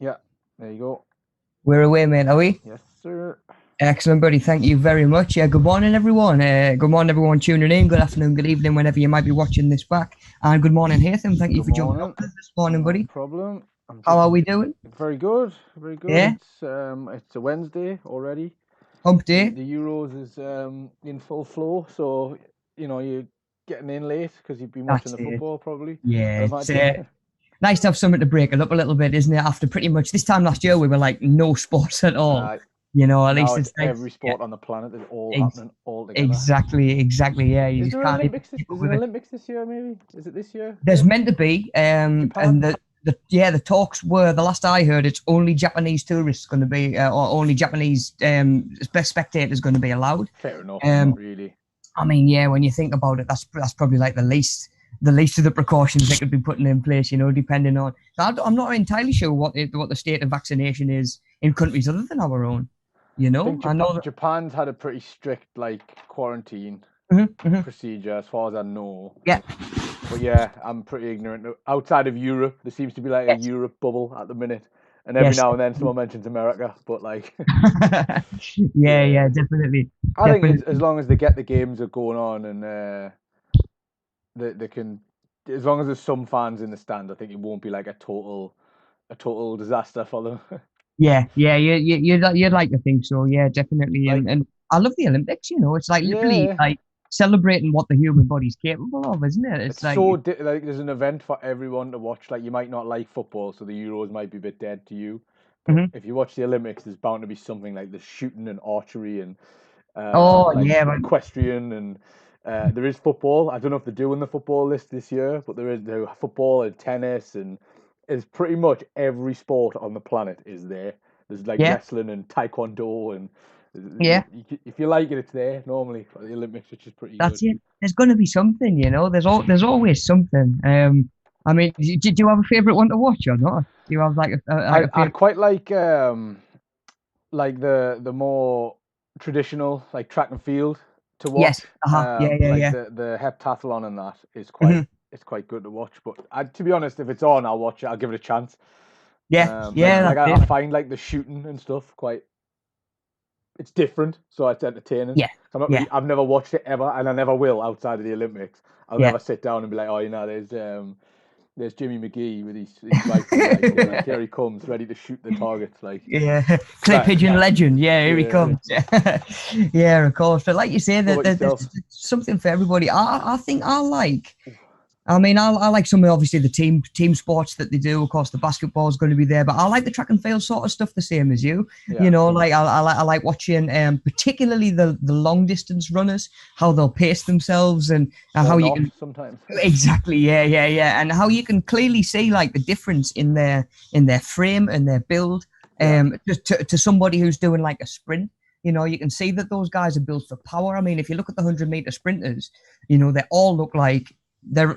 Yeah, there you go. We're away, mate, are we? Yes, sir. Excellent, buddy. Thank you very much. Yeah, good morning, everyone. Good morning, everyone tuning in. Good afternoon, good evening, whenever you might be watching this back. And good morning, Hatham. Thank you for jumping on this morning, buddy. No problem. How are we doing? Very good, very good. Yeah? It's a Wednesday already. Hump day? The Euros is in full flow, so you're getting in late because you've been watching the football probably. Yeah, it's nice to have something to break it up a little bit, isn't it? After pretty much this time last year, we were like no sports at all. At least it's every sport on the planet is all happening all together. Exactly. Yeah, Is there an Olympics this year? Maybe is it this year? There's meant to be, and the talks were, the last I heard, it's only Japanese tourists going to be, or only Japanese spectators going to be allowed. Fair enough, not really. I mean, yeah, when you think about it, that's probably like the least of the precautions that could be put in place, depending on. I'm not entirely sure what the state of vaccination is in countries other than our own. I know Japan's had a pretty strict quarantine procedure, as far as I know. Yeah. But yeah, I'm pretty ignorant. Outside of Europe, there seems to be a Europe bubble at the minute, and every now and then someone mentions America. But yeah, definitely. I think as long as they get the games are going on and they can, as long as there's some fans in the stand, I think it won't be like a total disaster for them. Yeah, you'd like to think so. Yeah, definitely. And I love the Olympics. It's literally celebrating what the human body's capable of, isn't it? It's so there's an event for everyone to watch. You might not like football, so the Euros might be a bit dead to you. But if you watch the Olympics, there's bound to be something like the shooting and archery and equestrian and there is football. I don't know if they're doing the football list this year, but there is football and tennis, and it's pretty much every sport on the planet is there. There's wrestling and taekwondo and if you like it, it's there normally for the Olympics, which is pretty good. That's it. There's going to be something, There's always something. I mean, do you have a favorite one to watch or not? Do you have I quite like the more traditional track and field to watch. Yes. The heptathlon and that is quite it's quite good to watch. But to be honest, if it's on, I'll watch it. I'll give it a chance. I find the shooting and stuff it's different, so it's entertaining. Yeah. I've never watched it ever, and I never will outside of the Olympics. I'll never sit down and be like, there's Jimmy McGee with his rifle. Here he comes, ready to shoot the targets. Clay pigeon legend. Yeah, here he comes. Yeah, of course. But like you say, there's something for everybody. I think I like some of obviously the team sports that they do. Of course, the basketball is going to be there, but I like the track and field sort of stuff the same as you. I like watching particularly the long distance runners, how they'll pace themselves and how you can sometimes exactly and how you can clearly see the difference in their frame and their build to somebody who's doing a sprint. You can see that those guys are built for power. I mean, if you look at the 100-meter sprinters, they all look like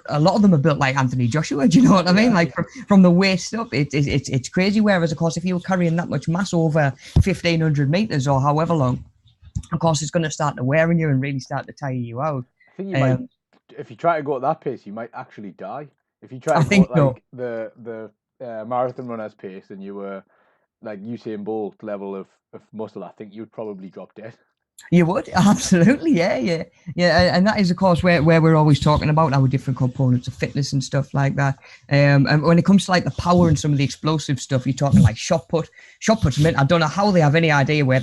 a lot of them are built like Anthony Joshua. Do you know what I mean? From the waist up, it's crazy. Whereas, of course, if you were carrying that much mass over 1,500 meters or however long, of course, it's going to start to wear on you and really start to tire you out. I think you might, if you try to go at that pace, you might actually die. If you try to go at the marathon runner's pace and you were Usain Bolt level of muscle, I think you'd probably drop dead. You would, absolutely, yeah, and that is, of course, where we're always talking about our different components of fitness and stuff like that. And when it comes to the power and some of the explosive stuff, you're talking shot put. Shot put's I don't know how they have any idea where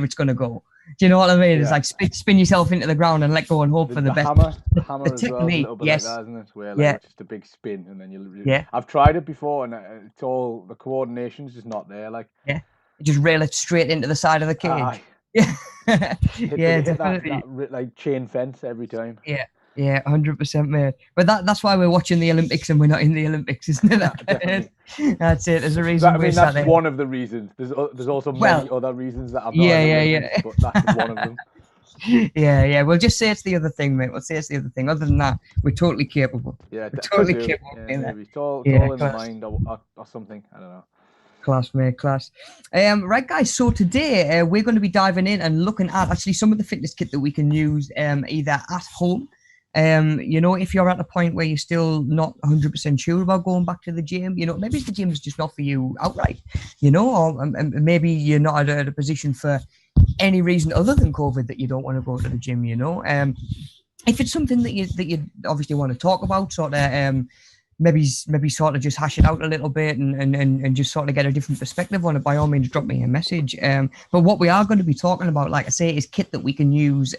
it's going to go. Do you know what I mean? Yeah. It's spin yourself into the ground and let go and hope for the best. The hammer as well, a little bit like that, isn't it? Where just a big spin and then you. I've tried it before and it's all the coordination's just not there. You just reel it straight into the side of the cage. Hit definitely. That chain fence every time. Yeah, 100%, mate. But that's why we're watching the Olympics and we're not in the Olympics, isn't it? That's it. There's a reason. That's one of the reasons. There's also many other reasons that I'm not in the Olympics, but that's one of them. Yeah. We'll just say it's the other thing, mate. We'll say it's the other thing. Other than that, we're totally capable. Yeah, we're totally capable. Maybe. It's all in the mind or something. I don't know. Class, mate, class. Right, guys, so today we're going to be diving in and looking at actually some of the fitness kit that we can use either at home You know, if you're at a point where you're still not 100% sure about going back to the gym, you know, maybe the gym is just not for you outright, you know, or maybe you're not at a position for any reason other than COVID that you don't want to go to the gym, you know. If it's something that you obviously want to talk about, sort of maybe sort of just hash it out a little bit and just sort of get a different perspective on it, by all means drop me a message. But what we are going to be talking about, like I say, is kit that we can use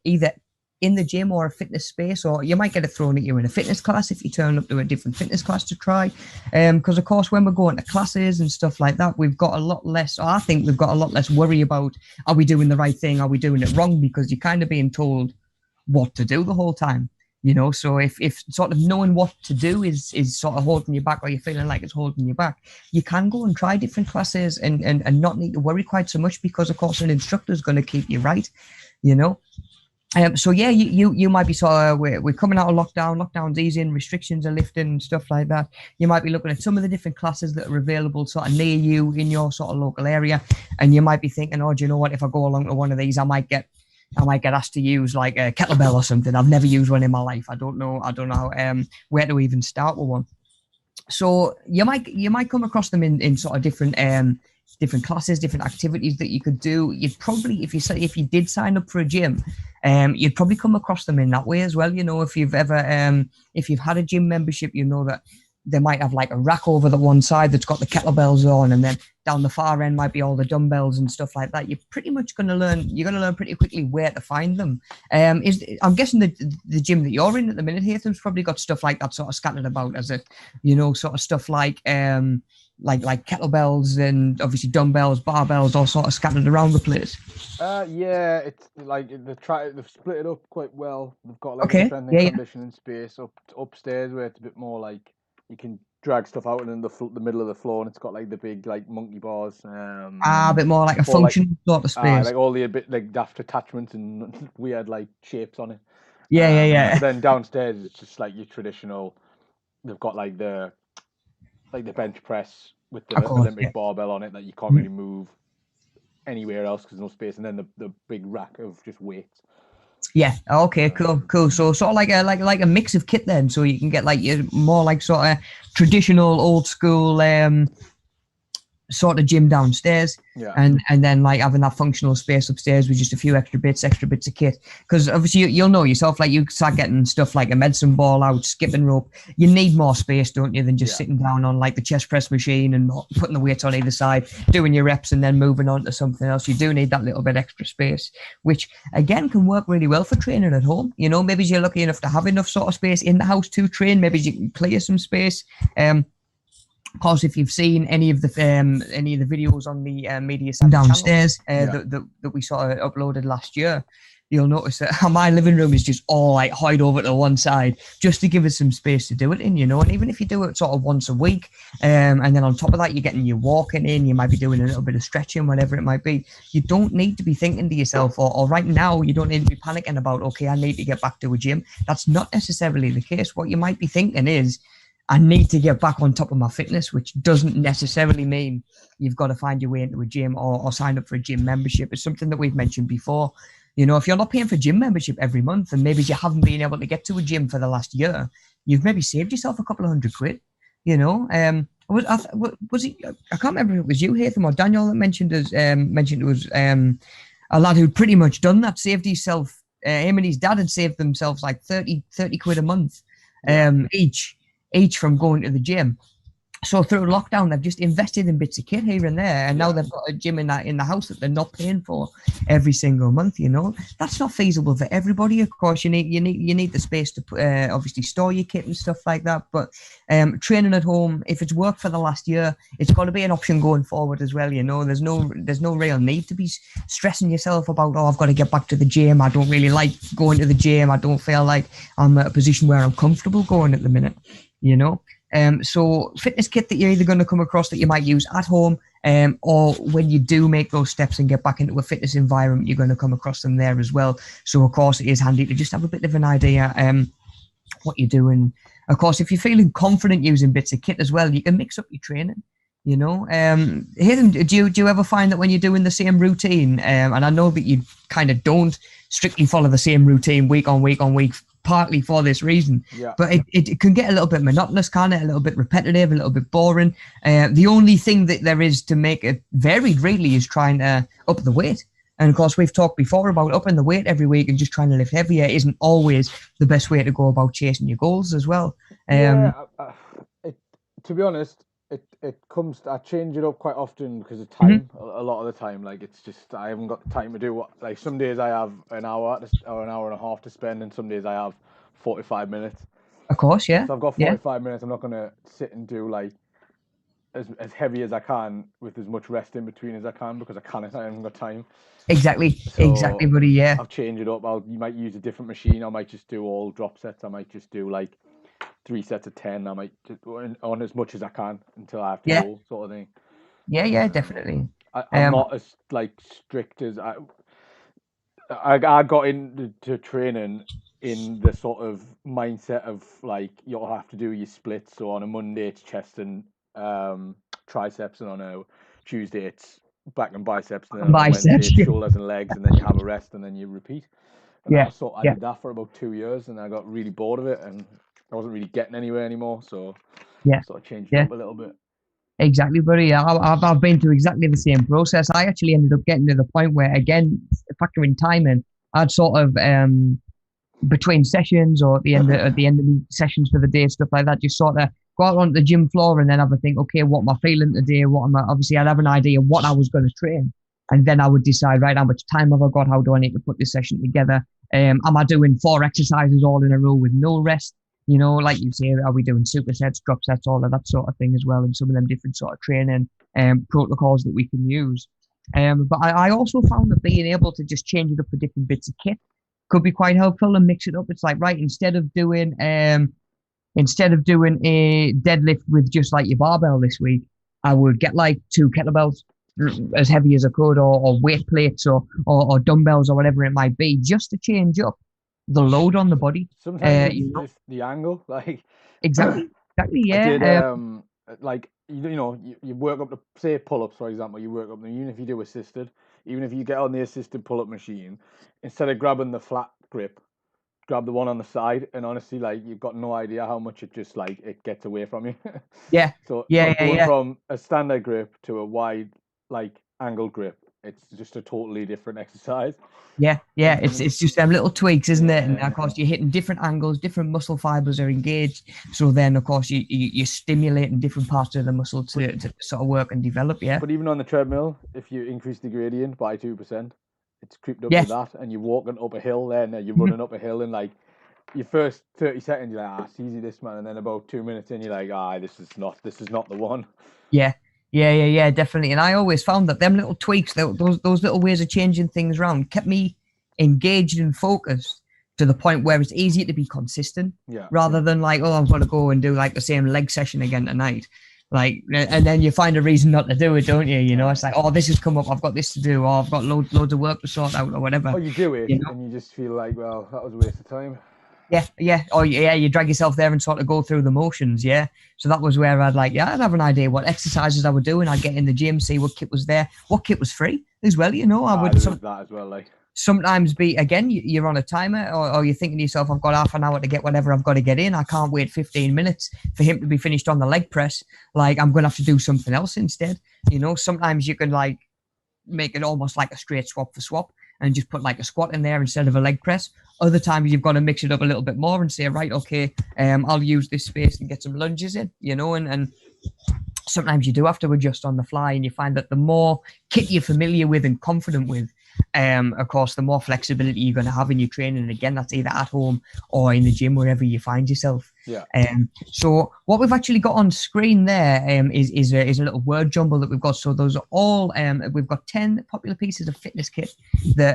either in the gym or a fitness space, or you might get it thrown at you in a fitness class if you turn up to a different fitness class to try. Because of course, when we're going to classes and stuff like that, we've got a lot less, or I think we've got a lot less worry about, are we doing the right thing? Are we doing it wrong? Because you're kind of being told what to do the whole time, you know. So if sort of knowing what to do is sort of holding you back, or you're feeling like it's holding you back, you can go and try different classes and not need to worry quite so much, because of course an instructor is going to keep you right, you know. So yeah, you might be sort of, we're coming out of lockdown's easing, restrictions are lifting and stuff like that. You might be looking at some of the different classes that are available sort of near you in your sort of local area, and you might be thinking, oh, do you know what, if I go along to one of these, I might get asked to use like a kettlebell or something. I've never used one in my life. I don't know where to even start with one. So you might come across them in sort of different classes, different activities that you could do. You'd probably, if you did sign up for a gym, you'd probably come across them in that way as well. You know, if you've ever if you've had a gym membership, you know that they might have like a rack over the one side that's got the kettlebells on, and then down the far end might be all the dumbbells and stuff like that. You're pretty much going to learn pretty quickly where to find them. I'm guessing the gym that you're in at the minute, Haytham's probably got stuff like that sort of scattered about, as it, you know, sort of stuff like kettlebells and obviously dumbbells, barbells, all sort of scattered around the place. Yeah, it's like they've split it up quite well. They've got like a strength and conditioning space upstairs where it's a bit more like you can drag stuff out in the middle of the floor, and it's got like the big like monkey bars. A bit more like a functional sort of space. Like all the a bit like daft attachments and weird like shapes on it. Yeah. Then downstairs it's just like your traditional. They've got like the bench press with the Olympic barbell on it that you can't really move anywhere else because there's no space, and then the big rack of just weights. Yeah. Okay. Cool. So sort of like a mix of kit then, so you can get like your more like sort of traditional old school sort of gym downstairs, and then like having that functional space upstairs with just a few extra bits of kit. Because obviously you'll know yourself, like you start getting stuff like a medicine ball out, skipping rope, you need more space, don't you, than just sitting down on like the chest press machine and putting the weights on either side, doing your reps and then moving on to something else. You do need that little bit extra space, which again can work really well for training at home. You know, maybe you're lucky enough to have enough sort of space in the house to train. Maybe you can clear some space. Of course, if you've seen any of the videos on the media downstairs that we sort of uploaded last year, you'll notice that my living room is just all like hied over to one side just to give us some space to do it in, you know. And even if you do it sort of once a week, and then on top of that, you're getting your walking in, you might be doing a little bit of stretching, whatever it might be. You don't need to be thinking to yourself, or right now, you don't need to be panicking about, okay, I need to get back to a gym. That's not necessarily the case. What you might be thinking is, I need to get back on top of my fitness, which doesn't necessarily mean you've got to find your way into a gym or sign up for a gym membership. It's something that we've mentioned before. You know, if you're not paying for gym membership every month, and maybe you haven't been able to get to a gym for the last year, you've maybe saved yourself a couple of £100, you know. Was it? I can't remember if it was you, Haytham, or Daniel that mentioned it was a lad who'd pretty much done that, saved himself, him and his dad had saved themselves like 30 quid a month each from going to the gym. So through lockdown, they've just invested in bits of kit here and there, and now they've got a gym in the house that they're not paying for every single month. You know, that's not feasible for everybody. Of course, you need the space to obviously store your kit and stuff like that. But training at home, if it's worked for the last year, it's got to be an option going forward as well. You know, there's no real need to be stressing yourself about, oh, I've got to get back to the gym. I don't really like going to the gym. I don't feel like I'm at a position where I'm comfortable going at the minute. You know, so fitness kit that you're either going to come across that you might use at home, or when you do make those steps and get back into a fitness environment, you're going to come across them there as well. So of course it is handy to just have a bit of an idea what you're doing. Of course, if you're feeling confident using bits of kit as well, you can mix up your training. You know, Hayden, do you ever find that when you're doing the same routine, and I know that you kind of don't strictly follow the same routine week on week partly for this reason. Yeah. But it can get a little bit monotonous, kind of a little bit repetitive, a little bit boring. The only thing that there is to make it varied really is trying to up the weight. And of course, we've talked before about upping the weight every week, and just trying to lift heavier isn't always the best way to go about chasing your goals as well. To be honest, I change it up quite often because of time. A lot of the time, like, it's just I haven't got the time to do what. Like, some days I have an hour or an hour and a half to spend, and some days I have 45 minutes. Of course, yeah. So I've got 45 minutes. I'm not gonna sit and do like as heavy as I can with as much rest in between as I can, because I can't. I haven't got time. Exactly, buddy. Yeah. I'll change it up. You might use a different machine. I might just do all drop sets. I might just do like 3 sets of 10. I might just on as much as I can until I have to go, sort of thing. Yeah, definitely. I'm not as like strict as I got into training in the sort of mindset of like, you'll have to do your splits. So on a Monday it's chest and triceps, and on a Tuesday it's back and biceps, and then on Wednesday it's shoulders and legs, and then you have a rest, and then you repeat. And I did that for about 2 years, and I got really bored of it, and I wasn't really getting anywhere anymore. So I sort of changed it up a little bit. Exactly, buddy. I've been through exactly the same process. I actually ended up getting to the point where, again, factoring time in, I'd sort of between sessions or at the end of the sessions for the day, stuff like that, just sort of go out onto the gym floor and then have a think, okay, what am I feeling today? Obviously I'd have an idea of what I was going to train, and then I would decide, right, how much time have I got? How do I need to put this session together? Am I doing 4 exercises all in a row with no rest? You know, like you say, are we doing supersets, drop sets, all of that sort of thing as well, and some of them different sort of training protocols that we can use. But I also found that being able to just change it up for different bits of kit could be quite helpful and mix it up. It's like, right, instead of doing a deadlift with just like your barbell this week, I would get like 2 kettlebells as heavy as I could, or weight plates or dumbbells or whatever it might be, just to change up the load on the body. Sometimes it's just the angle, like exactly, yeah. Like, you work up to, say, pull-ups, for example. You work up, even if you do assisted, even if you get on the assisted pull-up machine, instead of grabbing the flat grip, grab the one on the side, and honestly, like, you've got no idea how much it just, like, it gets away from you. Going from a standard grip to a wide, like, angle grip, it's just a totally different exercise. Yeah, it's just them little tweaks, isn't it? And of course, you're hitting different angles, different muscle fibers are engaged. So then, of course, you're stimulating different parts of the muscle to sort of work and develop. Yeah. But even on the treadmill, if you increase the gradient by 2%, it's creeped up to that, and you're walking up a hill. Then you're running up a hill, and like your first 30 seconds, you're like, it's easy, this, man. And then about 2 minutes in, you're like, this is not the one. Yeah, definitely. And I always found that them little tweaks, those little ways of changing things around, kept me engaged and focused to the point where it's easier to be consistent, rather than like, I'm going to go and do like the same leg session again tonight. Like, and then you find a reason not to do it, don't you? You know, it's like, this has come up, I've got this to do, or I've got loads of work to sort out, or whatever. Or you do it, and you just feel like, well, that was a waste of time. Yeah. Or you drag yourself there and sort of go through the motions. Yeah. So that was where I'd have an idea what exercises I would do, and I'd get in the gym, see what kit was there, what kit was free as well. You know, I would that as well. Like, sometimes be, again, you're on a timer, or you're thinking to yourself, I've got half an hour to get whatever I've got to get in. I can't wait 15 minutes for him to be finished on the leg press. Like, I'm going to have to do something else instead. You know, sometimes you can like make it almost like a straight swap for swap and just put like a squat in there instead of a leg press. Other times you've got to mix it up a little bit more and say, right, okay, I'll use this space and get some lunges in, you know, and sometimes you do have to adjust on the fly, and you find that the more kit you're familiar with and confident with, of course, the more flexibility you're going to have in your training. And again, that's either at home or in the gym, wherever you find yourself. Yeah. So what we've actually got on screen there is a little word jumble that we've got. So those are all, we've got 10 popular pieces of fitness kit.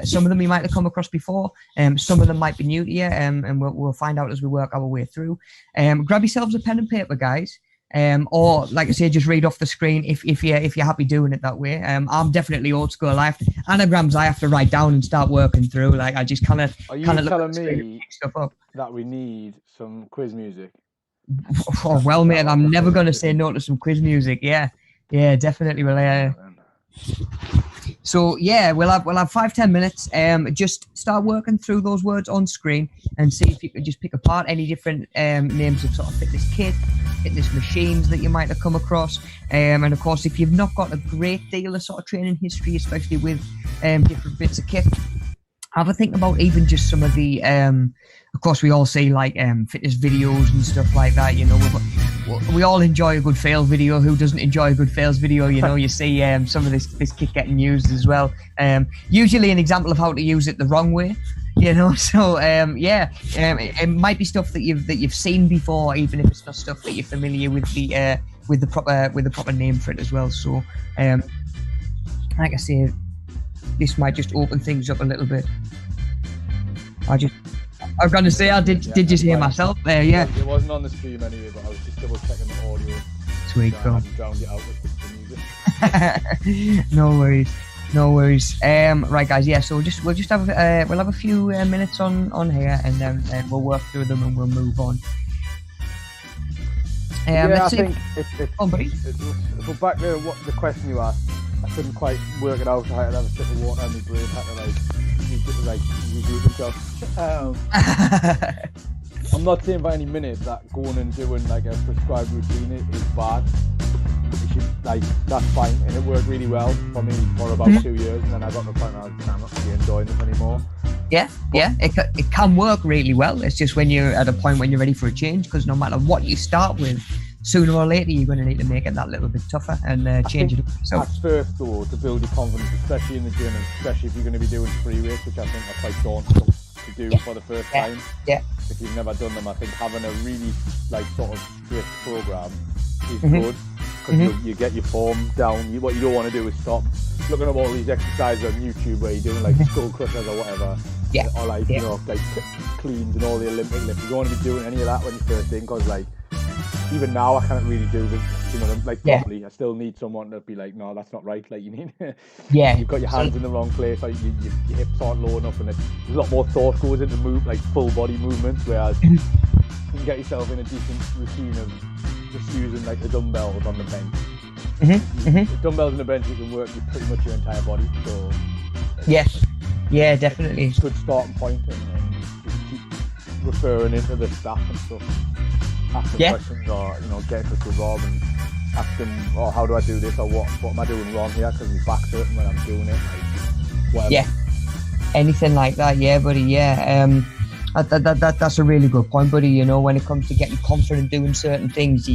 Some of them you might have come across before. Some of them might be new to you, and we'll find out as we work our way through. Grab yourselves a pen and paper, guys. Or like I say, just read off the screen if you're happy doing it that way. I'm definitely old school. Anagrams I have to write down and start working through. Like, I just kind of Are you telling me stuff up that we need some quiz music? Oh well, mate, I'm never going to say no to some quiz music. Yeah, definitely. Well, So yeah, we'll have 5-10 minutes. Just start working through those words on screen and see if you could just pick apart any different names of sort of fitness kit, fitness machines that you might have come across. And of course, if you've not got a great deal of sort of training history, especially with different bits of kit, have a think about even just some of the of course we all see like fitness videos and stuff like that, you know. We all enjoy a good fail video. Who doesn't enjoy a good fails video? You know, you see some of this kit getting used as well, usually an example of how to use it the wrong way, you know. So it might be stuff that you've seen before, even if it's not stuff that you're familiar with the proper name for it as well. So like I say, this might just open things up a little bit. I'm gonna say I did just hear myself there, yeah. It wasn't on the stream anyway, but I was just double checking the audio. Sweet, so I hadn't drowned it out with the music. No worries. Right, guys, yeah. So we'll just have a few minutes on here, and then we'll work through them and we'll move on. I think if we're back to what the question you asked, I couldn't quite work it out. I had to have a sip of water and my brain had to reboot himself. I'm not saying by any minute that going and doing like a prescribed routine is bad. You should, that's fine, and it worked really well for me for about 2 years, and then I got to the point where I'm not really enjoying this anymore. Yeah, it can work really well. It's just when you're at a point when you're ready for a change, because no matter what you start with, sooner or later you're going to need to make it that little bit tougher and change it up. So at first though, to build your confidence, especially in the gym, and especially if you're going to be doing free weights, which I think are quite daunting to do for the first time. Yeah. If you've never done them, I think having a really sort of strict program is good, because you get your form down. What you don't want to do is stop looking at all these exercises on YouTube where you're doing like skull crushers or whatever. Yeah. Or you know, like cleans and all the Olympic lifts. You don't want to be doing any of that when you're first in, because even now I can't really do them, you know, properly. I still need someone to be like, no, that's not right. Like, you need, you've got your hands in the wrong place, or your hips aren't low enough, and there's a lot more thought goes into full body movements, whereas you can get yourself in a decent routine of just using like the dumbbells on the bench. The dumbbells on the bench, you can work with pretty much your entire body. So yeah, definitely. It's a good starting point, and just keep referring into the staff and stuff. Asking questions, or get in touch with Rob and ask him, how do I do this, or what am I doing wrong here, because my back's hurting when I'm doing it, whatever. Yeah, anything like that, yeah, buddy. Yeah, that's a really good point, buddy. You know, when it comes to getting confident doing certain things,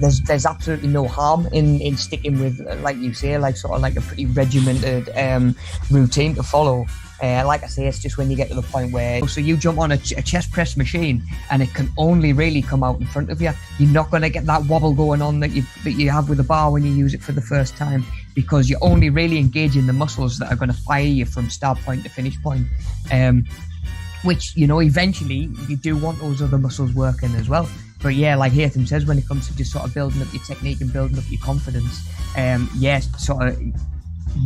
there's absolutely no harm in sticking with, like you say, sort of a pretty regimented routine to follow. Like I say, it's just when you get to the point where, so you jump on a chest press machine and it can only really come out in front of you. You're not going to get that wobble going on that you have with a bar when you use it for the first time, because you're only really engaging the muscles that are going to fire you from start point to finish point. Which, eventually you do want those other muscles working as well. But yeah, like Hatham says, when it comes to just sort of building up your technique and building up your confidence, sort of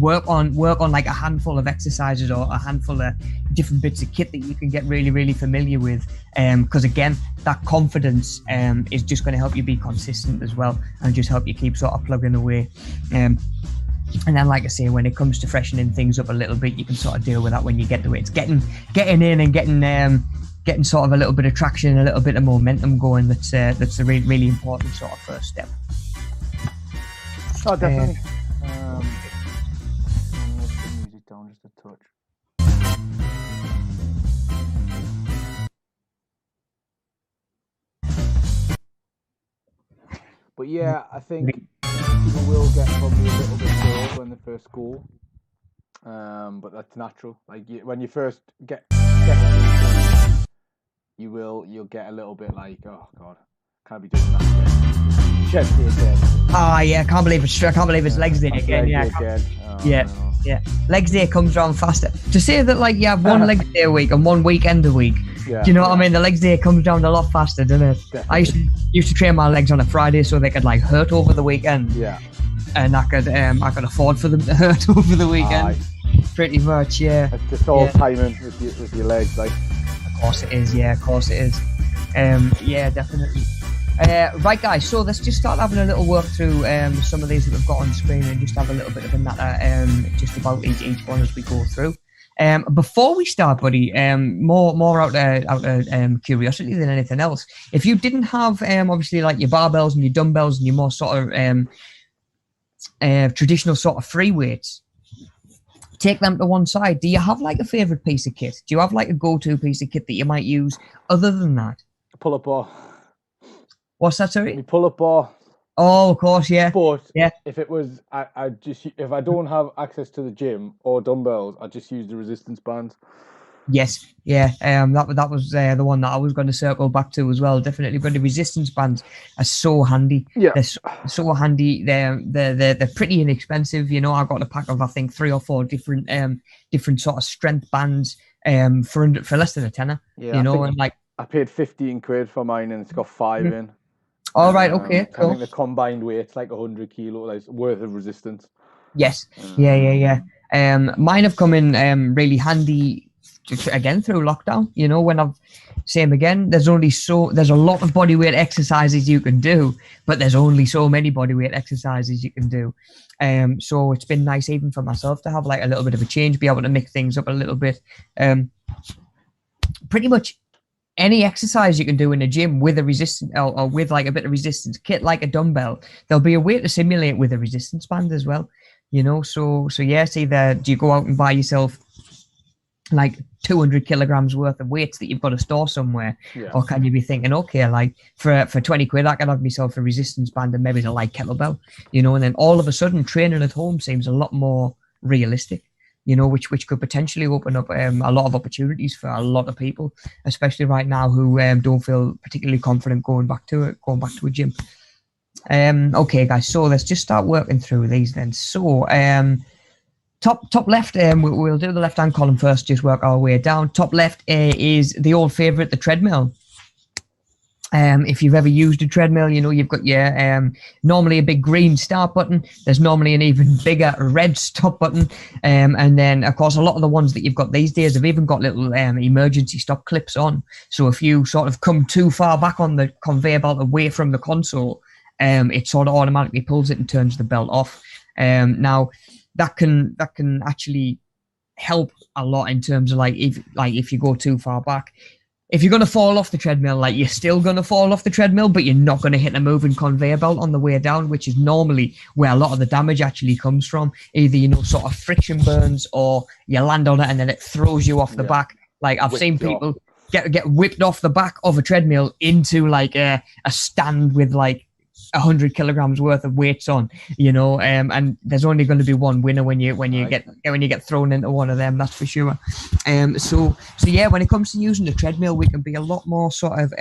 work on like a handful of exercises or a handful of different bits of kit that you can get really, really familiar with, because again, that confidence is just going to help you be consistent as well, and just help you keep sort of plugging away. And then, like I say, when it comes to freshening things up a little bit, you can sort of deal with that when you get to it. It's getting in and getting sort of a little bit of traction, a little bit of momentum going. That's a really, really important sort of first step. Oh, definitely. Let's put the music down just a touch. But yeah, I think people will get probably a little bit bored when they first go, but that's natural. Like when you first get you'll get a little bit like, oh god, can't be doing that again. Chest day again. Oh yeah, I can't believe it's legs day again. Yeah. Legs day comes around faster. To say that like you have one legs day a week and one weekend a week. Yeah, do you know what I mean? The legs day comes down a lot faster, doesn't it? Definitely. I used to train my legs on a Friday so they could like hurt over the weekend. Yeah. And I could afford for them to hurt over the weekend. Aye. Pretty much, yeah. It's just all timing with your legs, like. Of course it is, yeah. Of course it is. Yeah, definitely. Right, guys, so let's just start having a little work through some of these that we've got on screen and just have a little bit of a natter just about each one as we go through. Before we start, buddy, more out of curiosity than anything else, if you didn't have obviously like your barbells and your dumbbells and your more sort of traditional sort of free weights, take them to one side. Do you have like a favorite piece of kit? Do you have like a go-to piece of kit that you might use other than that? Pull-up bar. What's that, sorry? Pull-up bar. Oh, of course, yeah. But yeah, if it was, if I don't have access to the gym or dumbbells, I just use the resistance bands. Yes, yeah. That was the one that I was going to circle back to as well. Definitely, but the resistance bands are so handy. Yeah, they're so handy. They're pretty inexpensive. You know, I got a pack of I think 3 or 4 different sort of strength bands for less than a tenner. Yeah, you know, and like I paid 15 quid for mine, and it's got 5 in. All right, okay, cool. I think the combined weight's like 100 kilos worth of resistance. Yes, yeah. Mine have come in really handy again through lockdown. You know, when there's a lot of bodyweight exercises you can do, but there's only so many bodyweight exercises you can do. So it's been nice even for myself to have like a little bit of a change, be able to mix things up a little bit. Pretty much any exercise you can do in a gym with a resistance or with like a bit of resistance kit, like a dumbbell, there'll be a way to simulate with a resistance band as well. You know, so yes, either do you go out and buy yourself like 200 kilograms worth of weights that you've got to store somewhere, or can you be thinking, okay, like for 20 quid I can have myself a resistance band and maybe a light kettlebell, you know, and then all of a sudden training at home seems a lot more realistic, you know, which could potentially open up a lot of opportunities for a lot of people, especially right now who don't feel particularly confident going back to a gym. Okay, guys, so let's just start working through these then. So top left, we'll do the left hand column first, just work our way down. Top left is the old favorite, the treadmill. If you've ever used a treadmill, you know you've got your normally a big green start button. There's normally an even bigger red stop button, and then of course a lot of the ones that you've got these days have even got little emergency stop clips on. So if you sort of come too far back on the conveyor belt away from the console, it sort of automatically pulls it and turns the belt off. Now that can actually help a lot in terms of if you go too far back. If you're going to fall off the treadmill, like you're still going to fall off the treadmill, but you're not going to hit a moving conveyor belt on the way down, which is normally where a lot of the damage actually comes from. Either, you know, sort of friction burns, or you land on it and then it throws you off the back. Like I've seen people get whipped off the back of a treadmill into like a stand with like 100 kilograms worth of weights on, you know, and there's only going to be one winner when you get thrown into one of them, that's for sure. So yeah, when it comes to using the treadmill, we can be a lot more sort of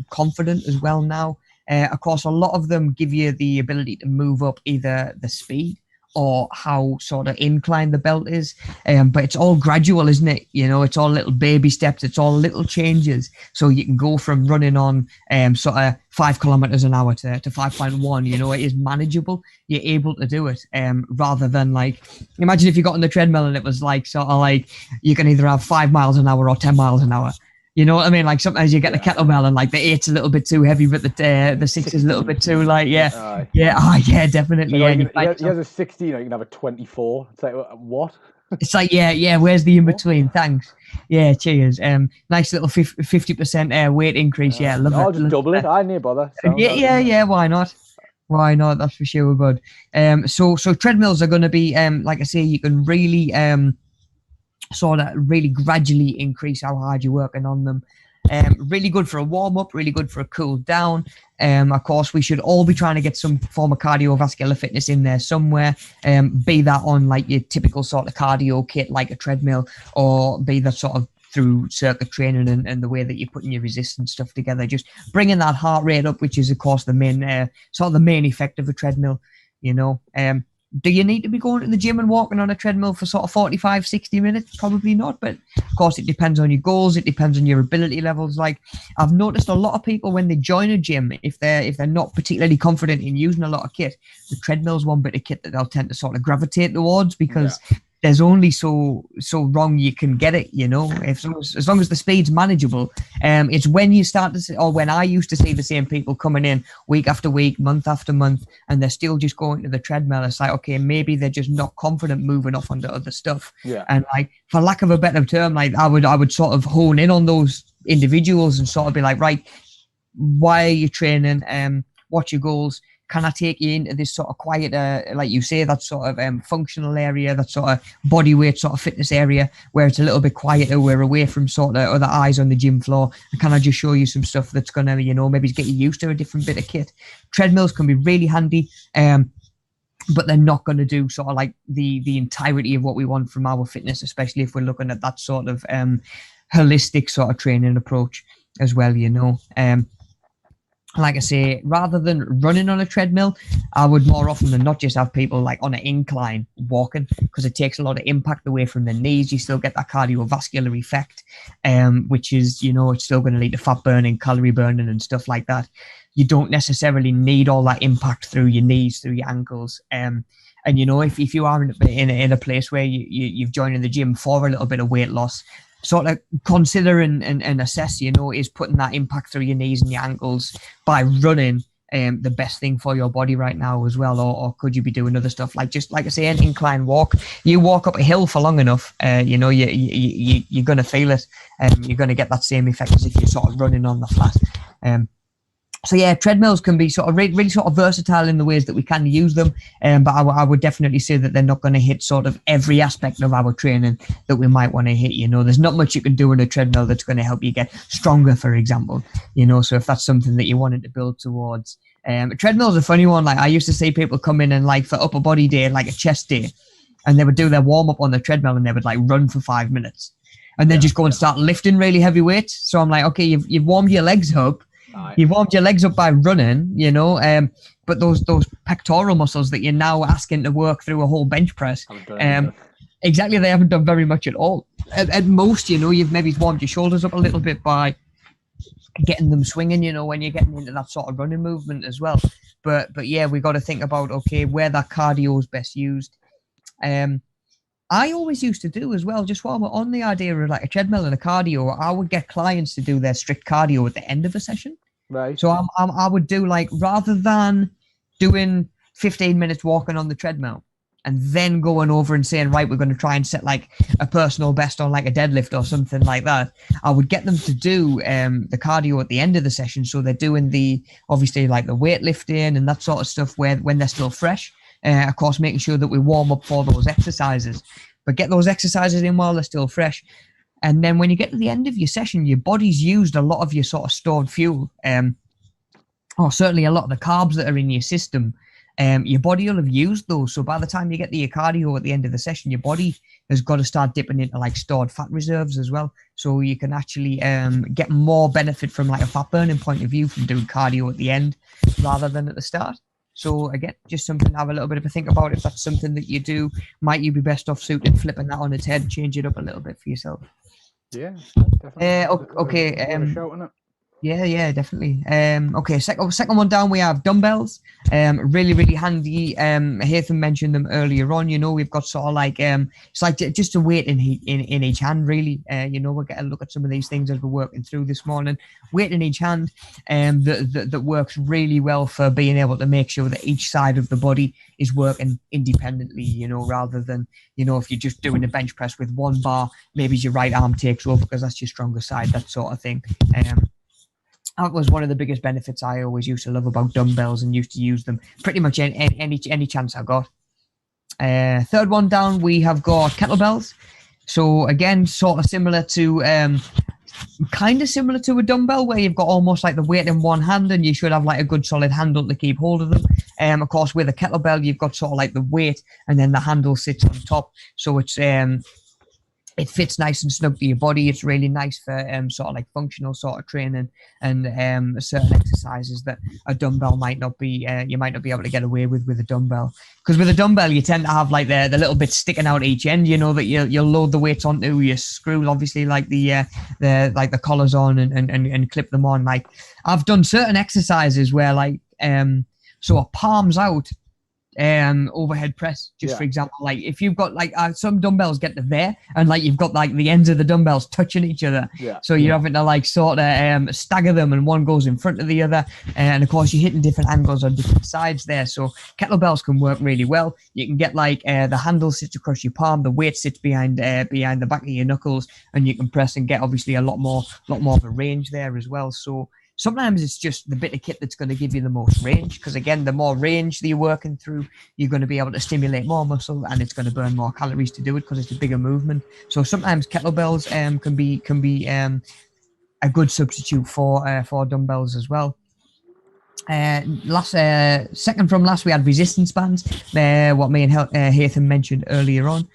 confident as well now. Of course, a lot of them give you the ability to move up either the speed or how sort of inclined the belt is, but it's all gradual, isn't it? You know, it's all little baby steps, it's all little changes, so you can go from running on sort of 5 kilometers an hour to 5.1. You know, it is manageable, you're able to do it, rather than like, imagine if you got on the treadmill and it was like sort of like you can either have 5 miles an hour or 10 miles an hour. You know what I mean? Like sometimes you get the kettlebell and like the 8's a little bit too heavy, but the 6 is a little bit too light. Definitely. So he has a 16, or you can have a 24. It's like, what? It's like, where's the in between? Thanks. Yeah, cheers. Nice little 50% weight increase. Yeah, love it. I'll just double it. I need bother. Yeah. Why not? Why not? That's for sure good. So treadmills are going to be like I say, you can really sort of really gradually increase how hard you're working on them. Really good for a warm-up, really good for a cool down. Of course, we should all be trying to get some form of cardiovascular fitness in there somewhere, be that on like your typical sort of cardio kit like a treadmill, or be that sort of through circuit training and the way that you're putting your resistance stuff together, just bringing that heart rate up, which is of course the main effect of a treadmill, you know. Do you need to be going to the gym and walking on a treadmill for sort of 45, 60 minutes? Probably not, but of course it depends on your goals, it depends on your ability levels. Like I've noticed a lot of people when they join a gym, if they're not particularly confident in using a lot of kit, the treadmill's one bit of kit that they'll tend to sort of gravitate towards, because there's only so wrong you can get it, you know. If as long as the speed's manageable, it's when you start to see, or when I used to see the same people coming in week after week, month after month, and they're still just going to the treadmill. It's like, okay, maybe they're just not confident moving off onto other stuff. Yeah. And like, for lack of a better term, like I would sort of hone in on those individuals and sort of be like, right, why are you training? What's your goals? Can I take you into this sort of quieter, like you say, that sort of functional area, that sort of body weight sort of fitness area where it's a little bit quieter, we're away from sort of other eyes on the gym floor? And can I just show you some stuff that's going to, you know, maybe get you used to a different bit of kit? Treadmills can be really handy, but they're not going to do sort of like the entirety of what we want from our fitness, especially if we're looking at that sort of holistic sort of training approach as well, you know. Like I say, rather than running on a treadmill, I would more often than not just have people like on an incline walking, because it takes a lot of impact away from the knees. You still get that cardiovascular effect, which is, you know, it's still going to lead to fat burning, calorie burning and stuff like that. You don't necessarily need all that impact through your knees, through your ankles. And, you know, if you are in a place where you've joined in the gym for a little bit of weight loss, sort of consider and assess, you know, is putting that impact through your knees and your ankles by running the best thing for your body right now as well, or could you be doing other stuff like, just like I say, an incline walk? You walk up a hill for long enough, you know, you're going to feel it, and you're going to get that same effect as if you're sort of running on the flat. So yeah, treadmills can be sort of really sort of versatile in the ways that we can use them, but I would definitely say that they're not going to hit sort of every aspect of our training that we might want to hit. You know, there's not much you can do on a treadmill that's going to help you get stronger, for example. You know, so if that's something that you wanted to build towards, a treadmill's a funny one. Like, I used to see people come in and like for upper body day, like a chest day, and they would do their warm up on the treadmill and they would like run for 5 minutes and then just go and start lifting really heavy weights. So I'm like, okay, you've warmed your legs up. You've warmed your legs up by running, you know, but those pectoral muscles that you're now asking to work through a whole bench press, exactly, they haven't done very much at all. At most, you know, you've maybe warmed your shoulders up a little bit by getting them swinging, you know, when you're getting into that sort of running movement as well. But yeah, we got to think about, okay, where that cardio is best used. I always used to do as well, just while we're on the idea of like a treadmill and a cardio, I would get clients to do their strict cardio at the end of a session. Right. So I would do, like, rather than doing 15 minutes walking on the treadmill and then going over and saying, right, we're going to try and set like a personal best on like a deadlift or something like that, I would get them to do the cardio at the end of the session. So they're doing obviously like the weightlifting and that sort of stuff when they're still fresh. Of course, making sure that we warm up for those exercises, but get those exercises in while they're still fresh. And then when you get to the end of your session, your body's used a lot of your sort of stored fuel, or certainly a lot of the carbs that are in your system. Your body will have used those. So by the time you get to your cardio at the end of the session, your body has got to start dipping into like stored fat reserves as well. So you can actually get more benefit from like a fat burning point of view from doing cardio at the end rather than at the start. So again, just something to have a little bit of a think about. If that's something that you do, might you be best off suited flipping that on its head, change it up a little bit for yourself? Yeah, definitely. Okay. Yeah, definitely. Okay, second one down, we have dumbbells. Really handy. Haytham mentioned them earlier on. You know, we've got sort of like it's like just a weight in each hand, really. You know, we'll get a look at some of these things as we're working through this morning. Weight in each hand, that works really well for being able to make sure that each side of the body is working independently. You know, rather than, you know, if you're just doing a bench press with one bar, maybe your right arm takes over because that's your stronger side, that sort of thing. That was one of the biggest benefits I always used to love about dumbbells, and used to use them pretty much any chance I got. Third one down, we have got kettlebells. So again, sort of similar to kind of similar to a dumbbell, where you've got almost like the weight in one hand, and you should have like a good solid handle to keep hold of them. Of course, with a kettlebell, you've got sort of like the weight, and then the handle sits on top. So it's it fits nice and snug to your body. It's really nice for sort of like functional sort of training and certain exercises that a dumbbell might not be. You might not be able to get away with a dumbbell, because with a dumbbell you tend to have like the little bit sticking out each end. You know, that you'll load the weights onto. You screw obviously like the collars on and clip them on. Like, I've done certain exercises where like so a palms out overhead press, just for example. Like if you've got like some dumbbells get to there, and like you've got like the ends of the dumbbells touching each other, so you're having to like sort of stagger them, and one goes in front of the other, and of course you're hitting different angles on different sides there. So kettlebells can work really well. You can get like the handle sits across your palm, the weight sits behind the back of your knuckles, and you can press and get obviously a lot more of a range there as well. So sometimes it's just the bit of kit that's going to give you the most range, because again, the more range that you're working through, you're going to be able to stimulate more muscle, and it's going to burn more calories to do it because it's a bigger movement. So sometimes kettlebells can be a good substitute for dumbbells as well. Second from last, we had resistance bands. What me and Haytham mentioned earlier on.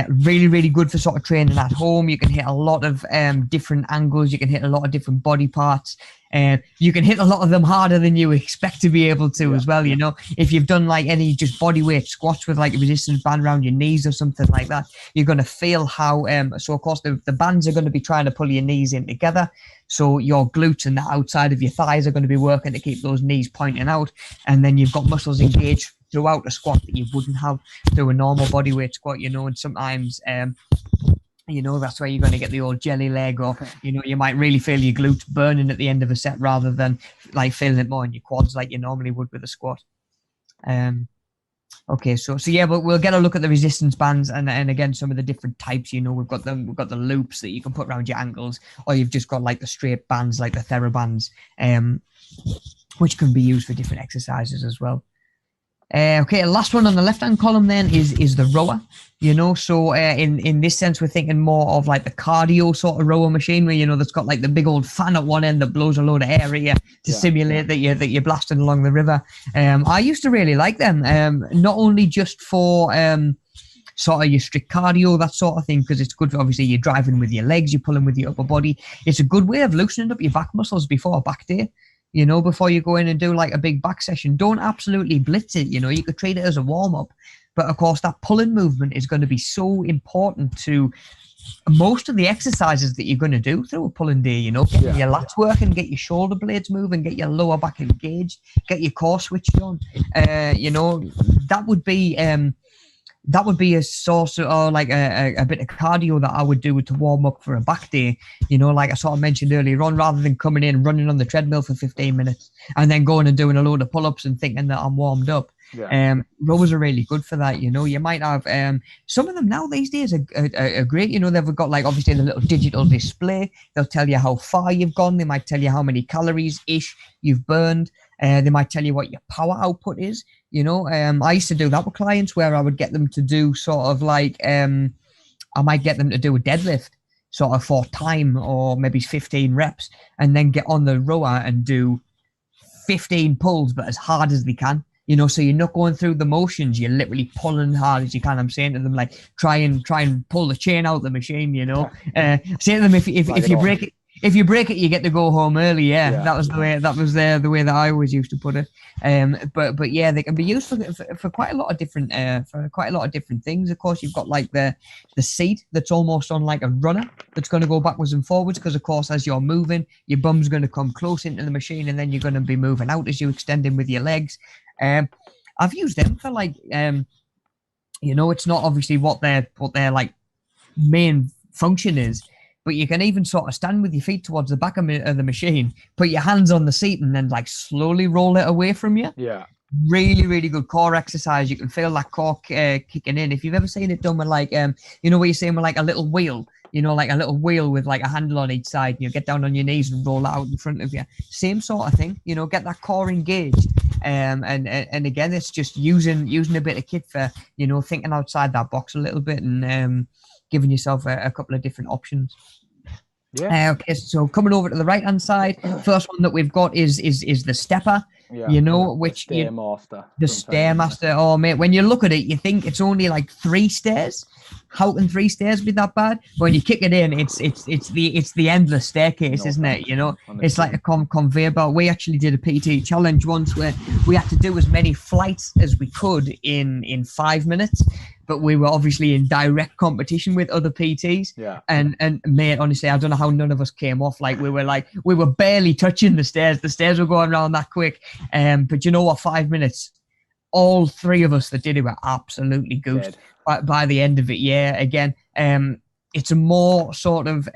Really, really good for sort of training at home. You can hit a lot of different angles. You can hit a lot of different body parts. You can hit a lot of them harder than you expect to be able to as well. You know, if you've done like any just body weight squats with like a resistance band around your knees or something like that, you're going to feel how, so of course the bands are going to be trying to pull your knees in together. So your glutes and the outside of your thighs are going to be working to keep those knees pointing out. And then you've got muscles engaged throughout a squat that you wouldn't have through a normal bodyweight squat, you know. And sometimes you know, that's where you're going to get the old jelly leg, or you know, you might really feel your glutes burning at the end of a set rather than like feeling it more in your quads like you normally would with a squat. Okay, so yeah, but we'll get a look at the resistance bands, and again some of the different types. You know, we've got the loops that you can put around your ankles, or you've just got like the straight bands like the TheraBands, which can be used for different exercises as well. Okay, last one on the left-hand column then is the rower, you know. So in this sense, we're thinking more of like the cardio sort of rower machinery, you know, that's got like the big old fan at one end that blows a load of air at you to simulate that you're blasting along the river. I used to really like them, not only just for sort of your strict cardio, that sort of thing, because it's good for, obviously you're driving with your legs, you're pulling with your upper body. It's a good way of loosening up your back muscles before a back day. You know, before you go in and do like a big back session, don't absolutely blitz it. You know, you could treat it as a warm up, but of course that pulling movement is going to be so important to most of the exercises that you're going to do through a pulling day. You know, get your lats working, get your shoulder blades moving, get your lower back engaged, get your core switched on. You know, that would be a source of, or like a bit of cardio that I would do to warm up for a back day. You know, like I sort of mentioned earlier on, rather than coming in and running on the treadmill for 15 minutes and then going and doing a load of pull-ups and thinking that I'm warmed up. Rowers are really good for that. You know, you might have some of them now these days are great. You know, they've got like obviously the little digital display. They'll tell you how far you've gone. They might tell you how many calories ish you've burned. They might tell you what your power output is. You know, I used to do that with clients where I would get them to do sort of like, I might get them to do a deadlift sort of for time, or maybe 15 reps, and then get on the rower and do 15 pulls, but as hard as they can. You know, so you're not going through the motions, you're literally pulling hard as you can. I'm saying to them, like, try and pull the chain out of the machine, you know. Say to them, if you break it, if you break it, you get to go home early. Yeah. That was the way. That was the way that I always used to put it. But yeah, they can be used for quite a lot of different things. Of course, you've got like the seat that's almost on like a runner that's going to go backwards and forwards, because of course as you're moving, your bum's going to come close into the machine, and then you're going to be moving out as you extend in with your legs. I've used them for like you know, it's not obviously what their like main function is. But you can even sort of stand with your feet towards the back of the machine, put your hands on the seat, and then like slowly roll it away from you. Yeah. Really, really good core exercise. You can feel that core kicking in. If you've ever seen it done with like, you know, what you're saying with like a little wheel, you know, like a little wheel with like a handle on each side, and you get down on your knees and roll it out in front of you. Same sort of thing, you know, get that core engaged. And again, it's just using a bit of kit for, you know, thinking outside that box a little bit, and giving yourself a couple of different options. Yeah. Okay, so coming over to the right hand side, first one that we've got is the stepper. Yeah, you know, which the Stairmaster. The Stairmaster. Oh mate, when you look at it, you think it's only like 3 stairs. How can 3 stairs be that bad? But when you kick it in, it's the endless staircase, isn't it? You know, it's like a conveyor belt. We actually did a PT challenge once where we had to do as many flights as we could in 5 minutes. But we were obviously in direct competition with other PTs. Yeah. And mate, honestly, I don't know how none of us came off. Like we were barely touching the stairs. The stairs were going around that quick. But you know what? 5 minutes all three of us that did it were absolutely goosed by the end of it. Yeah, again, it's a more sort of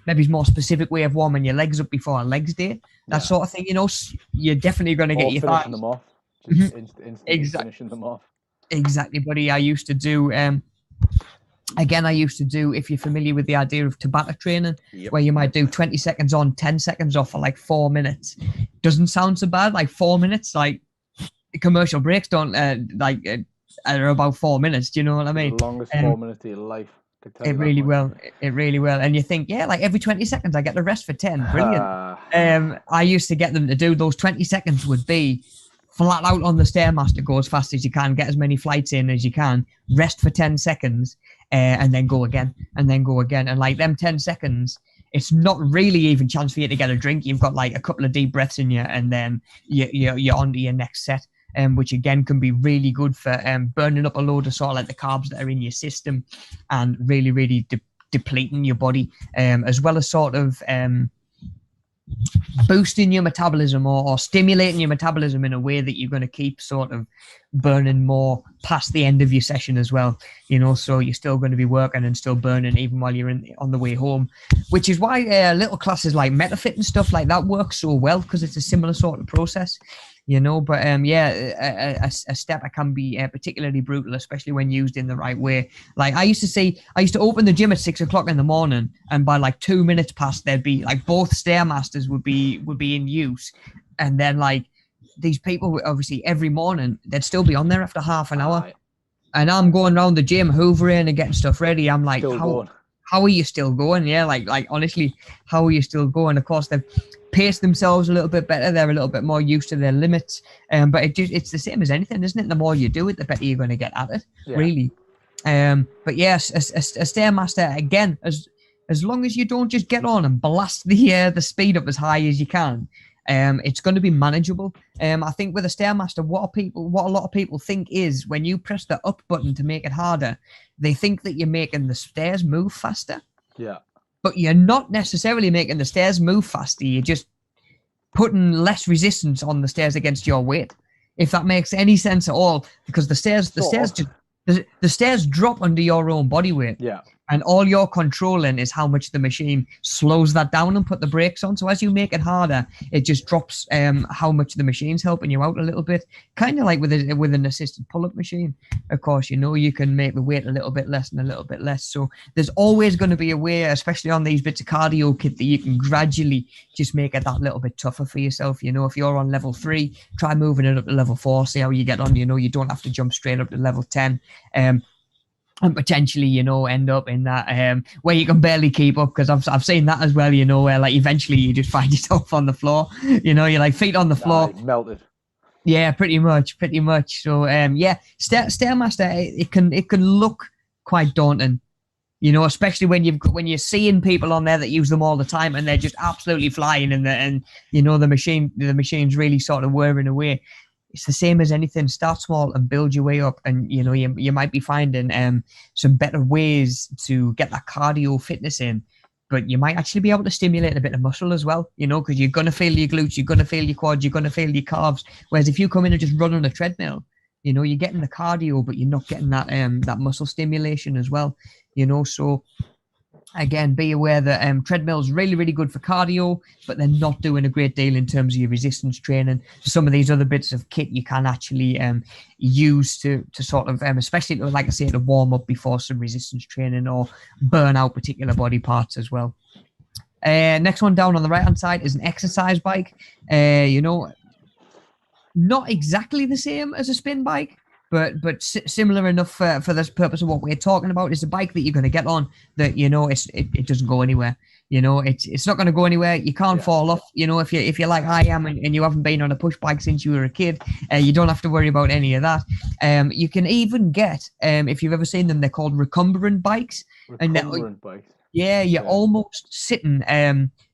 maybe more specific way of warming your legs up before a legs day, that sort of thing. You know, you're definitely going to get your finishing them off, just instantly finishing them off. Exactly, buddy. I used to do. Again, I used to do, if you're familiar with the idea of Tabata training, where you might do 20 seconds on, 10 seconds off for like 4 minutes. Doesn't sound so bad, like 4 minutes, like commercial breaks don't, are about 4 minutes. Do you know what I mean? The longest 4 minutes of your life. It really will. And you think, yeah, like every 20 seconds I get the rest for 10. Brilliant. I used to get them to do those 20 seconds would be flat out on the Stairmaster, go as fast as you can, get as many flights in as you can, rest for 10 seconds, and then go again, And like them 10 seconds, it's not really even chance for you to get a drink. You've got like a couple of deep breaths in you, and then you're on to your next set, which again can be really good for burning up a load of sort of like the carbs that are in your system, and really, really depleting your body, as well as sort of boosting your metabolism or stimulating your metabolism in a way that you're going to keep sort of burning more past the end of your session as well, you know, so you're still going to be working and still burning even while you're on the way home, which is why little classes like MetaFit and stuff like that work so well, because it's a similar sort of process, you know. But a stepper can be particularly brutal, especially when used in the right way. Like I used to open the gym at 6 o'clock in the morning, and by like 2 minutes past, there'd be like both Stairmasters would be in use, and then like these people obviously every morning they'd still be on there after half an hour, and I'm going around the gym hoovering and getting stuff ready. I'm like, how are you still going? Yeah, like honestly, how are you still going? Of course, they've paced themselves a little bit better. They're a little bit more used to their limits. But it's the same as anything, isn't it? The more you do it, the better you're going to get at it, really. But yes, a Stairmaster, again, as long as you don't just get on and blast the speed up as high as you can, it's going to be manageable. I think with a Stairmaster, what a lot of people think is when you press the up button to make it harder, they think that you're making the stairs move faster. Yeah. But you're not necessarily making the stairs move faster. You're just putting less resistance on the stairs against your weight, if that makes any sense at all. Because the stairs drop under your own body weight. Yeah. And all you're controlling is how much the machine slows that down and put the brakes on. So as you make it harder, it just drops how much the machine's helping you out a little bit. Kind of like with an assisted pull-up machine. Of course, you know, you can make the weight a little bit less and a little bit less. So there's always going to be a way, especially on these bits of cardio kit, that you can gradually just make it that little bit tougher for yourself. You know, if you're on level 3, try moving it up to level 4, see how you get on. You know, you don't have to jump straight up to level 10. And potentially, you know, end up in that where you can barely keep up, because I've seen that as well, you know, where like eventually you just find yourself on the floor, you know, you're like feet on the floor. Melted. Yeah, pretty much. So Stairmaster, it can look quite daunting, you know, especially when you're seeing people on there that use them all the time and they're just absolutely flying, and you know the machine's really sort of whirring away. It's the same as anything. Start small and build your way up, and you know you might be finding some better ways to get that cardio fitness in, but you might actually be able to stimulate a bit of muscle as well, you know, because you're going to feel your glutes, you're going to feel your quads, you're going to feel your calves. Whereas if you come in and just run on a treadmill, you know, you're getting the cardio, but you're not getting that muscle stimulation as well, you know. So again, be aware that treadmills really, really good for cardio, but they're not doing a great deal in terms of your resistance training. Some of these other bits of kit you can actually use to sort of, especially like I say, to warm up before some resistance training or burn out particular body parts as well. Next one down on the right hand side is an exercise bike. You know, not exactly the same as a spin bike, but similar enough for this purpose of what we're talking about. Is a bike that you're going to get on that, you know, it doesn't go anywhere. You know, it's not going to go anywhere. You can't fall off. You know, if you're like I am and you haven't been on a push bike since you were a kid, you don't have to worry about any of that. You can even get, if you've ever seen them, they're called recumbent bikes. Recumbent bikes. Yeah, you're almost sitting.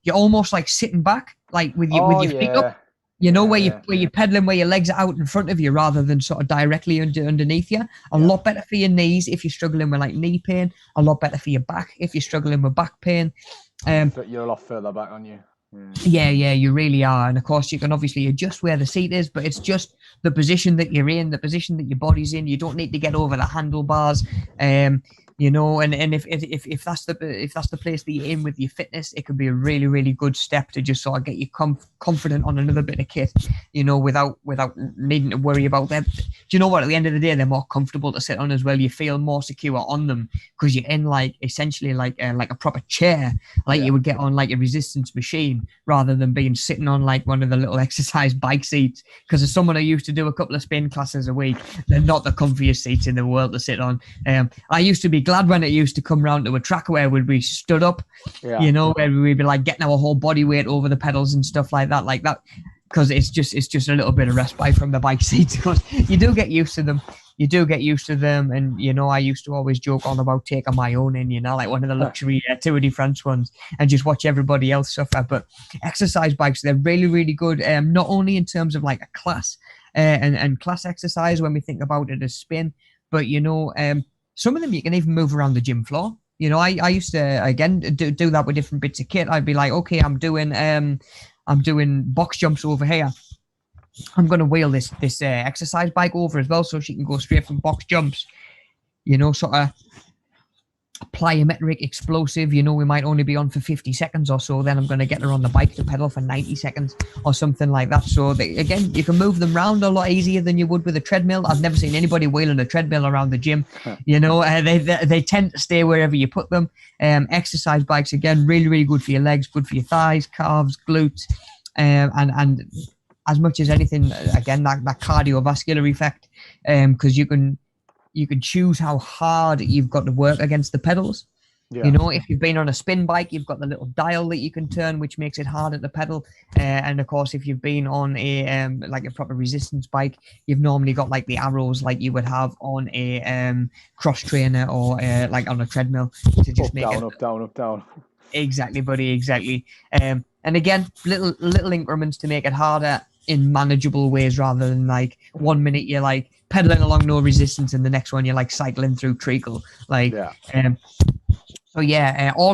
You're almost like sitting back, like with your feet up. You know, where you're pedaling, where your legs are out in front of you rather than sort of directly underneath you. A lot better for your knees if you're struggling with like knee pain. A lot better for your back if you're struggling with back pain. But you're a lot further back, aren't you? Yeah, you really are. And of course, you can obviously adjust where the seat is, but it's just the position that you're in, the position that your body's in. You don't need to get over the handlebars. And if that's the place that you're in with your fitness, it could be a really, really good step to just sort of get you confident on another bit of kit, without needing to worry about them. Do you know what? At the end of the day, they're more comfortable to sit on as well. You feel more secure on them because you're in essentially like a proper chair, you would get on like a resistance machine, rather than being sitting on like one of the little exercise bike seats. Because as someone who used to do a couple of spin classes a week, they're not the comfiest seats in the world to sit on. I used to be glad when it used to come round to a track where we'd be stood up, where we'd be like getting our whole body weight over the pedals and stuff like that, because it's just a little bit of respite from the bike seats. Because you do get used to them. And I used to always joke on about taking my own in, like one of the luxury Tour de France ones, and just watch everybody else suffer. But exercise bikes, they're really, really good, not only in terms of like a class and class exercise when we think about it as spin, but some of them you can even move around the gym floor. I used to again do that with different bits of kit. I'd be like, okay, I'm doing box jumps over here. I'm going to wheel this exercise bike over as well, so she can go straight from box jumps. Sort of plyometric explosive. We might only be on for 50 seconds or so. Then I'm going to get her on the bike to pedal for 90 seconds or something like that. So again, you can move them around a lot easier than you would with a treadmill. I've never seen anybody wheeling a treadmill around the gym. They tend to stay wherever you put them. Exercise bikes, again, really, really good for your legs, good for your thighs, calves, glutes, and as much as anything, again, that cardiovascular effect, because you can choose how hard you've got to work against the pedals. If you've been on a spin bike, you've got the little dial that you can turn, which makes it harder to pedal. And of course, if you've been on a proper resistance bike, you've normally got like the arrows like you would have on a cross trainer or like on a treadmill to just make it up, down, up, down. Exactly, buddy. Exactly. And again, little increments to make it harder in manageable ways, rather than like 1 minute you're like pedaling along no resistance and the next one you're like cycling through treacle. All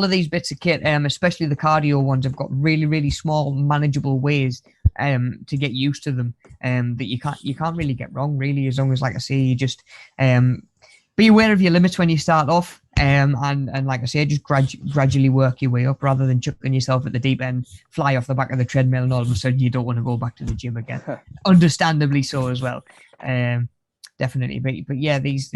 of these bits of kit, especially the cardio ones, have got really, really small manageable ways to get used to them, that you can't really get wrong, really, as long as, like I say, you just be aware of your limits when you start off, and like I say, just gradually work your way up, rather than chucking yourself at the deep end, fly off the back of the treadmill, and all of a sudden you don't want to go back to the gym again. Understandably so as well. Definitely, but yeah, these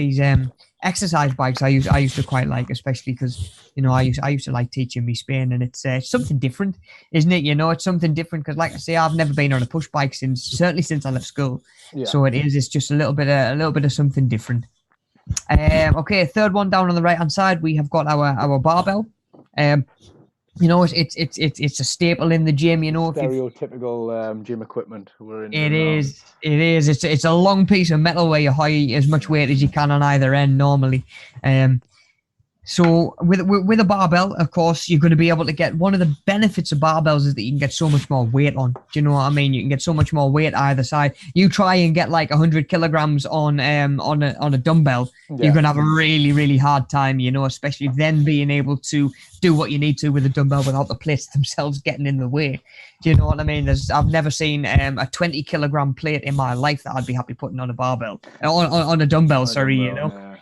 exercise bikes I used to quite like, especially because I used to like teaching me spin, and it's something different, isn't it? It's something different because, like I say, I've never been on a push bike certainly since I left school. So it's just a little bit of something different. Okay, third one down on the right hand side, we have got our barbell. It's a staple in the gym. Stereotypical gym equipment. It is. It's a long piece of metal where you hide as much weight as you can on either end normally. So with a barbell, of course, you're going to be able to get, one of the benefits of barbells is that you can get so much more weight on. Do you know what I mean? You can get so much more weight either side. You try and get like 100 kilograms on a dumbbell, you're going to have a really, really hard time, especially then being able to do what you need to with a dumbbell without the plates themselves getting in the way. Do you know what I mean? I've never seen a 20 kilogram plate in my life that I'd be happy putting on a barbell, on a dumbbell,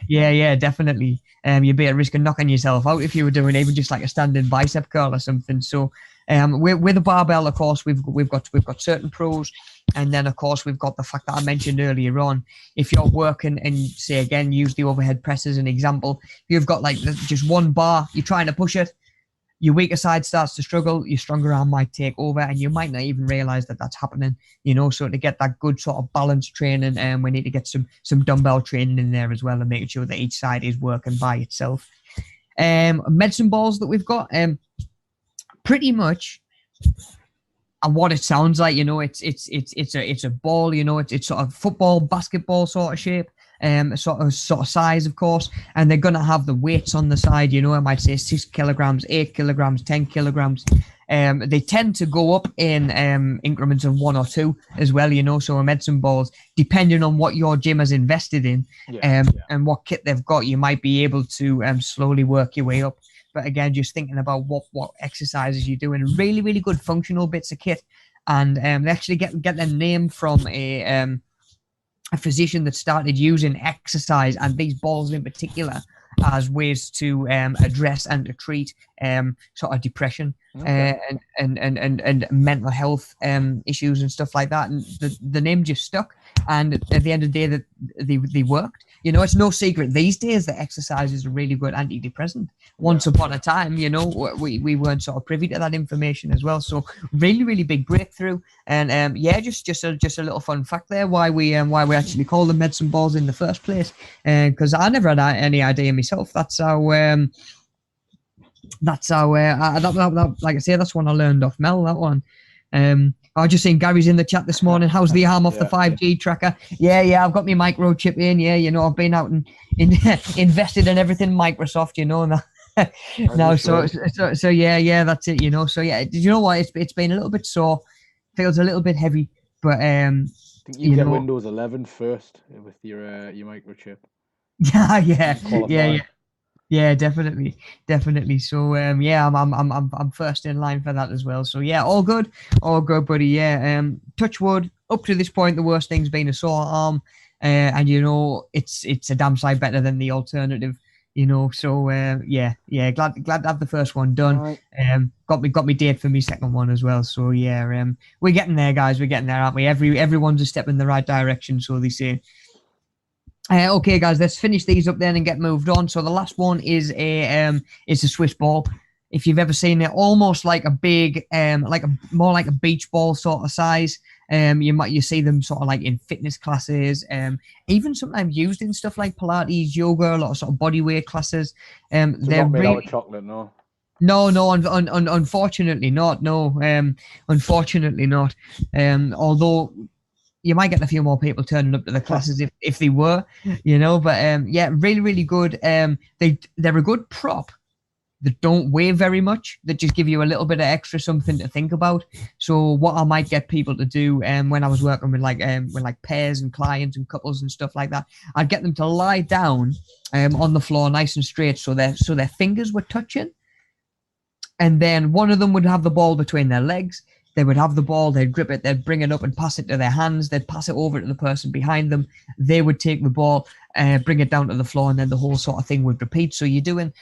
Yeah, definitely. You'd be at risk of knocking yourself out if you were doing even just like a standing bicep curl or something. So with a barbell, of course, we've got certain pros, and then of course we've got the fact that I mentioned earlier on. If you're working and say again, use the overhead press as an example, you've got like just one bar, you're trying to push it, your weaker side starts to struggle, your stronger arm might take over, and you might not even realize that that's happening. So to get that good sort of balance training, we need to get some dumbbell training in there as well, and making sure that each side is working by itself. Medicine balls that we've got, pretty much what it sounds like. It's a ball. It's sort of football, basketball sort of shape. Sort of size, of course, and they're going to have the weights on the side. I might say 6 kilograms, 8 kilograms, 10 kilograms. They tend to go up in increments of 1 or 2 as well. So a medicine balls, depending on what your gym has invested in and what kit they've got, you might be able to slowly work your way up. but again, just thinking about what exercises you're doing. Really, really good functional bits of kit, and they actually get their name from a physician that started using exercise and these balls in particular as ways to address and to treat sort of depression and mental health issues and stuff like that. And the name just stuck. And at the end of the day, that they worked. You know, it's no secret these days that exercise is a really good antidepressant. Once upon a time, you know, we weren't sort of privy to that information as well. So really, really big breakthrough. And just a little fun fact there why we actually call them medicine balls in the first place. Because I never had any idea myself. That's how like I say, that's one I learned off Mel. That one. I was just saying Gary's in the chat this morning. How's the arm off the 5G tracker? Yeah, I've got my microchip in. Yeah, you know, I've been out and invested in everything Microsoft, you know. And no, so yeah, that's it, you know. So yeah, did you know what? It's been a little bit sore, feels a little bit heavy, but I think you get Windows 11 first with your microchip. Yeah, definitely. So I'm first in line for that as well. So yeah, all good, buddy. Yeah, touch wood. Up to this point, the worst thing's been a sore arm, and you know it's a damn sight better than the alternative. You know, so glad to have the first one done. Right. Got me date for me second one as well. So yeah, we're getting there, guys. We're getting there, aren't we? Everyone's a step in the right direction, so they say. Okay, guys, let's finish these up then and get moved on. So the last one is a Swiss ball. If you've ever seen it, almost like a big, more like a beach ball sort of size. You see them sort of like in fitness classes, even sometimes used in stuff like Pilates, yoga, a lot of sort of body weight classes. So they're not made out of chocolate, no. No, unfortunately not. No, unfortunately not. Although you might get a few more people turning up to the classes if they were, you know. But really, really good. They're a good prop that don't weigh very much, that just give you a little bit of extra something to think about. So what I might get people to do when I was working with like pairs and clients and couples and stuff like that, I'd get them to lie down on the floor nice and straight so their fingers were touching. And then one of them would have the ball between their legs. They would have the ball, they'd grip it, they'd bring it up and pass it to their hands, they'd pass it over to the person behind them, they would take the ball, bring it down to the floor, and then the whole sort of thing would repeat. So you're doing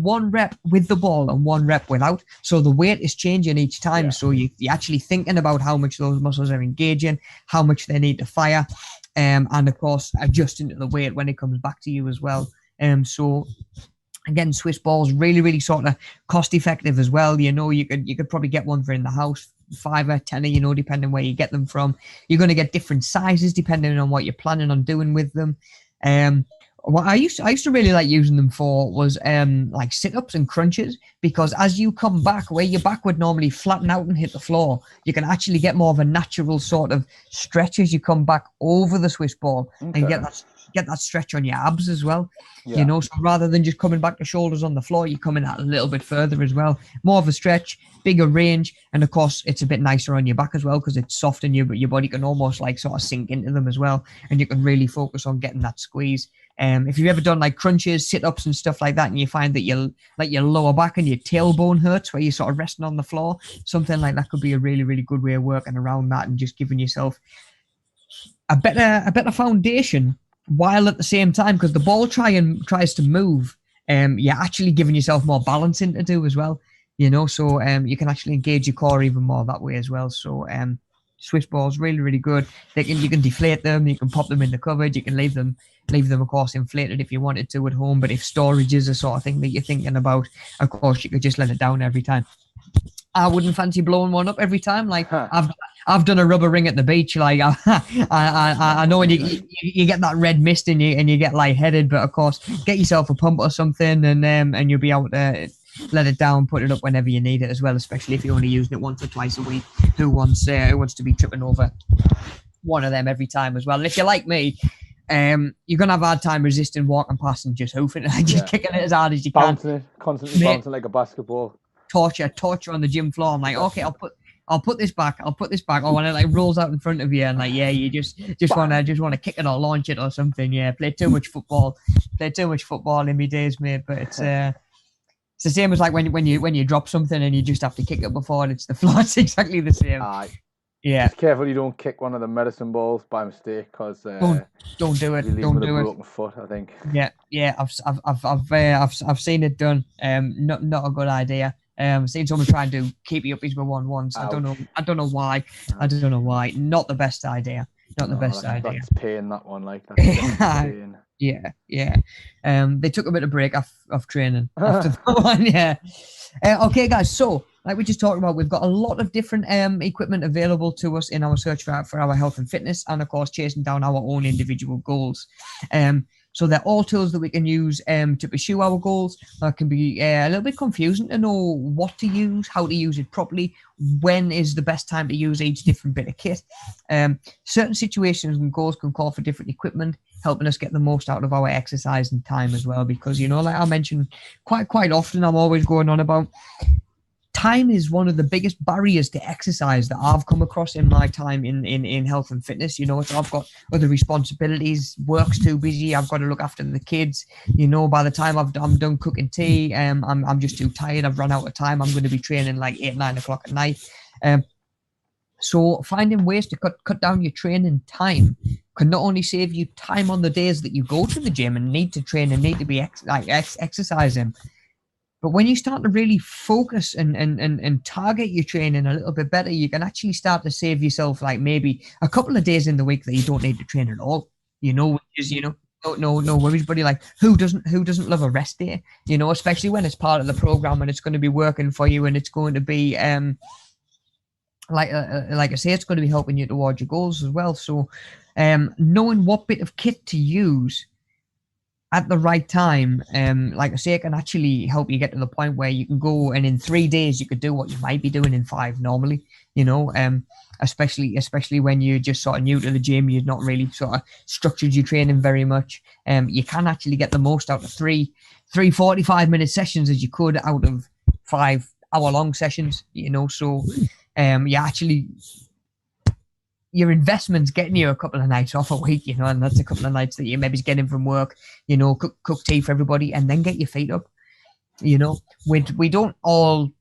one rep with the ball and one rep without, so the weight is changing each time. So you're actually thinking about how much those muscles are engaging, how much they need to fire, and of course adjusting to the weight when it comes back to you as well. So again, Swiss balls, really, really sort of cost effective as well. You know, you could probably get one for in the house, $5, $10, you know, depending where you get them from. You're going to get different sizes depending on what you're planning on doing with them. What I used to really like using them for was like sit-ups and crunches, because as you come back, where your back would normally flatten out and hit the floor, you can actually get more of a natural sort of stretch as you come back over the Swiss ball and get that stretch on your abs as well. You know, so rather than just coming back to shoulders on the floor, you're coming out a little bit further as well. More of a stretch, bigger range, and of course it's a bit nicer on your back as well because it's soft and your body can almost like sort of sink into them as well, and you can really focus on getting that squeeze. If you've ever done like crunches, sit-ups and stuff like that, and you find that your lower back and your tailbone hurts where you're sort of resting on the floor, something like that could be a really, really good way of working around that and just giving yourself a better foundation, while at the same time, because the ball tries to move, you're actually giving yourself more balancing to do as well, you know, so you can actually engage your core even more that way as well. So Swiss balls, really, really good. You can deflate them, you can pop them in the cupboard, you can leave them of course inflated if you wanted to at home, but if storage is a sort of thing that you're thinking about, of course you could just let it down every time. I wouldn't fancy blowing one up every time. Like I've done a rubber ring at the beach. Like I know when you get that red mist and you get lightheaded, but of course get yourself a pump or something, and you'll be able to let it down, put it up whenever you need it as well. Especially if you're only using it once or twice a week. Who wants to be tripping over one of them every time as well? And if you're like me, you're gonna have a hard time resisting walking past and just hoofing it and just kicking it as hard as you can. Bouncing it, constantly bouncing like a basketball. Torture on the gym floor. I'm like, okay, I'll put this back. Or when it like rolls out in front of you, and like, you just want to kick it or launch it or something. Yeah, played too much football in my days, mate. But It's the same as like when you drop something and you just have to kick it before and it's the floor. It's exactly the same. Yeah. Just careful you don't kick one of the medicine balls by mistake, because don't do it. you leave Don't with do a it. broken foot, I think. Yeah. I've seen it done. Not a good idea. I've seen someone try and do keepy uppies with one once. I don't know why. I don't know why. Not the best idea. Not the best idea. That's pain, that one. Like, that's pain. Yeah. They took a bit of break off training after that one. Yeah. Okay, guys. So, like we just talked about, we've got a lot of different equipment available to us in our search for our health and fitness, and of course, chasing down our own individual goals. So they're all tools that we can use to pursue our goals. That can be a little bit confusing to know what to use, how to use it properly, when is the best time to use each different bit of kit. Certain situations and goals can call for different equipment, helping us get the most out of our exercise and time as well. Because, like I mentioned quite often, I'm always going on about, time is one of the biggest barriers to exercise that I've come across in my time in health and fitness. I've got other responsibilities, work's too busy, I've got to look after the kids. By the time I'm done cooking tea, I'm just too tired, I've run out of time, I'm going to be training like 8-9 o'clock at night. So finding ways to cut down your training time can not only save you time on the days that you go to the gym and need to train and need to be exercising, but when you start to really focus and target your training a little bit better, you can actually start to save yourself like maybe a couple of days in the week that you don't need to train at all. No worries, buddy. Like who doesn't love a rest day? Especially when it's part of the program and it's going to be working for you and it's going to be like I say, it's going to be helping you towards your goals as well. So knowing what bit of kit to use at the right time, like I say, it can actually help you get to the point where you can go and in 3 days you could do what you might be doing in 5 normally, especially when you're just sort of new to the gym, you've not really sort of structured your training very much. You can actually get the most out of three 45-minute sessions as you could out of 5-hour-long sessions, so your investment's getting you a couple of nights off a week, and that's a couple of nights that you maybe getting from work, cook tea for everybody and then get your feet up. We don't all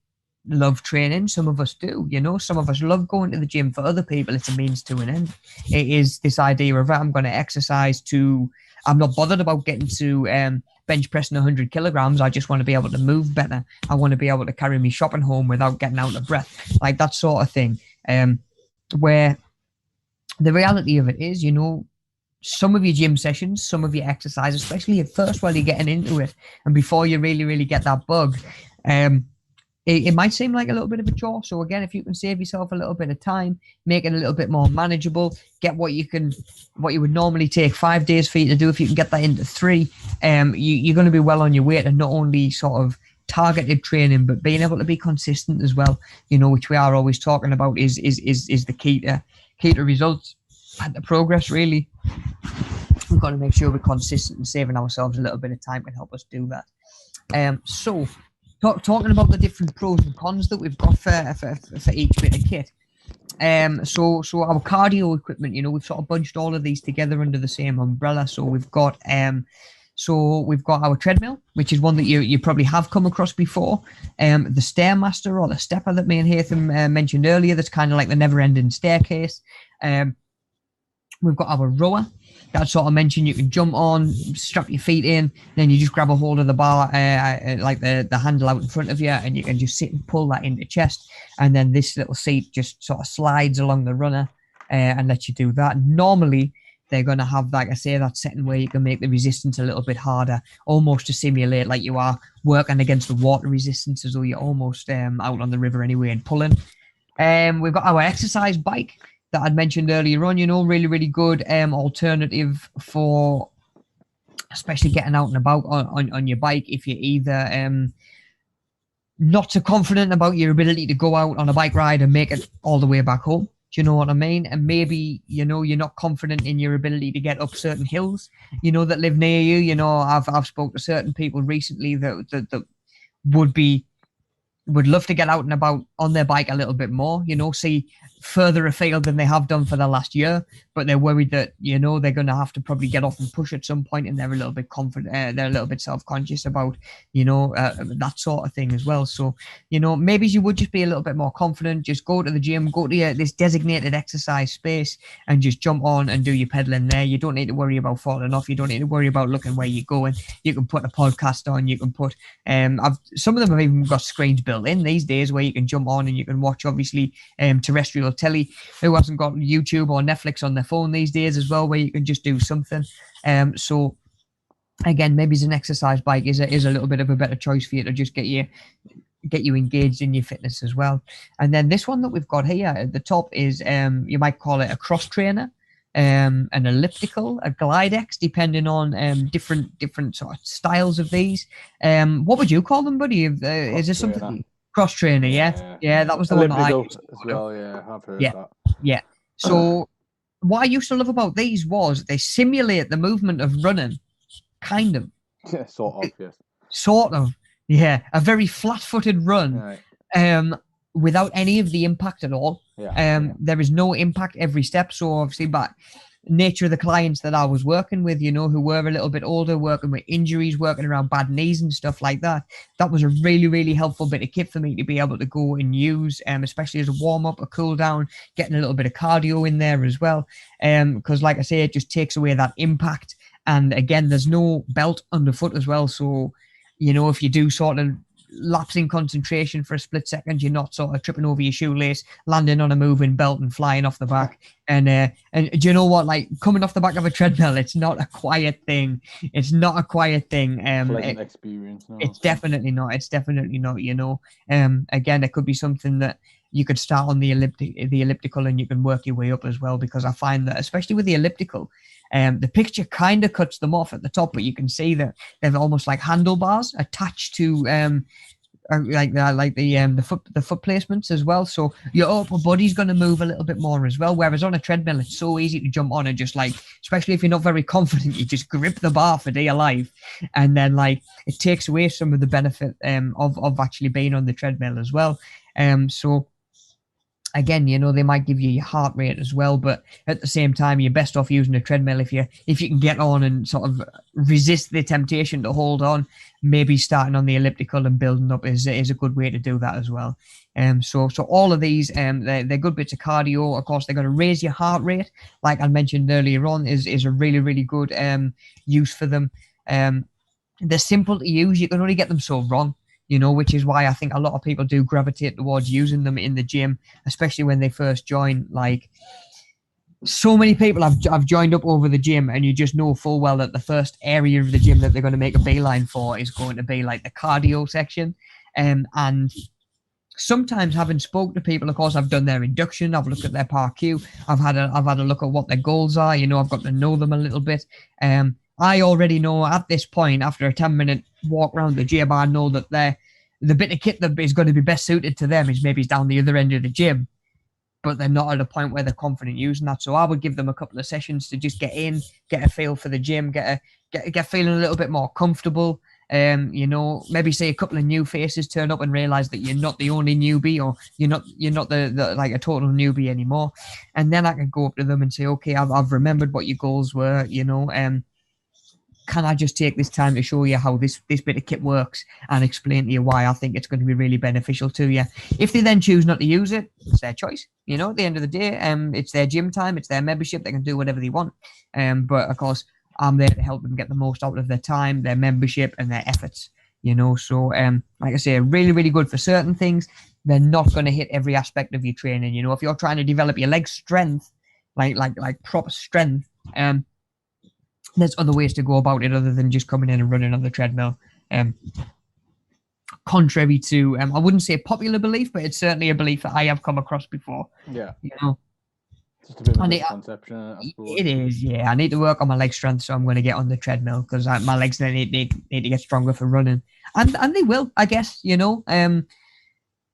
love training. Some of us do, some of us love going to the gym. For other people, it's a means to an end. It is this idea of, I'm going to exercise I'm not bothered about getting to bench pressing 100 kilograms. I just want to be able to move better. I want to be able to carry me shopping home without getting out of breath, like that sort of thing. Where the reality of it is, some of your gym sessions, some of your exercise, especially at first while you're getting into it and before you really, really get that bug, it might seem like a little bit of a chore. So again, if you can save yourself a little bit of time, make it a little bit more manageable, get what you would normally take 5 days for you to do, if you can get that into 3, you're going to be well on your way to not only sort of targeted training, but being able to be consistent as well, which we are always talking about is the key to results and the progress, really. We've got to make sure we're consistent, and saving ourselves a little bit of time can help us do that. So talking about the different pros and cons that we've got for each bit of kit. So our cardio equipment, we've sort of bunched all of these together under the same umbrella. So we've got our treadmill, which is one that you probably have come across before. The Stairmaster, or the stepper that me and Hatham mentioned earlier, that's kind of like the never-ending staircase. We've got our rower. That sort of mentioned you can jump on, strap your feet in, then you just grab a hold of the bar, like the handle out in front of you, and you can just sit and pull that into chest. And then this little seat just sort of slides along the runner and lets you do that. Normally, they're going to have, like I say, that setting where you can make the resistance a little bit harder, almost to simulate like you are working against the water resistance, as though you're almost out on the river anyway and pulling. We've got our exercise bike that I'd mentioned earlier on, really, really good alternative for especially getting out and about on your bike if you're either not so confident about your ability to go out on a bike ride and make it all the way back home. Do you know what I mean? And maybe, you're not confident in your ability to get up certain hills, that live near you. I've spoke to certain people recently that would love to get out and about on their bike a little bit more, see further afield than they have done for the last year, but they're worried that, you know, they're going to have to probably get off and push at some point, and they're a little bit confident, they're a little bit self-conscious about, you know, that sort of thing as well. So, you know, maybe you would just be a little bit more confident, just go to the gym, go to this designated exercise space and just jump on and do your pedaling there. You don't need to worry about falling off. You don't need to worry about looking where you're going. You can put a podcast on, you can put some of them have even got screens built in these days where you can jump on and you can watch, obviously, terrestrial telly. Who hasn't got YouTube or Netflix on their phone these days as well, where you can just do something. So again, maybe an exercise bike is a little bit of a better choice for you to just get you engaged in your fitness as well. And then this one that we've got here at the top is you might call it a cross trainer, an elliptical, a Glidex, depending on different sort of styles of these. What would you call them, buddy? Is there something? Cross trainer, yeah, that was the one that I used as well. Yeah, I've heard that. Yeah. So what I used to love about these was they simulate the movement of running, kind of. Yeah, sort of, yes. Sort of, yeah. A very flat-footed run, right. Without any of the impact at all. Yeah. There is no impact every step. So obviously, but nature of the clients that I was working with, you know, who were a little bit older, working with injuries, working around bad knees and stuff like that, that was a really, really helpful bit of kit for me to be able to go and use, especially as a warm-up, a cool-down, getting a little bit of cardio in there as well, because like I say, it just takes away that impact. And again, there's no belt underfoot as well, so, you know, if you do sort of lapse in concentration for a split second, you're not sort of tripping over your shoelace, landing on a moving belt and flying off the back. And do you know what, like, coming off the back of a treadmill, it's not a quiet thing. It's not a quiet thing. Pleasant experience. No. It's definitely not, you know. Again, it could be something that you could start on the elliptical and you can work your way up as well, because I find that, especially with the elliptical, the picture kind of cuts them off at the top, but you can see that they're almost like handlebars attached to the foot placements as well. So your upper body's going to move a little bit more as well. Whereas on a treadmill, it's so easy to jump on and just, like, especially if you're not very confident, you just grip the bar for dear life, and then, like, it takes away some of the benefit of actually being on the treadmill as well. So again, you know, they might give you your heart rate as well, but at the same time, you're best off using a treadmill if you can get on and sort of resist the temptation to hold on. Maybe starting on the elliptical and building up is a good way to do that as well. So all of these, they're good bits of cardio. Of course, they're going to raise your heart rate, like I mentioned earlier on, is a really, really good use for them. They're simple to use. You can only get them so wrong, you know, which is why I think a lot of people do gravitate towards using them in the gym, especially when they first join. Like, so many people have joined up over the gym, and you just know full well that the first area of the gym that they're going to make a beeline for is going to be like the cardio section. And sometimes, having spoke to people, of course, I've done their induction, I've looked at their PAR-Q, I've had a look at what their goals are, you know, I've got to know them a little bit. I already know at this point, after a 10-minute walk around the gym, I know that the bit of kit that is going to be best suited to them is maybe down the other end of the gym, but they're not at a point where they're confident using that. So I would give them a couple of sessions to just get in, get a feel for the gym, get feeling a little bit more comfortable. You know, maybe say a couple of new faces turn up and realize that you're not the only newbie, or you're not the like a total newbie anymore. And then I can go up to them and say, okay, I've remembered what your goals were, you know, can I just take this time to show you how this bit of kit works and explain to you why I think it's going to be really beneficial to you? If they then choose not to use it, it's their choice. You know, at the end of the day, it's their gym time, it's their membership, they can do whatever they want. But of course, I'm there to help them get the most out of their time, their membership, and their efforts. You know, so like I say, really, really good for certain things. They're not going to hit every aspect of your training. You know, if you're trying to develop your leg strength, like proper strength, there's other ways to go about it other than just coming in and running on the treadmill. Contrary to, I wouldn't say popular belief, but it's certainly a belief that I have come across before. Yeah. You know, just a bit of a misconception, I suppose. It is, yeah. I need to work on my leg strength, so I'm going to get on the treadmill because my legs need to get stronger for running, and they will, I guess. You know,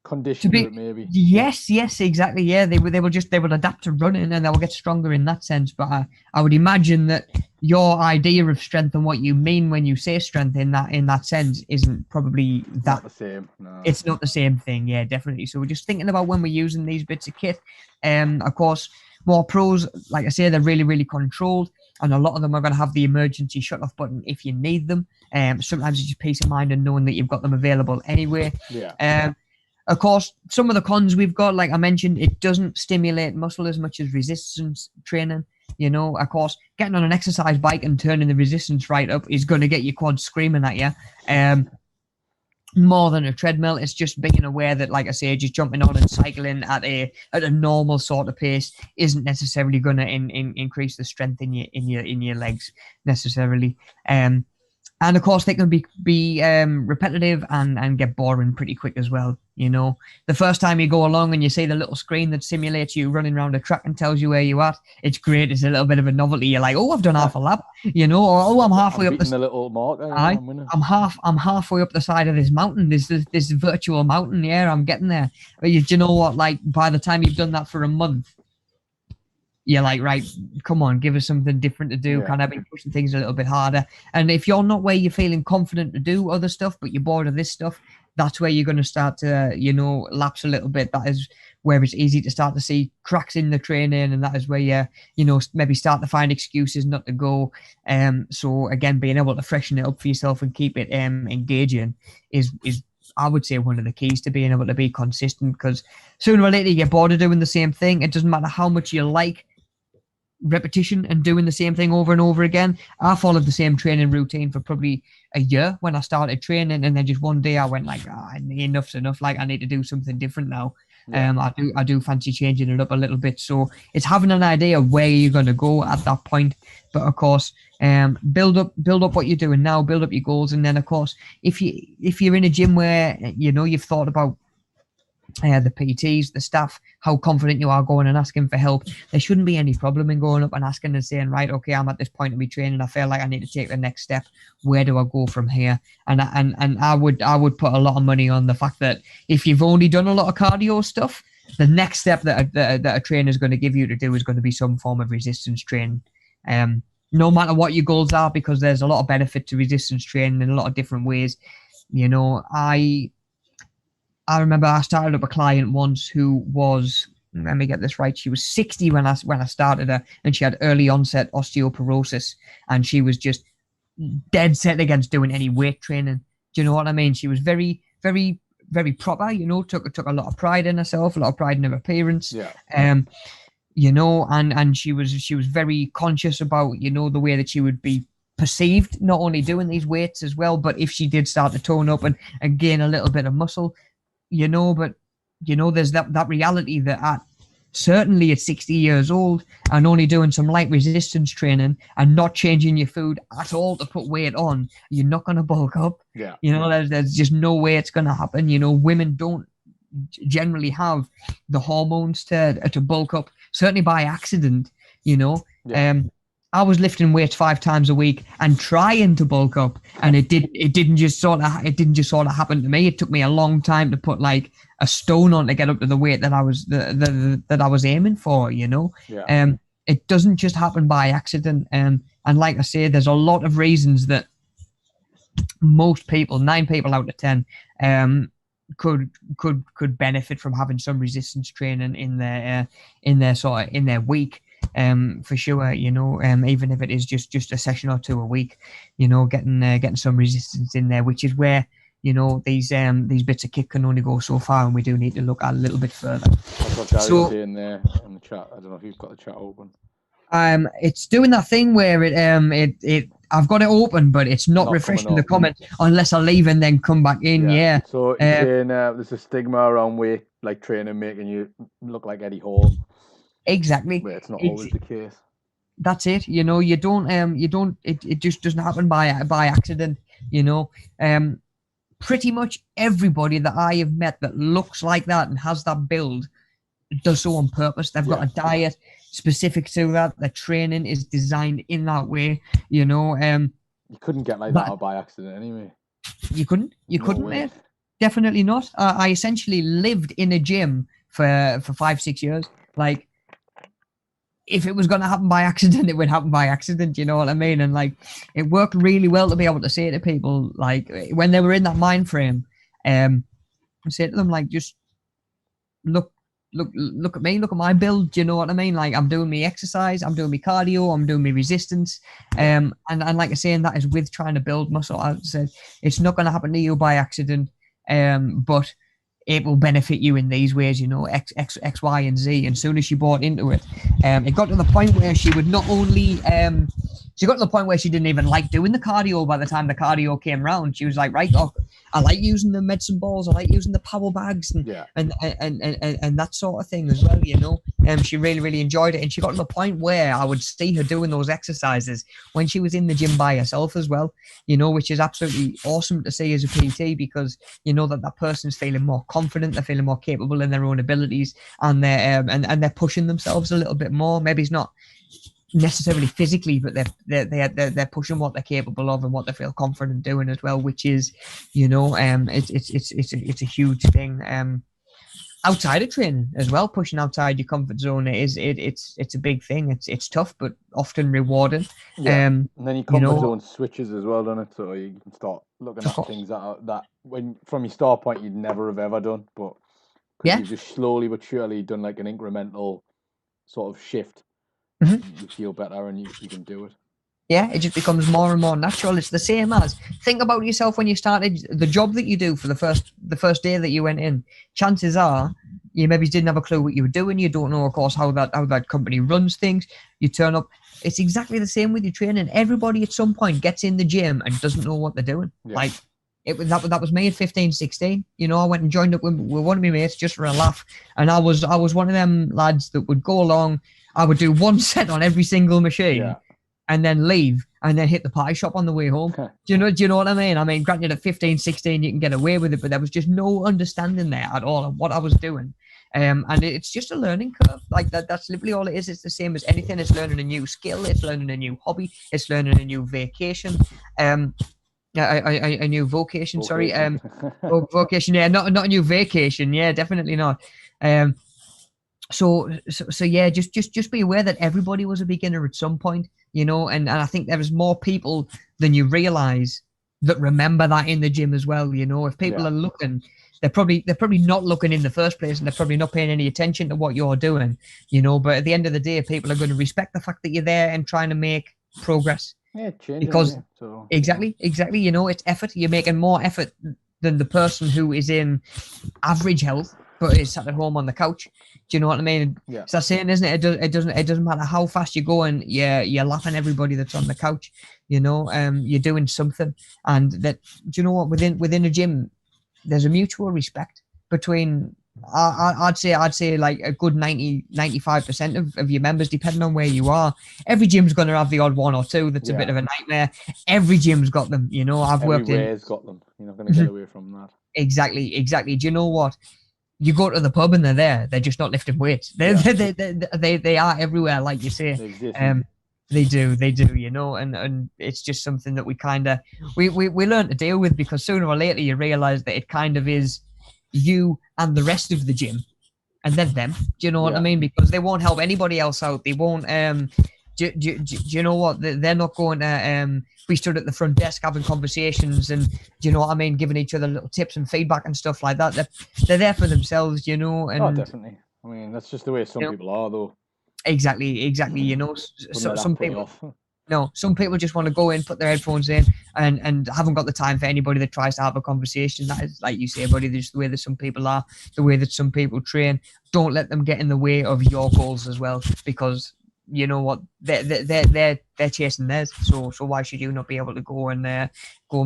condition to it, maybe. Yes, exactly. Yeah, they will adapt to running and they will get stronger in that sense. But I would imagine that your idea of strength and what you mean when you say strength in that sense isn't probably Not the same. No. It's not the same thing. Yeah, definitely. So we're just thinking about when we're using these bits of kit. Of course, more pros, like I say, they're really, really controlled, and a lot of them are going to have the emergency shut-off button if you need them. Sometimes it's just peace of mind and knowing that you've got them available anyway. Yeah. Of course, some of the cons we've got, like I mentioned, it doesn't stimulate muscle as much as resistance training. You know, of course, getting on an exercise bike and turning the resistance right up is going to get your quads screaming at you. More than a treadmill, it's just being aware that, like I say, just jumping on and cycling at a normal sort of pace isn't necessarily going to increase the strength in your legs necessarily. And of course, they can be repetitive and get boring pretty quick as well. You know, the first time you go along and you see the little screen that simulates you running around a track and tells you where you're at, it's great. It's a little bit of a novelty. You're like, oh, I've done half a lap, you know, or oh, I'm halfway up the little marker. I'm halfway up the side of this mountain. This virtual mountain. Yeah, I'm getting there. But do you know what? Like, by the time you've done that for a month, you're like, right, come on, give us something different to do. Can I be pushing things a little bit harder? And if you're not where you're feeling confident to do other stuff, but you're bored of this stuff, that's where you're going to start to, you know, lapse a little bit. That is where it's easy to start to see cracks in the training, and that is where you know, maybe start to find excuses not to go. So again, being able to freshen it up for yourself and keep it engaging is I would say one of the keys to being able to be consistent, because sooner or later you get bored of doing the same thing. It doesn't matter how much you like repetition and doing the same thing over and over again. I followed the same training routine for probably a year when I started training, and then just one day I went like, enough's enough. Like, I need to do something different now. I do fancy changing it up a little bit. So it's having an idea of where you're going to go at that point. But of course, build up what you're doing now, build up your goals, and then of course, if you're in a gym where you know you've thought about the PTs, the staff, how confident you are going and asking for help, there shouldn't be any problem in going up and asking and saying, right, okay, I'm at this point of my training, I feel like I need to take the next step. Where do I go from here? And I would put a lot of money on the fact that if you've only done a lot of cardio stuff, the next step that a trainer is going to give you to do is going to be some form of resistance training. No matter what your goals are, because there's a lot of benefit to resistance training in a lot of different ways. You know, I remember I started up a client once who was, let me get this right, she was 60 when I started her, and she had early onset osteoporosis, and she was just dead set against doing any weight training. Do you know what I mean? She was very, very, very proper, you know, took a lot of pride in herself, a lot of pride in her appearance. You know, and she was very conscious about, you know, the way that she would be perceived, not only doing these weights as well, but if she did start to tone up and gain a little bit of muscle, you know. But you know, there's that reality that certainly at 60 years old and only doing some light resistance training and not changing your food at all to put weight on, you're not going to bulk up. You know, there's just no way it's going to happen. You know, women don't generally have the hormones to bulk up, certainly by accident, you know. I was lifting weights 5 times a week and trying to bulk up, and it didn't just sort of happen to me. It took me a long time to put like a stone on to get up to the weight that I was that I was aiming for, you know. It doesn't just happen by accident. And like I say, there's a lot of reasons that most people, 9 people out of 10, could benefit from having some resistance training in their week. For sure, you know, even if it is just a session or 2 a week, you know, getting some resistance in there, which is where, you know, these bits of kit can only go so far, and we do need to look at a little bit further. That's what Gary's saying there in the chat. I don't know if you've got the chat open. It's doing that thing where it I've got it open, but it's not refreshing the comments unless I leave and then come back in. So you're saying there's a stigma around weight, like training making you look like Eddie Hall. Exactly. But it's not always the case. That's it. You know, you don't it just doesn't happen by accident, you know. Pretty much everybody that I have met that looks like that and has that build does so on purpose. They've got a diet specific to that. Their training is designed in that way, you know. You couldn't get like that by accident anyway. You couldn't, mate. Definitely not. I essentially lived in a gym for 5-6 years. Like, if it was going to happen by accident, it would happen by accident. You know what I mean? And like, it worked really well to be able to say to people, like, when they were in that mind frame, say to them, like, just look at me, look at my build. You know what I mean? Like, I'm doing me exercise, I'm doing me cardio, I'm doing me resistance. And like I say, and that is with trying to build muscle. I said it's not going to happen to you by accident. But it will benefit you in these ways, you know, X, Y, and Z. And soon as she bought into it, it got to the point where she would not only, she got to the point where she didn't even like doing the cardio by the time the cardio came round. She was like, right, oh, I like using the medicine balls, I like using the power bags and that sort of thing as well, you know. She really, really enjoyed it. And she got to the point where I would see her doing those exercises when she was in the gym by herself as well, you know, which is absolutely awesome to see as a PT, because you know that person's feeling more confident, they're feeling more capable in their own abilities, and they're and they're pushing themselves a little bit more. Maybe it's not necessarily physically, but they're pushing what they're capable of and what they feel confident doing as well, which is, you know, it's a huge thing. Outside of training as well, pushing outside your comfort zone it's a big thing. It's tough, but often rewarding. And then your comfort zone switches as well, doesn't it? So you can start looking at things that when from your start point you'd never have ever done, but you've just slowly but surely done like an incremental sort of shift. You feel better and you can do it. Yeah, it just becomes more and more natural. It's the same as, think about yourself when you started the job that you do for the first day that you went in. Chances are you maybe didn't have a clue what you were doing. You don't know, of course, how that company runs things. You turn up. It's exactly the same with your training. Everybody at some point gets in the gym and doesn't know what they're doing. Yeah. Like, that was me at 15, 16. You know, I went and joined up with one of my mates just for a laugh. And I was one of them lads that would go along. I would do one set on every single machine. Yeah. And then leave and then hit the pie shop on the way home. Do you know what I mean? I mean, granted at 15, 16, you can get away with it, but there was just no understanding there at all of what I was doing. And it's just a learning curve. Like that's literally all it is. It's the same as anything. It's learning a new skill. It's learning a new hobby. It's learning a new vacation. A new vocation. Sorry. Vocation. Yeah, not a new vacation. Yeah, definitely not. So yeah, just be aware that everybody was a beginner at some point, you know, and I think there is more people than you realize that remember that in the gym as well. You know, if people are looking, they're probably not looking in the first place, and they're probably not paying any attention to what you're doing, you know. But at the end of the day, people are going to respect the fact that you're there and trying to make progress. Yeah, changing, because exactly, you know, it's effort. You're making more effort than the person who is in average health but is sat at home on the couch. Do you know what I mean? Yeah. It's that saying, isn't it? It doesn't matter how fast you're going. You're laughing everybody that's on the couch. You know, you're doing something, and that. Do you know what? Within a gym, there's a mutual respect between. I'd say like a good 95% of your members, depending on where you are. Every gym's going to have the odd one or two that's a bit of a nightmare. Every gym's got them. You know, Everywhere's got them. You're not going to get away from that. Exactly. Do you know what? You go to the pub and they're there. They're just not lifting weights. They are everywhere, like you say. They do. You know, and it's just something that we kind of we learn to deal with, because sooner or later you realize that it kind of is you and the rest of the gym, and then them. Do you know what I mean? Because they won't help anybody else out. They won't. Do you know what? They're not going to be stood at the front desk having conversations and, do you know what I mean, giving each other little tips and feedback and stuff like that. They're there for themselves, you know. And, definitely. I mean, that's just the way some people are, though. Exactly. You know, some people. No, some people just want to go in, put their headphones in, and haven't got the time for anybody that tries to have a conversation. That is, like you say, buddy, just the way that some people are, the way that some people train. Don't let them get in the way of your goals as well, because you know what, they're chasing theirs. So why should you not be able to go and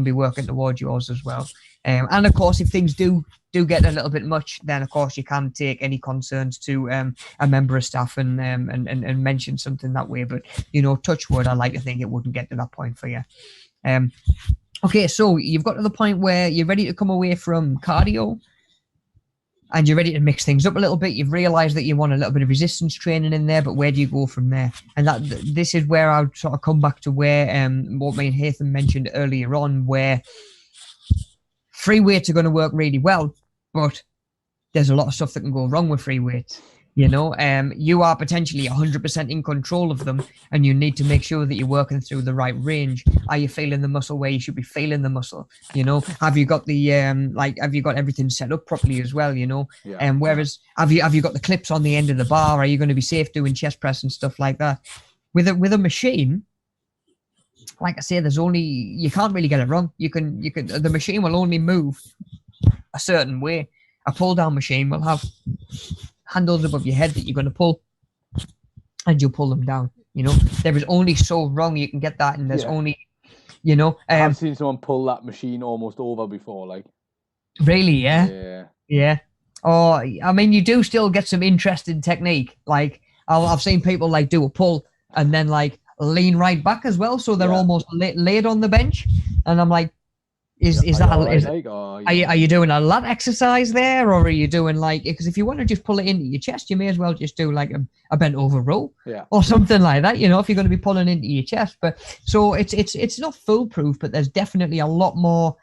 be working towards yours as well? And of course, if things do get a little bit much, then of course you can take any concerns to a member of staff and mention something that way. But you know, touch wood, I like to think it wouldn't get to that point for you. Okay, so you've got to the point where you're ready to come away from cardio, and you're ready to mix things up a little bit. You've realised that you want a little bit of resistance training in there, but where do you go from there? And this is where I would sort of come back to where what me and Haytham mentioned earlier on, where free weights are going to work really well, but there's a lot of stuff that can go wrong with free weights. You are potentially 100% in control of them, and you need to make sure that you're working through the right range. Are you feeling the muscle where you should be feeling the muscle? Have you got the have you got everything set up properly as well? Whereas have you got the clips on the end of the bar? Are you going to be safe doing chest press and stuff like that? With a machine, like I say, you can't really get it wrong. The machine will only move a certain way. A pull down machine will have handles above your head that you're going to pull, and you'll pull them down. There is only so wrong you can get that, and there's only, I've seen someone pull that machine almost over before, like. Really, yeah. Oh, I mean, you do still get some interesting technique. Like I've seen people like do a pull and then like lean right back as well, so they're almost laid on the bench, and I'm like, are you doing a lat exercise there, or are you doing like, because if you want to just pull it into your chest, you may as well just do like a bent over row or something like that, if you're going to be pulling into your chest. But so it's not foolproof, but there's definitely a lot more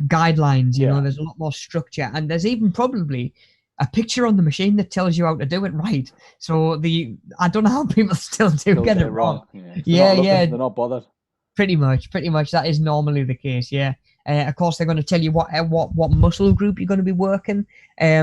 guidelines, there's a lot more structure, and there's even probably a picture on the machine that tells you how to do it right. So I don't know how people still get it wrong. They're not bothered. Pretty much that is normally the case. Of course, they're going to tell you what muscle group you're going to be working.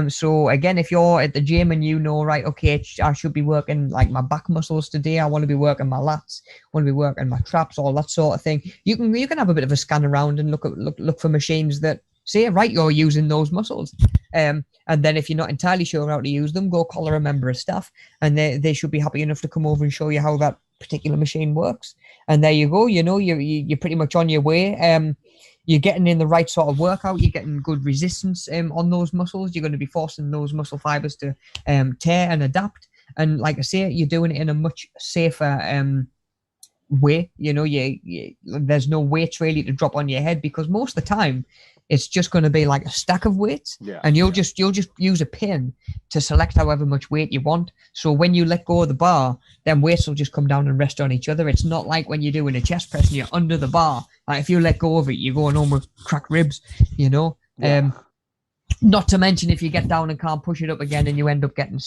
So again, if you're at the gym and right, okay, I should be working like my back muscles today, I want to be working my lats, I want to be working my traps, all that sort of thing, you can have a bit of a scan around and look for machines that say, right, you're using those muscles. And then if you're not entirely sure how to use them, go collar a member of staff, and they should be happy enough to come over and show you how that particular machine works. And there you go. You're pretty much on your way. You're getting in the right sort of workout. You're getting good resistance on those muscles. You're going to be forcing those muscle fibers to tear and adapt. And like I say, you're doing it in a much safer way. There's no weights really to drop on your head, because most of the time it's just going to be like a stack of weights, and you'll just use a pin to select however much weight you want. So when you let go of the bar, then weights will just come down and rest on each other. It's not like when you're doing a chest press and you're under the bar. Like if you let go of it, you're going home with cracked ribs. Not to mention if you get down and can't push it up again, and you end up getting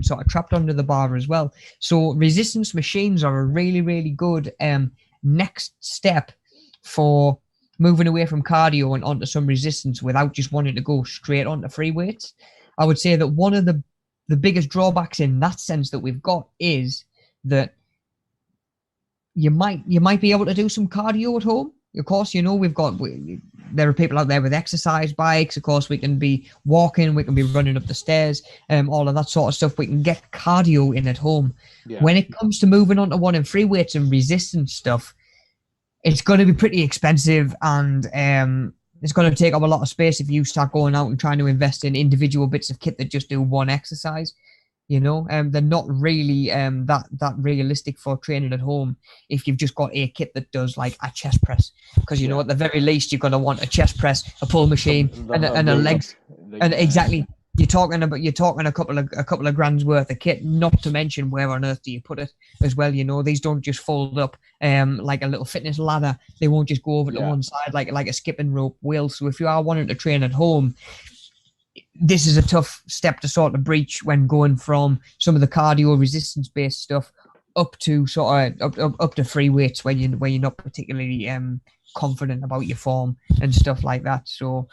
sort of trapped under the bar as well. So resistance machines are a really, really good next step for moving away from cardio and onto some resistance without just wanting to go straight onto free weights. I would say that one of the biggest drawbacks in that sense that we've got is that you might be able to do some cardio at home. Of course, there are people out there with exercise bikes. Of course, we can be walking, we can be running up the stairs, all of that sort of stuff. We can get cardio in at home. When it comes to moving on to one in free weights and resistance stuff, it's going to be pretty expensive, and it's going to take up a lot of space if you start going out and trying to invest in individual bits of kit that just do one exercise. They're not really that realistic for training at home if you've just got a kit that does like a chest press, because at the very least you're going to want a chest press, a pull machine, and a legs, and exactly. You're talking a couple of grand's worth of kit, not to mention where on earth do you put it as well. These don't just fold up like a little fitness ladder. They won't just go over to one side like a skipping rope will. So if you are wanting to train at home, this is a tough step to sort of breach when going from some of the cardio resistance based stuff up to sort of up to free weights when you're not particularly confident about your form and stuff like that. So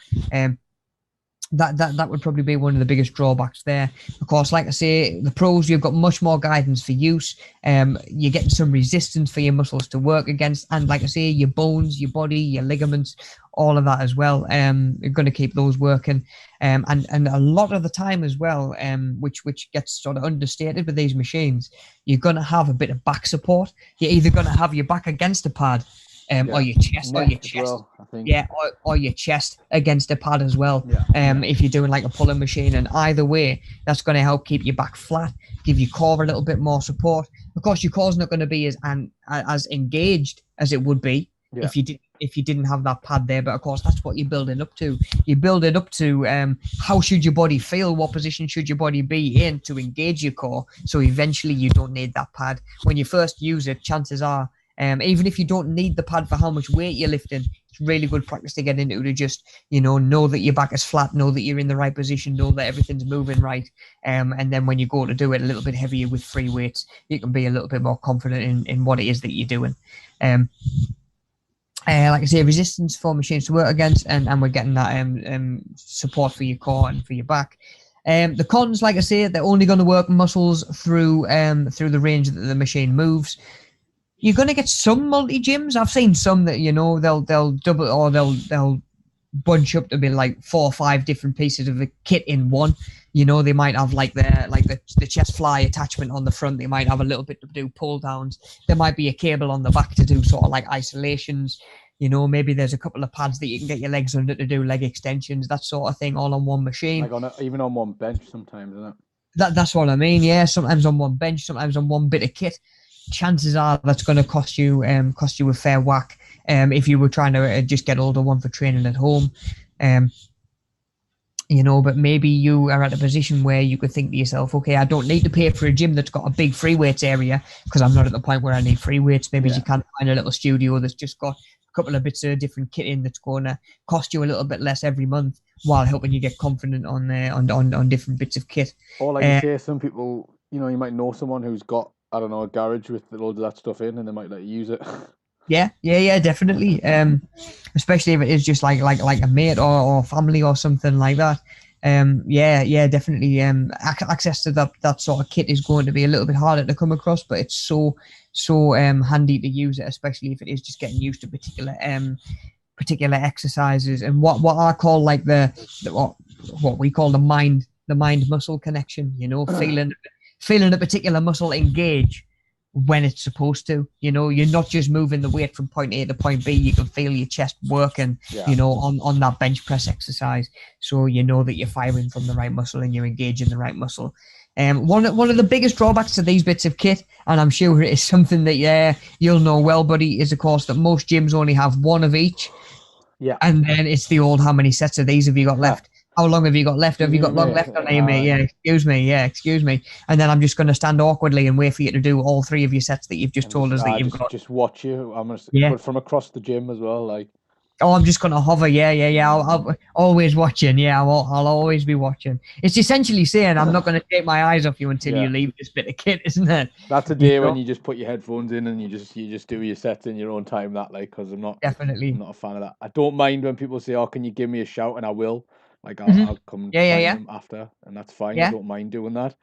that would probably be one of the biggest drawbacks there. Of course, like I say, the pros, you've got much more guidance for use. You're getting some resistance for your muscles to work against, and like I say, your bones, your body, your ligaments, all of that as well. You're going to keep those working, and a lot of the time as well, which gets sort of understated with these machines, you're going to have a bit of back support. You're either going to have your back against a pad, or your chest, well, I think. or your chest against a pad as well. If you're doing like a pulling machine, and either way, that's going to help keep your back flat, give your core a little bit more support. Of course, your core's not going to be as engaged as it would be if you didn't have that pad there. But of course, that's what you're building up to. You build it up to how should your body feel, what position should your body be in to engage your core, so eventually you don't need that pad. When you first use it, chances are, even if you don't need the pad for how much weight you're lifting, It's really good practice to get into, to just, know that your back is flat, know that you're in the right position, know that everything's moving right. And then when you go to do it a little bit heavier with free weights, you can be a little bit more confident in what it is that you're doing. Like I say, resistance for machines to work against, and we're getting that support for your core and for your back. The cons, like I say, they're only going to work muscles through the range that the machine moves. You're going to get some multi gyms. I've seen some that they'll double, or they'll bunch up to be like 4 or 5 different pieces of a kit in one. They might have like the chest fly attachment on the front. They might have a little bit to do pull downs. There might be a cable on the back to do sort of like isolations. Maybe there's a couple of pads that you can get your legs under to do leg extensions, that sort of thing, all on one machine. Like even on one bench sometimes, isn't it? That's what I mean. Yeah, sometimes on one bench, sometimes on one bit of kit. Chances are that's going to cost you a fair whack. If you were trying to just get older one for training at home. But maybe you are at a position where you could think to yourself, okay, I don't need to pay for a gym that's got a big free weights area, because I'm not at the point where I need free weights. Maybe you can find a little studio that's just got a couple of bits of different kit in that's going to cost you a little bit less every month, while helping you get confident on different bits of kit. Or like you say, some people, you might know someone who's got, I don't know, a garage with loads of that stuff in, and they might let you use it. Yeah, definitely. Especially if it is just like a mate or family or something like that. Definitely. Access to that sort of kit is going to be a little bit harder to come across, but it's so handy to use it, especially if it is just getting used to particular exercises, and what I call like what we call the mind muscle connection. Feeling a particular muscle engage when it's supposed to. You're not just moving the weight from point A to point B. You can feel your chest working, on that bench press exercise. So you know that you're firing from the right muscle and you're engaging the right muscle. One of the biggest drawbacks to these bits of kit, and I'm sure it is something that you'll know well, buddy, is of course that most gyms only have one of each. Yeah. And then it's the old, how many sets of these have you got left? How long have you got left? Have you got long left on you, mate? Yeah, excuse me. And then I'm just going to stand awkwardly and wait for you to do all 3 of your sets that you've just told us that you've got. Just watch you. But from across the gym as well, like. Oh, I'm just going to hover. Yeah. I'll always watching. Yeah, I'll always be watching. It's essentially saying I'm not going to take my eyes off you until you leave this bit of kit, isn't it? That's a day when you just put your headphones in and you just do your sets in your own time. That because I'm not a fan of that. I don't mind when people say, "Oh, can you give me a shout?" And I will. Like I'll come find them after, and that's fine. I don't mind doing that.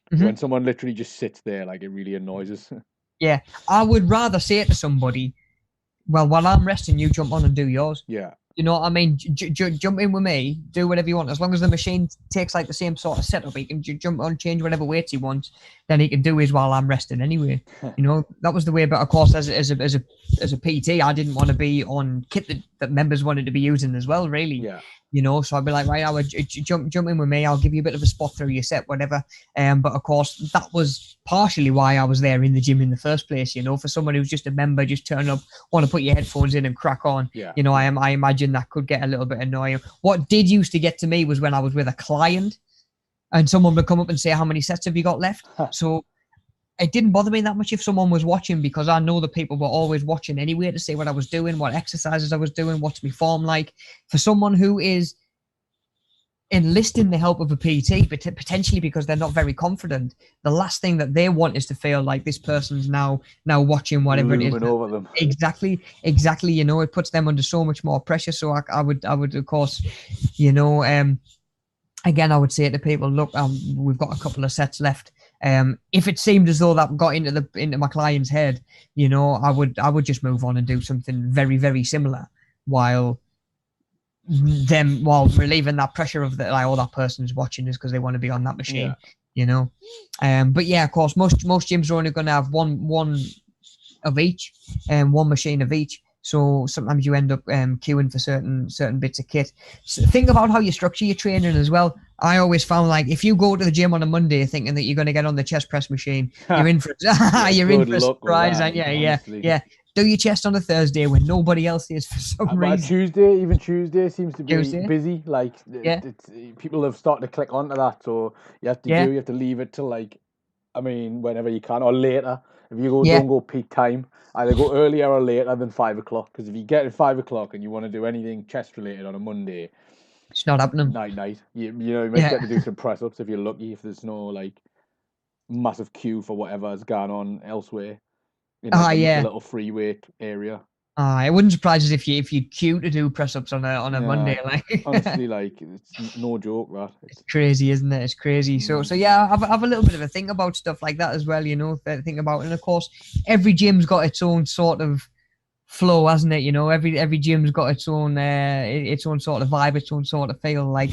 When someone literally just sits there, like it really annoys us. Yeah, I would rather say to somebody, well, while I'm resting, you jump on and do yours. Yeah. You know what I mean? Jump in with me, do whatever you want. As long as the machine takes like the same sort of setup, he can jump on, change whatever weights he wants. Then he can do his while I'm resting anyway. That was the way. But of course, as a PT, I didn't want to be on kit that members wanted to be using as well. Really. Yeah. So I'd be like, right, I would jump in with me. I'll give you a bit of a spot through your set, whatever. But of course, that was partially why I was there in the gym in the first place. For someone who's just a member, just turn up, want to put your headphones in and crack on. Yeah. I imagine that could get a little bit annoying. What did used to get to me was when I was with a client, and someone would come up and say, "How many sets have you got left?" So it didn't bother me that much if someone was watching, because I know that people were always watching anyway to see what I was doing, what exercises I was doing, what's my form like. For someone who is enlisting the help of a PT, but potentially because they're not very confident, the last thing that they want is to feel like this person's now watching whatever it is. Over them. Exactly. It puts them under so much more pressure. So I would of course, again, I would say to people, look, we've got a couple of sets left. If it seemed as though that got into my client's head, I would just move on and do something very, very similar while relieving that pressure of that person's watching us because they want to be on that machine. But yeah, of course, most gyms are only going to have one of each, and one machine of each. So sometimes you end up queuing for certain bits of kit. So think about how you structure your training as well. I always found like if you go to the gym on a Monday thinking that you're going to get on the chest press machine, you're in for a surprise. And yeah. Do your chest on a Thursday when nobody else is for some reason. Tuesday seems to be busy. Like people have started to click onto that, so you have to leave it till whenever you can or later. If you don't go peak time, either go earlier or later than 5 o'clock. Because if you get at 5 o'clock and you want to do anything chest related on a Monday, it's not happening. Night. You might get to do some press ups if you're lucky. If there's no like massive queue for whatever has gone on elsewhere in the little free weight area. It wouldn't surprise us if you queue to do press ups on a Monday. Like honestly, like it's no joke. That it's crazy, isn't it? It's crazy. So yeah, have a little bit of a think about stuff like that as well. You know, think about it. And of course, every gym's got its own sort of flow, hasn't it? You know, every gym's got its own sort of vibe, its own sort of feel. Like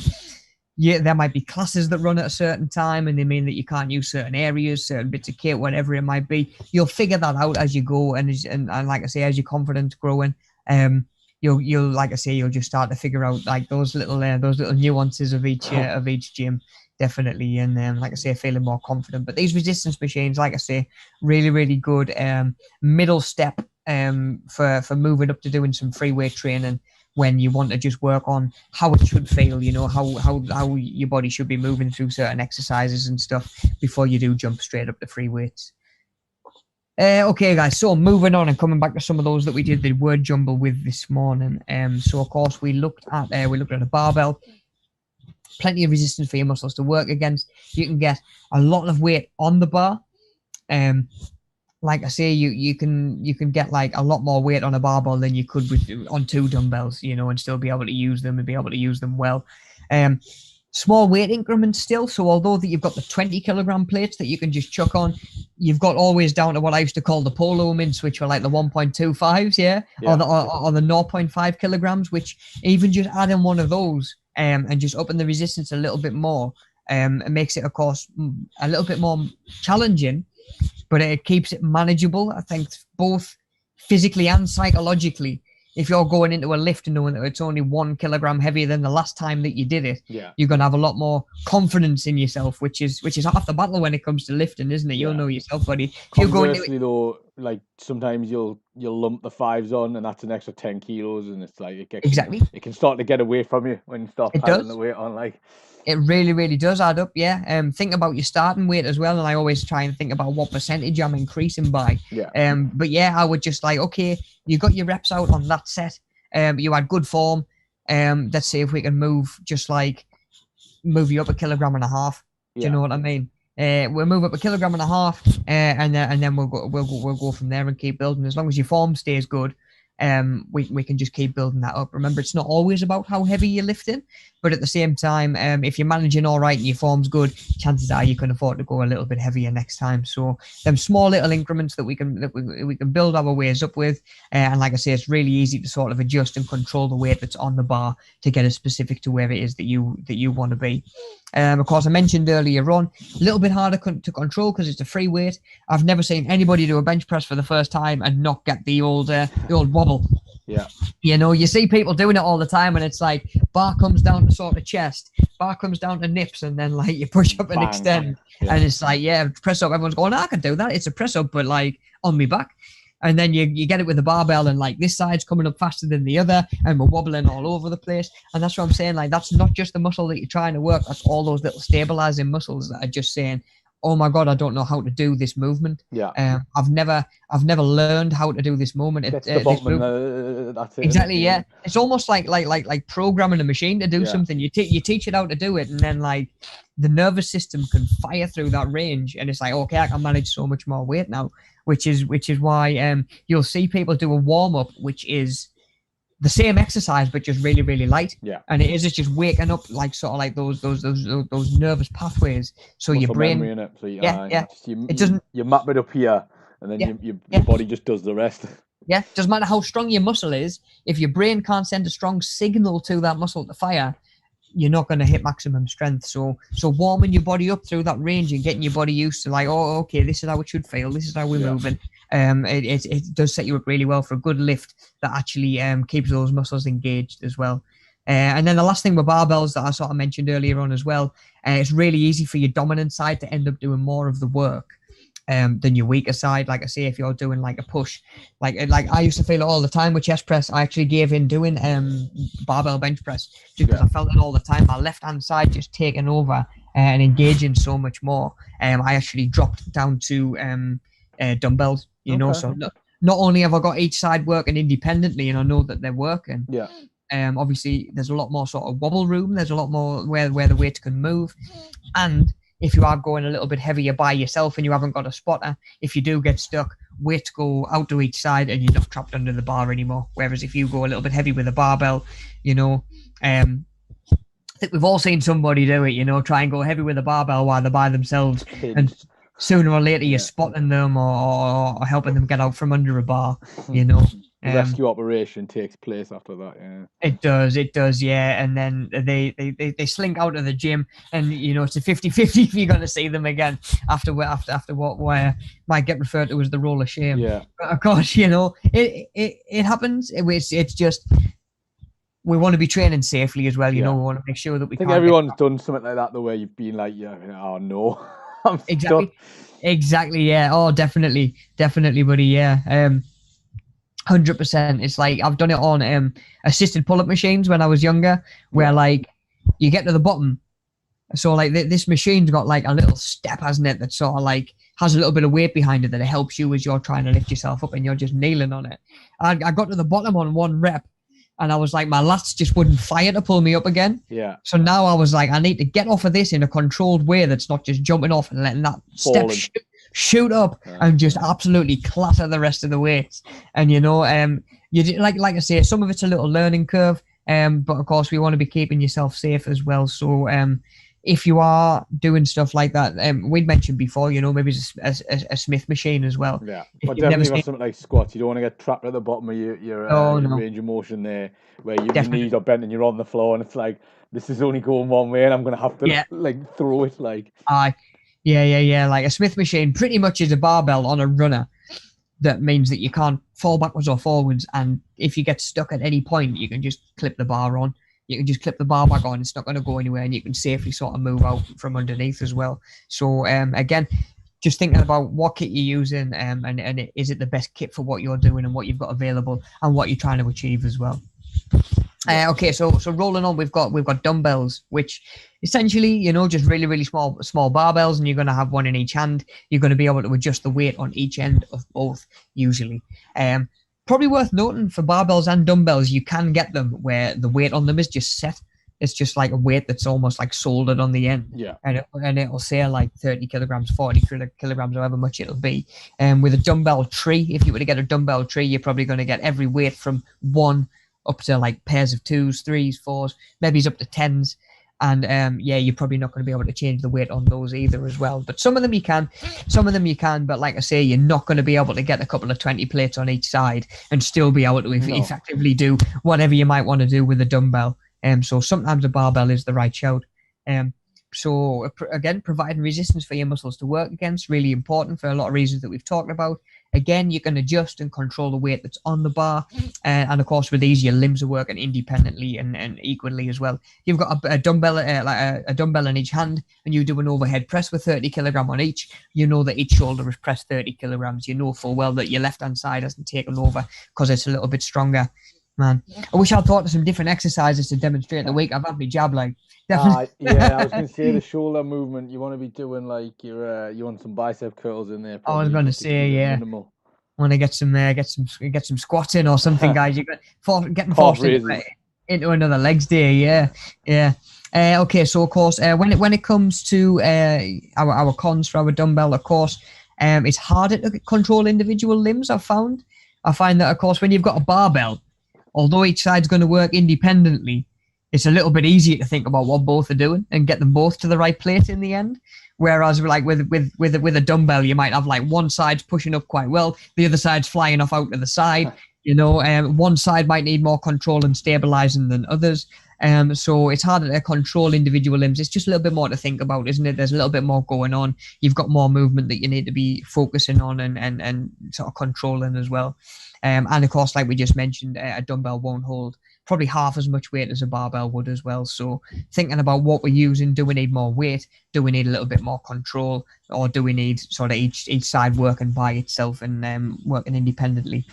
there might be classes that run at a certain time, and they mean that you can't use certain areas, certain bits of kit, whatever it might be. You'll figure that out as you go, and like I say, as your confidence growing, you'll like I say, you'll just start to figure out like those little nuances of each gym, definitely. And like I say, feeling more confident. But these resistance machines, like I say, really, really good middle step for moving up to doing some free weight training when you want to just work on how it should feel, you know, how your body should be moving through certain exercises and stuff before you do jump straight up to free weights. Okay, guys, so moving on and coming back to some of those that we did the word jumble with this morning. So of course we looked at a barbell. Plenty of resistance for your muscles to work against. You can get a lot of weight on the bar. Like I say, you can get like a lot more weight on a barbell than you could on 2 dumbbells, you know, and still be able to use them and be able to use them well. Small weight increments still. So although that you've got the 20 kilogram plates that you can just chuck on, you've got always down to what I used to call the polo mints, which were like the 1.25s, or the 0.5 kilograms, which even just adding one of those and just upping the resistance a little bit more, it makes it, of course, a little bit more challenging, but it keeps it manageable, I think, both physically and psychologically. If you're going into a lift and knowing that it's only 1 kilogram heavier than the last time that you did it, you're going to have a lot more confidence in yourself, which is half the battle when it comes to lifting, isn't it? You'll know yourself, buddy. Conversely, though, like sometimes you'll lump the 5s on, and that's an extra 10 kilos, and it's like it can start to get away from you when you start piling the weight on. Like it really, really does add up. Yeah. Think about your starting weight as well, and I always try and think about what percentage I'm increasing by. But yeah, I would just like, okay, you got your reps out on that set. You had good form. Let's see if we can move you up 1.5 kilograms. Do you know what I mean? We'll move up 1.5 kilograms, and then we'll go from there and keep building. As long as your form stays good, we can just keep building that up. Remember, it's not always about how heavy you're lifting, but at the same time, if you're managing all right and your form's good, chances are you can afford to go a little bit heavier next time. So them small little increments that we can build our ways up with, and like I say, it's really easy to sort of adjust and control the weight that's on the bar to get as specific to where it is that you want to be. Of course, I mentioned earlier on, a little bit harder to control because it's a free weight. I've never seen anybody do a bench press for the first time and not get the old wobble. Yeah. You know, you see people doing it all the time, and it's like bar comes down to sort of chest, bar comes down to nips, and then like you push up and extend, and it's like, press up. Everyone's going, I can do that. It's a press up, but like on me back. And then you get it with the barbell, and like this side's coming up faster than the other, and we're wobbling all over the place. And that's what I'm saying. Like, that's not just the muscle that you're trying to work. That's all those little stabilizing muscles that are just saying, oh my God, I don't know how to do this movement. Yeah. I've never learned how to do this movement. That's it. Exactly. Yeah. It's almost like programming a machine to do something. You teach it how to do it, and then like the nervous system can fire through that range, and it's like, okay, I can manage so much more weight now, which is why you'll see people do a warm up, which is the same exercise but just really, really light. Yeah. And it's just waking up like sort of like those nervous pathways. So your brain, memory in it. So it doesn't. You map it up here, and then your body just does the rest. Yeah. Doesn't matter how strong your muscle is, if your brain can't send a strong signal to that muscle to fire, you're not going to hit maximum strength. So warming your body up through that range and getting your body used to like, oh, okay, this is how it should feel. This is how we're moving. It does set you up really well for a good lift that actually keeps those muscles engaged as well. And then the last thing with barbells that I sort of mentioned earlier on as well, it's really easy for your dominant side to end up doing more of the work than your weaker side. Like I say, if you're doing like a push, like I used to feel it all the time with chest press. I actually gave in doing barbell bench press just because I felt it all the time. My left hand side just taking over and engaging so much more. I actually dropped down to dumbbells, you know. So not only have I got each side working independently and I know that they're working, obviously there's a lot more sort of wobble room, there's a lot more where the weight can move. And if you are going a little bit heavier by yourself and you haven't got a spotter, if you do get stuck, weights go out to each side and you're not trapped under the bar anymore. Whereas if you go a little bit heavy with a barbell, you know, I think we've all seen somebody do it, you know, try and go heavy with a barbell while they're by themselves, and sooner or later you're spotting them or helping them get out from under a bar, you know. The rescue operation takes place after that. It does, yeah. And then they slink out of the gym, and you know it's a 50-50 if you're going to see them again after what might get referred to as the roll of shame. Yeah. But of course, you know it happens. It's just we want to be training safely as well. You know, we want to make sure that we. I think everyone's done something like that. The way you've been like, oh no, I'm stuck. Exactly. Yeah. Oh, definitely, buddy. Yeah. 100%. It's like I've done it on assisted pull-up machines when I was younger, where like you get to the bottom, so like this machine's got like a little step, hasn't it, that sort of like has a little bit of weight behind it that it helps you as you're trying to lift yourself up and you're just kneeling on it. I got to the bottom on one rep and I was like, my lats just wouldn't fire to pull me up again. Yeah. So now I was like, I need to get off of this in a controlled way that's not just jumping off and letting that step shoot up and just absolutely clatter the rest of the weights. And you know, you like I say, some of it's a little learning curve, but of course we want to be keeping yourself safe as well. So if you are doing stuff like that, we'd mentioned before, you know, maybe a Smith machine as well. Yeah, but definitely got something like squats. You don't want to get trapped at the bottom of your range of motion there, where your knees are bent and you're on the floor, and it's like, this is only going one way, and I'm going to have to like throw it like. Yeah. Like a Smith machine pretty much is a barbell on a runner. That means that you can't fall backwards or forwards. And if you get stuck at any point, you can just clip the bar on. You can just clip the bar back on. It's not going to go anywhere. And you can safely sort of move out from underneath as well. So, again, just thinking about what kit you're using and is it the best kit for what you're doing and what you've got available and what you're trying to achieve as well. Okay, so rolling on, we've got dumbbells, which essentially, you know, just really, really small barbells, and you're going to have one in each hand. You're going to be able to adjust the weight on each end of both, usually. Probably worth noting for barbells and dumbbells, you can get them where the weight on them is just set. It's just like a weight that's almost like soldered on the end. Yeah. And it'll say like 30 kilograms, 40 kilograms, however much it'll be. With a dumbbell tree, if you were to get a dumbbell tree, you're probably going to get every weight from 1 up to like pairs of 2s, 3s, 4s, maybe it's up to 10s. And you're probably not going to be able to change the weight on those either as well. But some of them you can. But like I say, you're not going to be able to get a couple of 20 plates on each side and still be able to effectively do whatever you might want to do with a dumbbell. So sometimes a barbell is the right shout. So again, providing resistance for your muscles to work against, really important for a lot of reasons that we've talked about. Again, you can adjust and control the weight that's on the bar. And of course, with these, your limbs are working independently and equally as well. You've got a dumbbell, a dumbbell in each hand, and you do an overhead press with 30 kilogram on each. You know that each shoulder is pressed 30 kilograms. You know full well that your left-hand side hasn't taken over because it's a little bit stronger. Man, I wish I'd thought of some different exercises to demonstrate the week. I've had my jab, like. I was going to say the shoulder movement. You want to be doing like you want some bicep curls in there. I was going to say, minimal. Want to get some squats in or something, guys. You getting forced into another legs day. Yeah. Okay, so of course, when it comes to our cons for our dumbbell, of course, it's harder to control individual limbs. I find that, of course, when you've got a barbell, although each side's going to work independently, it's a little bit easier to think about what both are doing and get them both to the right place in the end. Whereas like with a dumbbell, you might have like one side's pushing up quite well, the other side's flying off out to the side. You know, one side might need more control and stabilizing than others. So it's harder to control individual limbs. It's just a little bit more to think about, isn't it? There's a little bit more going on. You've got more movement that you need to be focusing on and sort of controlling as well. And of course, like we just mentioned, a dumbbell won't hold probably half as much weight as a barbell would as well. So thinking about what we're using, do we need more weight? Do we need a little bit more control? Or do we need sort of each side working by itself and working independently?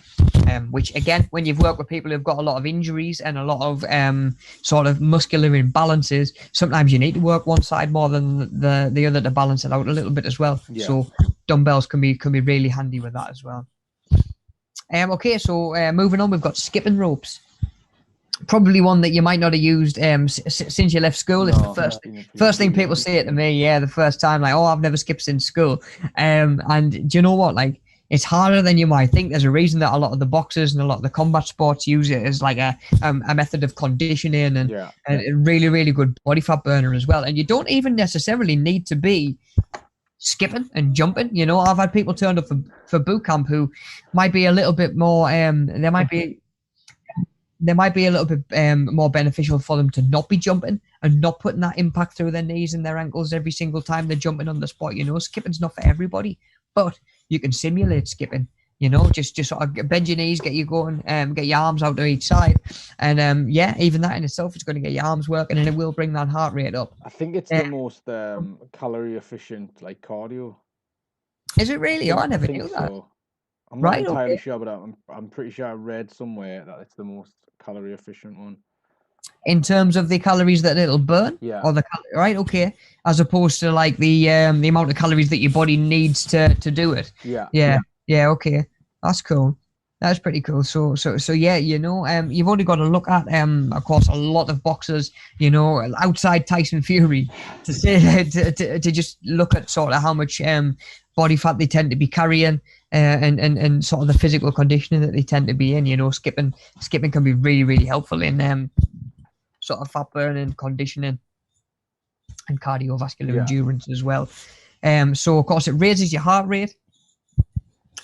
Which again, when you've worked with people who've got a lot of injuries and a lot of sort of muscular imbalances, sometimes you need to work one side more than the other to balance it out a little bit as well. Yeah. So dumbbells can be really handy with that as well. Okay, so moving on, we've got skipping ropes. Probably one that you might not have used since you left school. It's the first thing people say to me. Yeah, the first time, like, oh, I've never skipped since school. And do you know what? Like, it's harder than you might think. There's a reason that a lot of the boxers and a lot of the combat sports use it as like a method of conditioning and a really, really good body fat burner as well. And you don't even necessarily need to be skipping and jumping. You know, I've had people turned up for boot camp who might be a little bit more they might be a little bit more beneficial for them to not be jumping and not putting that impact through their knees and their ankles every single time they're jumping on the spot. You know, skipping's not for everybody, but you can simulate skipping. You know, just sort of bend your knees, get you going, get your arms out to each side, and even that in itself is going to get your arms working, and it will bring that heart rate up. I think it's the most calorie efficient, like, cardio. Is it really? I never knew that. So. I'm not entirely sure, but I'm pretty sure I read somewhere that it's the most calorie efficient one. In terms of the calories that it'll burn? Yeah. Or right, okay. As opposed to like the amount of calories that your body needs to do it. Yeah. Yeah, okay. That's cool. That's pretty cool. So yeah, you know, you've only got to look at of course a lot of boxers, you know, outside Tyson Fury to say to just look at sort of how much body fat they tend to be carrying and sort of the physical conditioning that they tend to be in. You know, skipping can be really, really helpful in sort of fat burning, conditioning and cardiovascular endurance as well. So of course it raises your heart rate.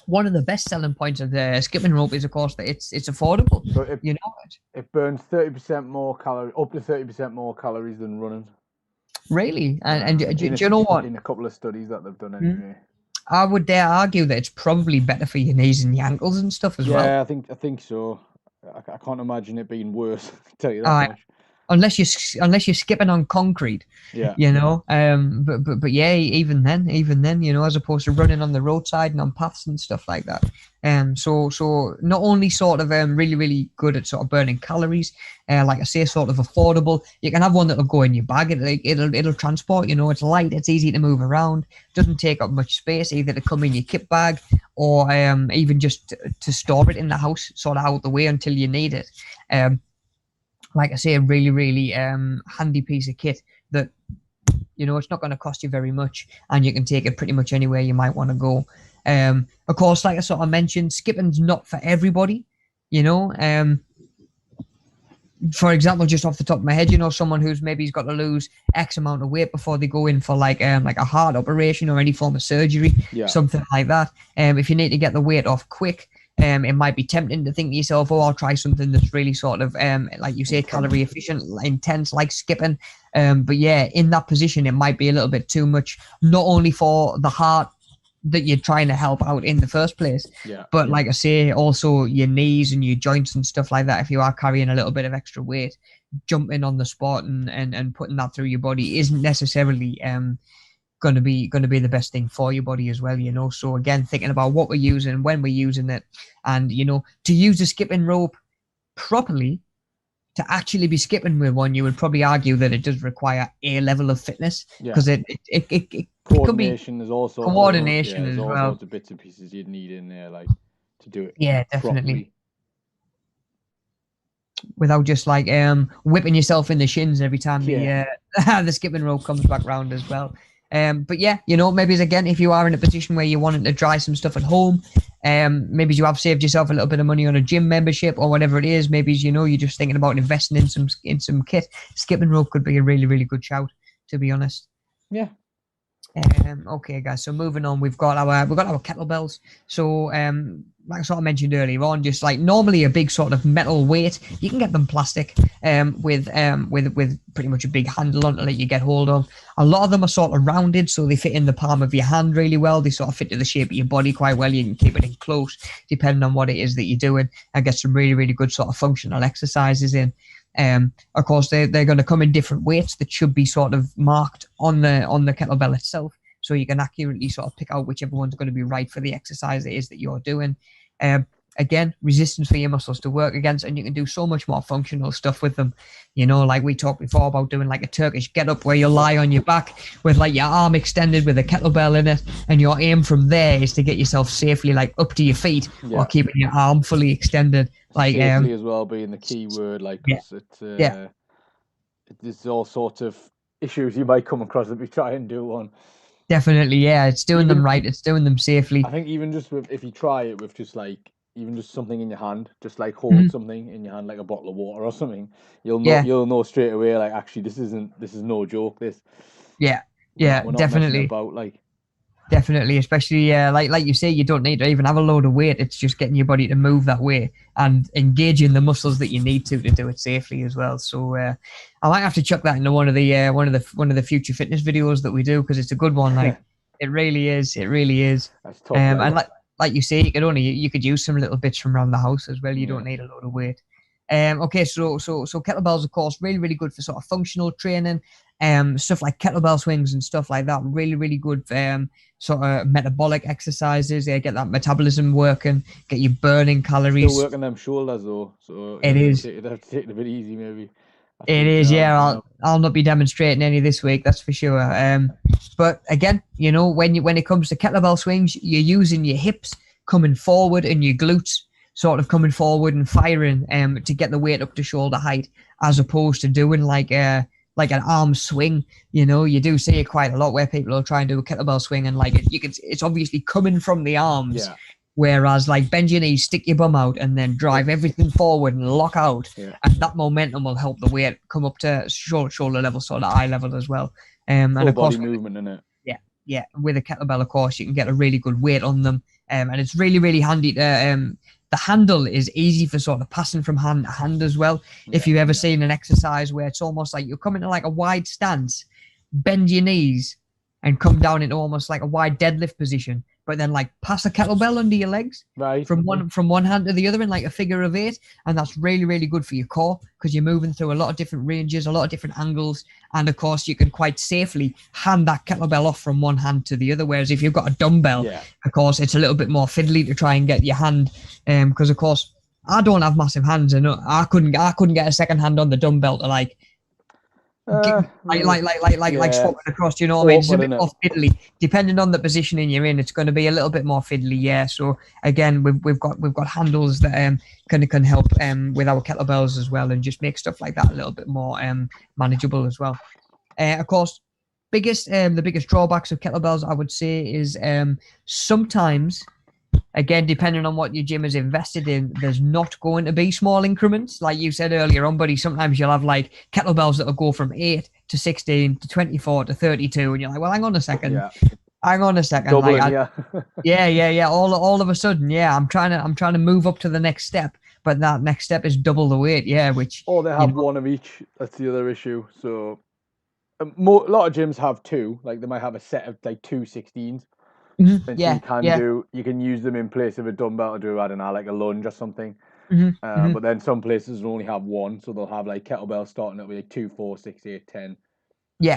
One of the best selling points of the skipping rope is, of course, that it's affordable. So it burns 30% more calories, up to 30% more calories than running. Really? And do you know what? In a couple of studies that they've done anyway. I would dare argue that it's probably better for your knees and your ankles and stuff as well. Yeah, I think so. I can't imagine it being worse. I tell you that much. Unless you're skipping on concrete, you know. But yeah, even then, you know, as opposed to running on the roadside and on paths and stuff like that. So not only sort of really, really good at sort of burning calories, like I say, sort of affordable. You can have one that'll go in your bag. It'll transport. You know, it's light, it's easy to move around, doesn't take up much space either to come in your kit bag or even just to store it in the house, sort of out the way until you need it. Like I say, a really, really handy piece of kit that, you know, it's not going to cost you very much and you can take it pretty much anywhere you might want to go. Of course, like I sort of mentioned, skipping's not for everybody, you know. For example, just off the top of my head, you know, someone who's maybe got to lose X amount of weight before they go in for like a heart operation or any form of surgery, something like that. If you need to get the weight off quick, it might be tempting to think to yourself, oh, I'll try something that's really sort of, like you say, calorie efficient, intense, like skipping. But yeah, in that position, it might be a little bit too much, not only for the heart that you're trying to help out in the first place, but like I say, also your knees and your joints and stuff like that. If you are carrying a little bit of extra weight, jumping on the spot and putting that through your body isn't necessarily going to be the best thing for your body as well, you know. So again, thinking about what we're using, when we're using it, and, you know, to use a skipping rope properly, to actually be skipping with one, you would probably argue that it does require a level of fitness, because it coordination is also coordination as well. There's all sorts of bits and pieces you'd need in there, like, to do it. Yeah, definitely. Properly. Without just like whipping yourself in the shins every time the skipping rope comes back round as well. But yeah, you know, maybe again, if you are in a position where you're wanting to try some stuff at home, maybe you have saved yourself a little bit of money on a gym membership or whatever it is. Maybe, you know, you're just thinking about investing in some kit. Skipping rope could be a really, really good shout, to be honest. Yeah. Okay, guys. So moving on, we've got our kettlebells. So like I sort of mentioned earlier on, just like normally a big sort of metal weight, you can get them plastic with pretty much a big handle on to let you get hold of. A lot of them are sort of rounded, so they fit in the palm of your hand really well. They sort of fit to the shape of your body quite well. You can keep it in close depending on what it is that you're doing and get some really, really good sort of functional exercises in. Of course, they're going to come in different weights that should be sort of marked on the kettlebell itself, so you can accurately sort of pick out whichever one's going to be right for the exercise it is that you're doing. again, resistance for your muscles to work against, and you can do so much more functional stuff with them. You know, like we talked before about doing like a Turkish get up where you lie on your back with like your arm extended with a kettlebell in it, and your aim from there is to get yourself safely like up to your feet while keeping your arm fully extended. Like safely as well being the key word, like, because there's all sorts of issues you might come across if you try and do one. Definitely, yeah. It's doing them right. It's doing them safely. I think even just with, if you try it with just like even just something in your hand, just like hold something in your hand like a bottle of water or something, you'll know straight away, like, actually this is no joke. This we're not definitely messing about, like. Definitely, especially like you say, you don't need to even have a load of weight. It's just getting your body to move that way and engaging the muscles that you need to do it safely as well. So I might have to chuck that into one of the future fitness videos that we do, because it's a good one. Like it really is. It really is. That's top, and like you say, you could use some little bits from around the house as well. You don't need a load of weight. Okay, so kettlebells, of course, really, really good for sort of functional training. Stuff like kettlebell swings and stuff like that. Really, really good sort of metabolic exercises. Get that metabolism working, get you burning calories. Still working them shoulders though, so it is. You'd have to take it a bit easy, maybe. It is, yeah. I'll not be demonstrating any this week, that's for sure. But again, you know, when it comes to kettlebell swings, you're using your hips coming forward and your glutes sort of coming forward and firing to get the weight up to shoulder height, as opposed to doing like an arm swing. You know, you do see it quite a lot where people will try and do a kettlebell swing and like it's obviously coming from the arms. Yeah. Whereas like bend your knees, stick your bum out, and then drive everything forward and lock out. Yeah. And that momentum will help the weight come up to shoulder level, sort of eye level as well. And of course, body movement in it. Yeah. With a kettlebell, of course, you can get a really good weight on them. And it's really, really handy to the handle is easy for sort of passing from hand to hand as well. If you've ever seen an exercise where it's almost like you're coming to like a wide stance, bend your knees and come down into almost like a wide deadlift position, but then like pass a kettlebell under your legs, right, from one hand to the other in like a figure of 8. And that's really, really good for your core, because you're moving through a lot of different ranges, a lot of different angles. And of course, you can quite safely hand that kettlebell off from one hand to the other. Whereas if you've got a dumbbell, of course, it's a little bit more fiddly to try and get your hand. Because of course, I don't have massive hands, and I couldn't get a second hand on the dumbbell to like swap it across. You know what I mean? It's a bit more fiddly. Depending on the positioning you're in, it's going to be a little bit more fiddly. Yeah. So again, we've got handles that can help with our kettlebells as well, and just make stuff like that a little bit more manageable as well. Of course, the biggest drawbacks of kettlebells, I would say, is sometimes, again, depending on what your gym is invested in, there's not going to be small increments. Like you said earlier on, buddy, sometimes you'll have like kettlebells that will go from 8 to 16 to 24 to 32. And you're like, well, hang on a second. Hang on a second. Doubling, All of a sudden, I'm trying to move up to the next step. But that next step is double the weight. Yeah. Or they have one of each. That's the other issue. So a lot of gyms have 2. Like they might have a set of like 2 16s. You can use them in place of a dumbbell to do, I don't know, like a lunge or something. But then some places will only have 1, so they'll have like kettlebells starting at like 2, 4, 6, 8, 10,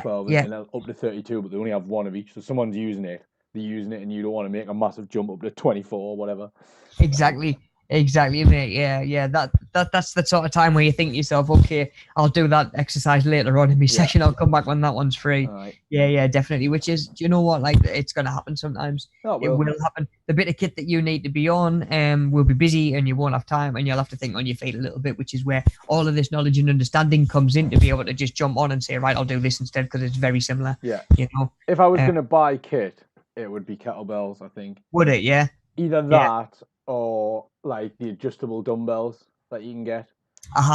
12, and up to 32, but they only have 1 of each. So someone's using it, and you don't want to make a massive jump up to 24 or whatever. Exactly, mate. Yeah. That's the sort of time where you think to yourself, okay, I'll do that exercise later on in my session. I'll come back when that one's free. Right. Yeah, definitely. Which is, do you know what? Like, it's going to happen sometimes. It will happen. The bit of kit that you need to be on will be busy, and you won't have time, and you'll have to think on your feet a little bit, which is where all of this knowledge and understanding comes in, to be able to just jump on and say, right, I'll do this instead, because it's very similar. Yeah. You know, if I was going to buy kit, it would be kettlebells, I think. Would it? Yeah. Either that or like the adjustable dumbbells that you can get,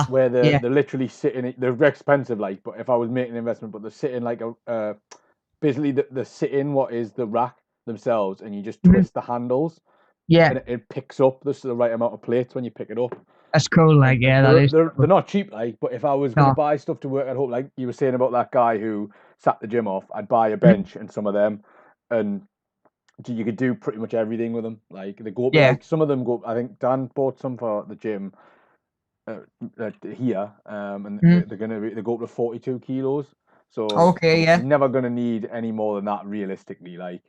where they're literally sitting. They're expensive, like, but if I was making an investment, but they're sitting like basically they're sitting what is the rack themselves, and you just twist the handles, and it picks up the right amount of plates when you pick it up. That's cool. Like, they're not cheap, like, but if I was going to buy stuff to work at home, like you were saying about that guy who sat the gym off, I'd buy a bench and some of them, and you could do pretty much everything with them. Like they go up, like some of them go. I think Dan bought some for the gym here, and they go up to 42 kilos. So you're never gonna need any more than that realistically. Like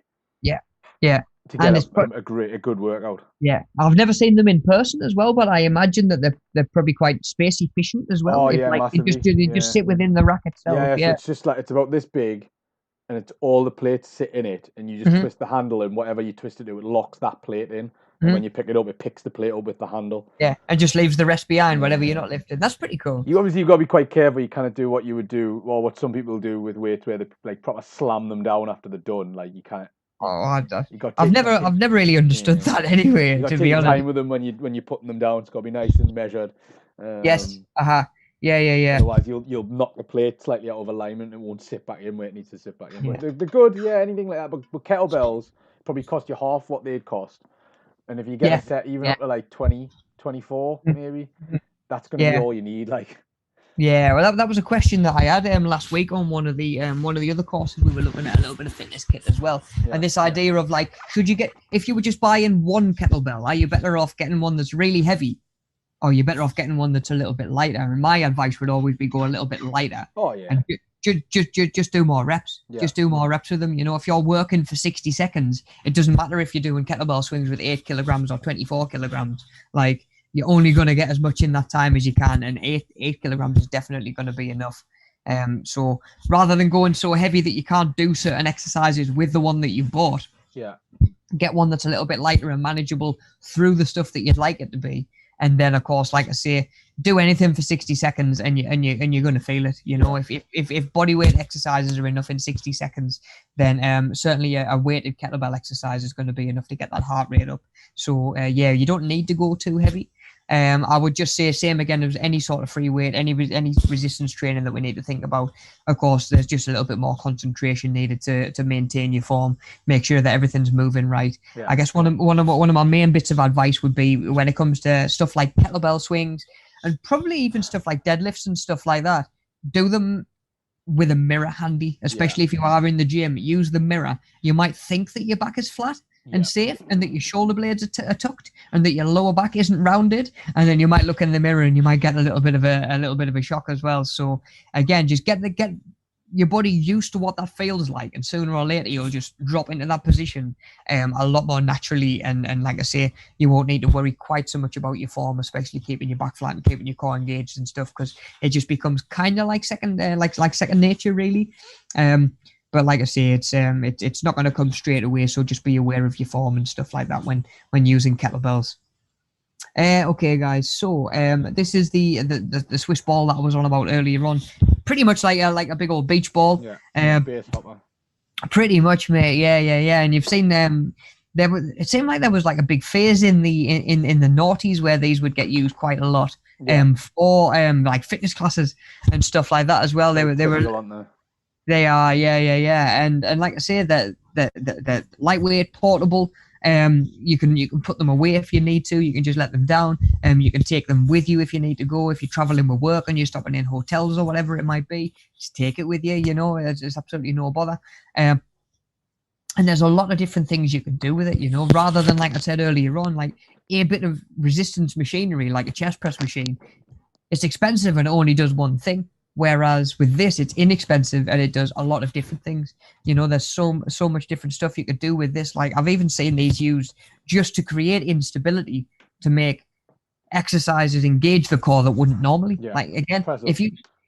to get a good workout. Yeah, I've never seen them in person as well, but I imagine that they're probably quite space efficient as well. Oh If yeah, like massively. you just sit within the rack itself. Yeah, so it's just like it's about this big, and it's all the plates sit in it, and you just Mm-hmm. twist the handle, and whatever you twist it to, it locks that plate in, and Mm-hmm. when you pick it up, it picks the plate up with the handle. Yeah, and just leaves the rest behind, whatever you're not lifting. That's pretty cool. You've got to be quite careful. You kind of do what you would do, or what some people do with weights, where they like proper slam them down after they're done. Like you can't. I've never really understood that anyway. You got to to be take your honest, time with them when you're putting them down. It's got to be nice and measured. yes, yeah. Otherwise, you'll knock the plate slightly out of alignment and it won't sit back in where it needs to sit back in. But they're good, yeah, anything like that. But kettlebells probably cost you half what they'd cost. And if you get a set even up to like 20, 24 maybe, that's going to be all you need. Like, yeah, well, that was a question that I had last week on one of the other courses. We were looking at a little bit of fitness kit as well, and this idea of like, should you get, if you were just buying one kettlebell, are you better off getting one that's really heavy, or you're better off getting one that's a little bit lighter? And my advice would always be go a little bit lighter. Oh yeah. And just do more reps. Yeah. Just do more reps with them. You know, if you're working for 60 seconds, it doesn't matter if you're doing kettlebell swings with 8 kilograms or 24 kilograms. Like, you're only going to get as much in that time as you can, and 8 kilograms is definitely going to be enough. So rather than going so heavy that you can't do certain exercises with the one that you've bought, get one that's a little bit lighter and manageable through the stuff that you'd like it to be. And then, of course, like I say, do anything for 60 seconds, and you're going to feel it. You know, if body weight exercises are enough in 60 seconds, then certainly a weighted kettlebell exercise is going to be enough to get that heart rate up. So you don't need to go too heavy. I would just say same again as any sort of free weight, any resistance training that we need to think about. Of course, there's just a little bit more concentration needed to maintain your form, make sure that everything's moving right. Yeah. I guess one of my main bits of advice would be when it comes to stuff like kettlebell swings and probably even stuff like deadlifts and stuff like that, do them with a mirror handy, especially if you are in the gym. Use the mirror. You might think that your back is flat and safe, and that your shoulder blades are tucked, and that your lower back isn't rounded, and then you might look in the mirror and you might get a little bit of a shock as well. So again, just get your body used to what that feels like, and sooner or later you'll just drop into that position a lot more naturally, and like I say, you won't need to worry quite so much about your form, especially keeping your back flat and keeping your core engaged and stuff, because it just becomes kind of like second nature, really. But like I say, it's not going to come straight away, so just be aware of your form and stuff like that when using kettlebells. Okay, guys. So this is the Swiss ball that I was on about earlier on. Pretty much like a big old beach ball. Yeah. Base hopper. Pretty much, mate. Yeah. And you've seen them. It seemed like there was like a big phase in the noughties where these would get used quite a lot. For like fitness classes and stuff like that as well. They were. They are, yeah. And like I say, they're lightweight, portable. You can put them away if you need to. You can just let them down. You can take them with you if you need to go. If you're traveling with work and you're stopping in hotels or whatever it might be, just take it with you. You know, it's absolutely no bother. And there's a lot of different things you can do with it. You know, rather than, like I said earlier on, like a bit of resistance machinery like a chest press machine. It's expensive and it only does one thing. Whereas with this, it's inexpensive and it does a lot of different things. You know, there's so much different stuff you could do with this. Like, I've even seen these used just to create instability, to make exercises engage the core that wouldn't normally. Yeah. Like, again,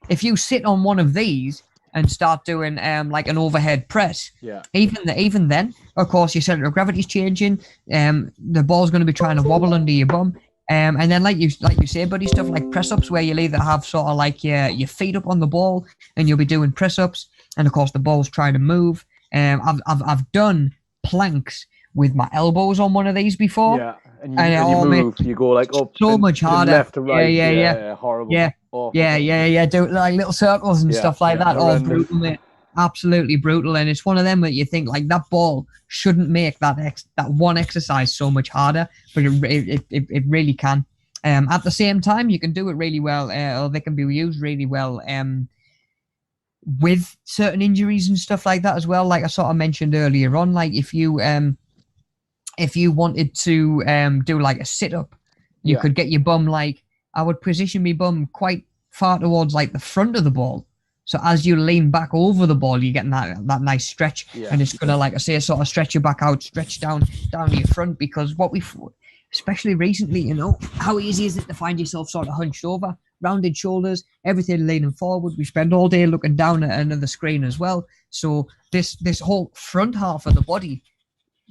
if you sit on one of these and start doing like an overhead press, even then, of course, your center of gravity is changing. The ball's going to be trying to wobble under your bum. And then like you say, buddy, stuff like press-ups where you'll either have sort of like your feet up on the ball and you'll be doing press-ups, and of course the ball's trying to move. I've done planks with my elbows on one of these before. Yeah, and you move, you go like up so much harder. Left to right. Yeah. Horrible. Yeah. Awful. Yeah. Do like little circles and stuff like that. All brutal, mate. Absolutely brutal. And it's one of them that you think like that ball shouldn't make that one exercise so much harder, but it really can. At the same time, you can do it really well, or they can be used really well with certain injuries and stuff like that as well. Like I sort of mentioned earlier on, like if you wanted to do like a sit-up, you could get your bum, like I would position my bum quite far towards like the front of the ball, So as you lean back over the ball, you're getting that nice stretch, and it's gonna, like I say, sort of stretch your back out, stretch down your front. Because what we, especially recently, you know, how easy is it to find yourself sort of hunched over, rounded shoulders, everything leaning forward. We spend all day looking down at another screen as well. So this whole front half of the body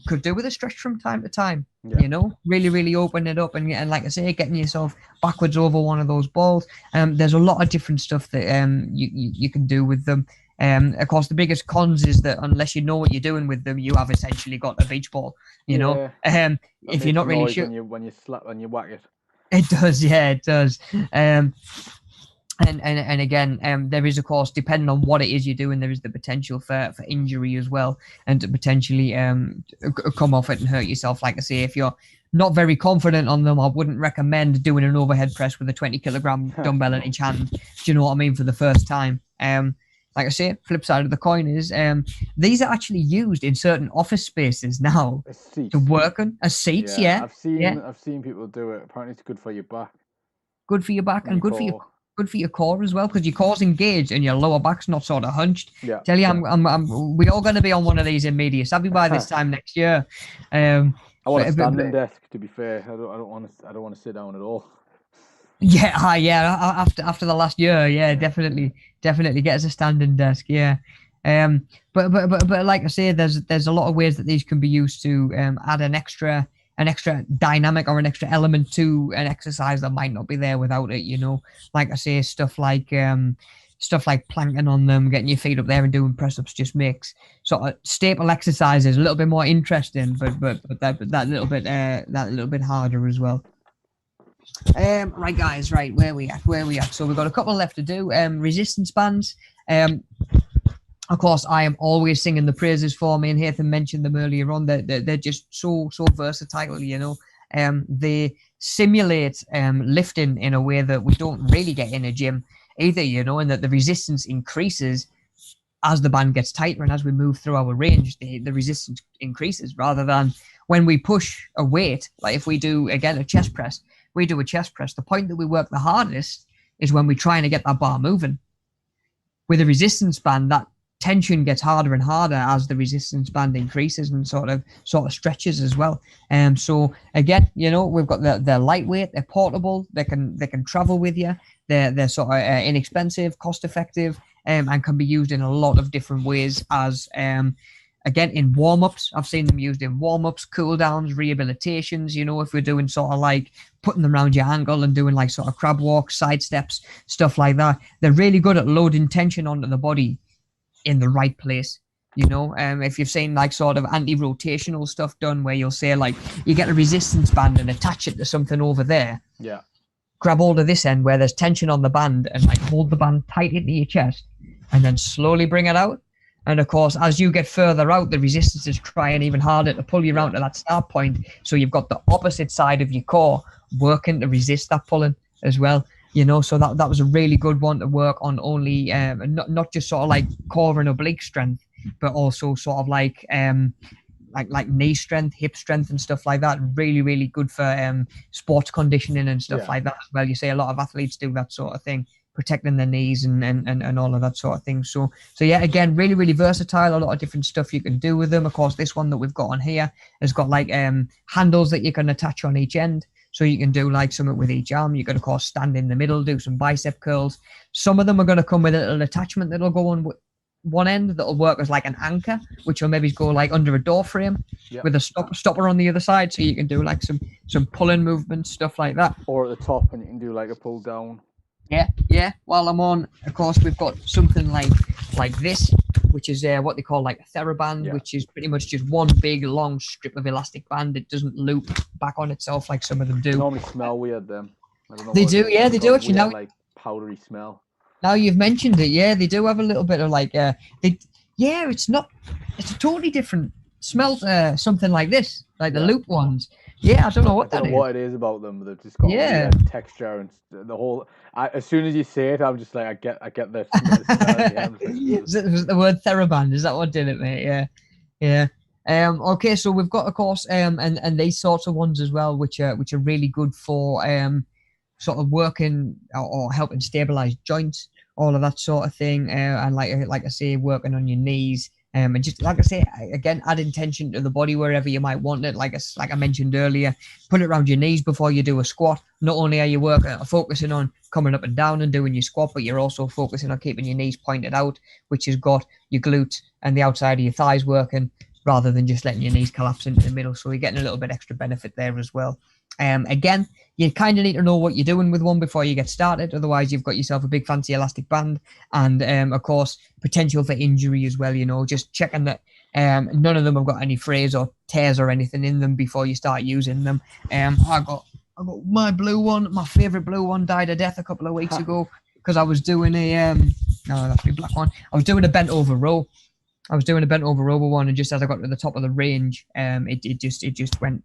could do with a stretch from time to time. You know, really open it up, and like I say, getting yourself backwards over one of those balls. There's a lot of different stuff that you can do with them. Of course, the biggest cons is that unless you know what you're doing with them, you have essentially got a beach ball. You know, if you're not really sure when you whack it. It does, yeah, it does. And again, there is, of course, depending on what it is you're doing, there is the potential for injury as well, and to potentially come off it and hurt yourself. Like I say, if you're not very confident on them, I wouldn't recommend doing an overhead press with a 20-kilogram dumbbell in each hand. Do you know what I mean? For the first time. Like I say, flip side of the coin is these are actually used in certain office spaces now to work on as seats. Yeah, I've seen people do it. Apparently, it's good for your back. Good for your back and good for your core as well, because your core's engaged and your lower back's not sort of hunched. Tell you, we're all going to be on one of these in media savvy by this time next year. I want a standing desk. To be fair, I don't want to sit down at all. Yeah. After the last year, definitely get us a standing desk. Yeah. But like I say, there's a lot of ways that these can be used to add an extra dynamic or an extra element to an exercise that might not be there without it. You know, like I say, stuff like planking on them, getting your feet up there and doing press ups just makes sort of staple exercises a little bit more interesting, but that little bit harder as well. Right, guys. Right, where we at? So we've got a couple left to do. Resistance bands. Of course, I am always singing the praises for me, and Hatham mentioned them earlier on. They're just so versatile, you know. They simulate lifting in a way that we don't really get in a gym either, you know, and that the resistance increases as the band gets tighter, and as we move through our range, the resistance increases, rather than when we push a weight. Like if we do, again, a chest press, the point that we work the hardest is when we're trying to get that bar moving. With a resistance band, that tension gets harder and harder as the resistance band increases and sort of stretches as well. So again, you know, we've got they're lightweight, they're portable, they can travel with you, they're sort of inexpensive, cost effective, and can be used in a lot of different ways as again, in warm-ups. I've seen them used in warm-ups, cool-downs, rehabilitations. You know, if we're doing sort of like putting them around your ankle and doing like sort of crab walks, side steps, stuff like that. They're really good at loading tension onto the body in the right place. You know, if you've seen like sort of anti-rotational stuff done where you'll say like you get a resistance band and attach it to something over there. Yeah. Grab hold of this end where there's tension on the band and like hold the band tight into your chest and then slowly bring it out. And of course, as you get further out, the resistance is trying even harder to pull you around to that start point. So you've got the opposite side of your core working to resist that pulling as well. You know, so that was a really good one to work on, only not just sort of like core and oblique strength, but also sort of like knee strength, hip strength and stuff like that. Really, really good for sports conditioning and stuff like that as well. You see a lot of athletes do that sort of thing, protecting their knees and all of that sort of thing. So yeah, again, really, really versatile. A lot of different stuff you can do with them. Of course, this one that we've got on here has got like handles that you can attach on each end. So you can do like something with each arm. You can, of course, stand in the middle, do some bicep curls. Some of them are going to come with a little attachment that'll go on one end that'll work as like an anchor, which will maybe go like under a door frame with a stopper on the other side. So you can do like some pulling movements, stuff like that. Or at the top, and you can do like a pull down. Yeah. While I'm on, of course, we've got something like this, which is what they call like a TheraBand, which is pretty much just one big long strip of elastic band. It doesn't loop back on itself like some of them do. They normally smell weird, them. They do actually. Now, like powdery smell. Now you've mentioned it, they do have a little bit of like it's a totally different smell. Something like this, like the loop ones. Yeah, I don't know what what it is about them. They've just got texture and the whole. As soon as you say it, I'm just like, I get the smell. The word TheraBand, is that what did it, mate? Yeah. Okay, so we've got, of course, and these sorts of ones as well, which are really good for sort of working or helping stabilize joints, all of that sort of thing, and like I say, working on your knees. And just like I say, again, add intention to the body wherever you might want it. Like I mentioned earlier, put it around your knees before you do a squat. Not only are you focusing on coming up and down and doing your squat, but you're also focusing on keeping your knees pointed out, which has got your glutes and the outside of your thighs working, rather than just letting your knees collapse into the middle. So you're getting a little bit extra benefit there as well. Again, you kind of need to know what you're doing with one before you get started. Otherwise, you've got yourself a big fancy elastic band, and of course, potential for injury as well. Just checking that none of them have got any frays or tears or anything in them before you start using them. I got my blue one, my favorite blue one, died of death a couple of weeks ago because I was doing a no, that's my black one. I was doing a bent over row. One, and just as I got to the top of the range, it just went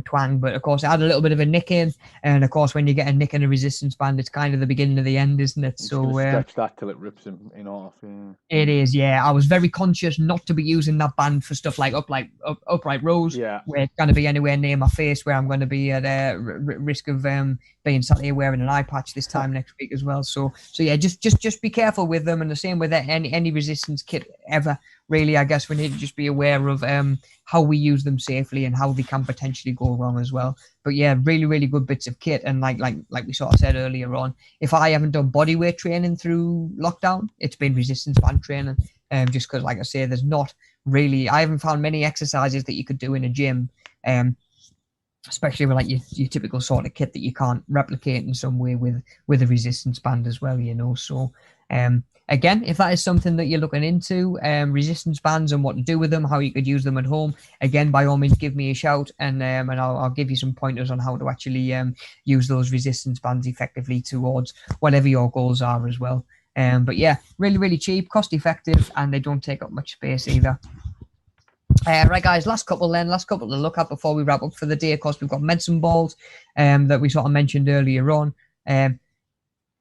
twang. But of course, it had a little bit of a nick in, and of course, when you get a nick in a resistance band, it's kind of the beginning of the end, isn't it? So stretch that till it rips in half. Yeah. It is, yeah. I was very conscious not to be using that band for stuff like upright rows, where it's going to be anywhere near my face, where I'm going to be at risk of being sat here wearing an eye patch this time next week as well. So yeah, just be careful with them, and the same with any resistance kit ever. Really, I guess we need to just be aware of how we use them safely and how they can potentially go wrong as well. But yeah, really, really good bits of kit. And like we sort of said earlier on, if I haven't done bodyweight training through lockdown, it's been resistance band training. Just because, like I say, I haven't found many exercises that you could do in a gym, especially with like your typical sort of kit that you can't replicate in some way with a resistance band as well. So again, if that is something that you're looking into, resistance bands and what to do with them, how you could use them at home, again, by all means, give me a shout, and I'll give you some pointers on how to actually use those resistance bands effectively towards whatever your goals are as well. But yeah, really, really cheap, cost effective, and they don't take up much space either. Right, guys, last couple to look at before we wrap up for the day. Of course, we've got medicine balls that we sort of mentioned earlier on.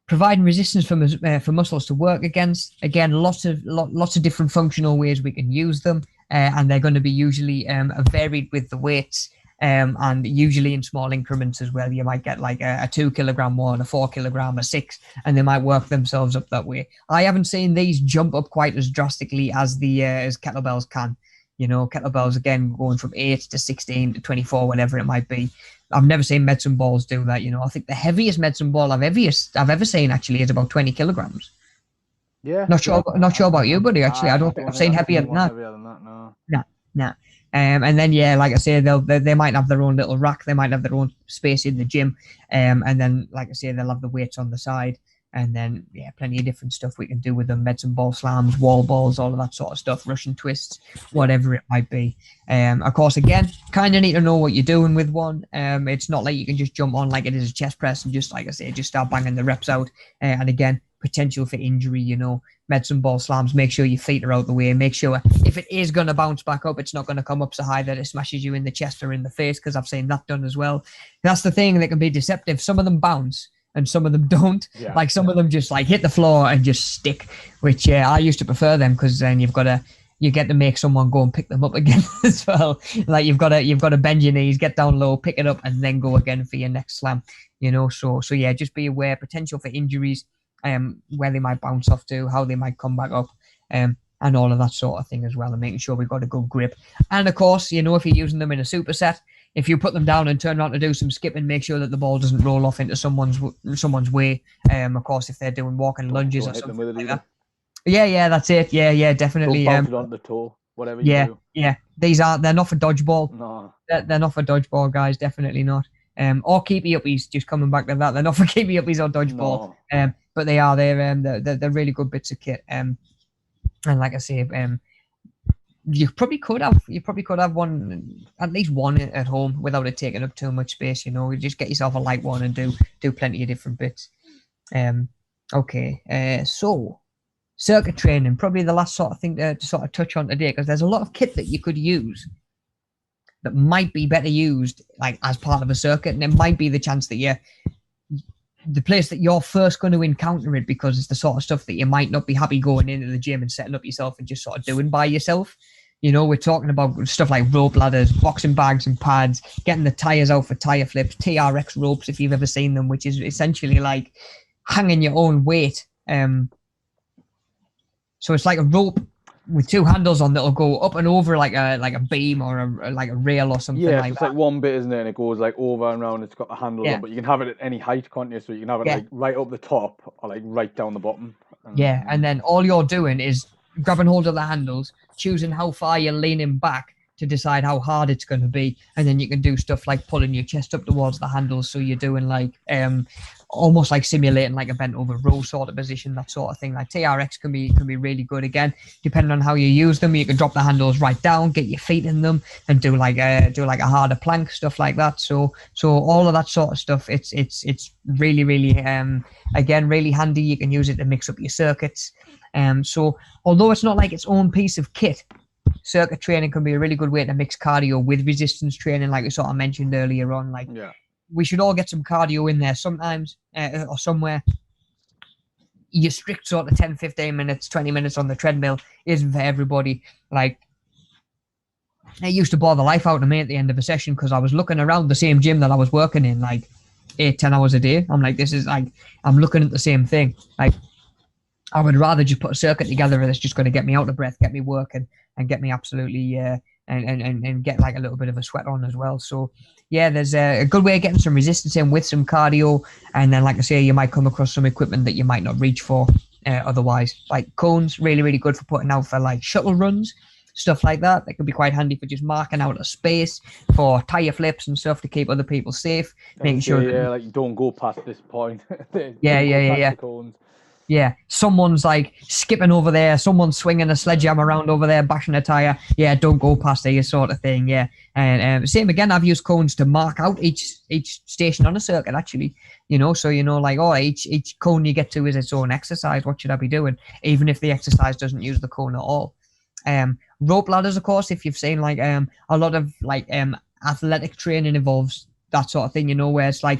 Providing resistance for muscles to work against. Again, lots of different functional ways we can use them, and they're going to be usually varied with the weights, and usually in small increments as well. You might get like a 2 kilogram one, a 4 kilogram, a 6, and they might work themselves up that way. I haven't seen these jump up quite as drastically as as kettlebells can. Kettlebells, again, going from 8 to 16 to 24, whatever it might be. I've never seen medicine balls do that. I think the heaviest medicine ball I've ever seen actually is about 20 kilograms. Yeah. Not sure about you, buddy. Actually, I don't think I've seen heavier than that. No. And then yeah, like I say, they might have their own little rack. They might have their own space in the gym. And then, like I say, they'll have the weights on the side. And then, yeah, plenty of different stuff we can do with them. Medicine ball slams, wall balls, all of that sort of stuff, Russian twists, whatever it might be. Of course, again, kind of need to know what you're doing with one. It's not like you can just jump on like it is a chest press and just, like I say, just start banging the reps out. And again, potential for injury, medicine ball slams, make sure your feet are out the way. Make sure if it is going to bounce back up, it's not going to come up so high that it smashes you in the chest or in the face, because I've seen that done as well. That's the thing that can be deceptive. Some of them bounce and some of them don't. Like some of them just like hit the floor and just stick, which I used to prefer them, because then you get to make someone go and pick them up again as well. Like you've got to bend your knees, get down low, pick it up, and then go again for your next slam. So yeah, just be aware, potential for injuries, where they might bounce off to, how they might come back up, and all of that sort of thing as well, and making sure we've got a good grip. And of course, if you're using them in a superset, if you put them down and turn around to do some skipping, make sure that the ball doesn't roll off into someone's way. Of course, if they're doing walking lunges or something like that. Yeah, that's it. Yeah, definitely. Don't bounce it on the toe, whatever you do. Yeah. They're not for dodgeball. No. They're not for dodgeball, guys. Definitely not. Or keepy uppies. Just coming back to that, they're not for keepy uppies or dodgeball. No. But they are. They're really good bits of kit. And like I say, you probably could have one, at least one at home, without it taking up too much space. You just get yourself a light one and do plenty of different bits. Okay. So circuit training, probably the last sort of thing to sort of touch on today, because there's a lot of kit that you could use that might be better used like as part of a circuit, and there might be the chance that the place that you're first going to encounter it, because it's the sort of stuff that you might not be happy going into the gym and setting up yourself and just sort of doing by yourself. We're talking about stuff like rope ladders, boxing bags and pads, getting the tires out for tire flips, TRX ropes, if you've ever seen them, which is essentially like hanging your own weight So it's like a rope with two handles on that'll go up and over like a beam or like a rail or something Yeah, like so it's that. like one bit, isn't it? And it goes like over and around. It's got the handles on, but you can have it at any height, can't you? So you can have it like right up the top or like right down the bottom. And then all you're doing is grabbing hold of the handles, choosing how far you're leaning back to decide how hard it's going to be, and then you can do stuff like pulling your chest up towards the handles, so you're doing like almost like simulating like a bent over row sort of position, that sort of thing. Like TRX can be really good. Again, depending on how you use them, you can drop the handles right down, get your feet in them, and do like a harder plank, stuff like that. So all of that sort of stuff, it's really again really handy. You can use it to mix up your circuits. So although it's not like its own piece of kit, circuit training can be a really good way to mix cardio with resistance training, like we sort of mentioned earlier on. Like, we should all get some cardio in there sometimes or somewhere. Your strict sort of 10, 15 minutes, 20 minutes on the treadmill isn't for everybody. Like, it used to bore the life out of me at the end of a session because I was looking around the same gym that I was working in like 8-10 hours a day. I'm like, this is like, I'm looking at the same thing. Like, I would rather just put a circuit together that's just going to get me out of breath, get me working, and get me absolutely and get like a little bit of a sweat on as well. So yeah, there's a good way of getting some resistance in with some cardio, and then like I say, you might come across some equipment that you might not reach for otherwise. Like cones, really good for putting out for like shuttle runs, stuff like that. That could be quite handy for just marking out a space for tire flips and stuff to keep other people safe, making sure that, like, you don't go past this point. The cones. Yeah, someone's like skipping over there, someone's swinging a sledgehammer around over there, bashing a tire. Yeah, don't go past there, sort of thing. Yeah, and same again. I've used cones to mark out each station on a circuit, actually. So like, oh, each cone you get to is its own exercise. What should I be doing, even if the exercise doesn't use the cone at all? Rope ladders, of course. If you've seen like a lot of like athletic training involves that sort of thing, where it's like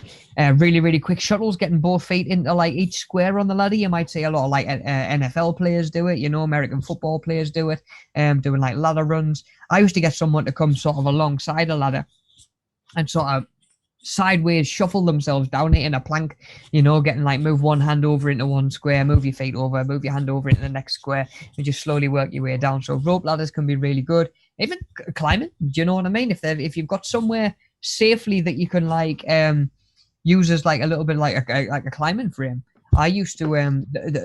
really quick shuttles, getting both feet into like each square on the ladder. You might see a lot of like NFL players do it, American football players do it, doing like ladder runs. I used to get someone to come sort of alongside a ladder and sort of sideways shuffle themselves down it in a plank, getting like move one hand over into one square, move your feet over, move your hand over into the next square, and just slowly work your way down. So rope ladders can be really good. Even climbing, do you know what I mean? If you've got somewhere safely that you can like use as like a little bit like a climbing frame. I used to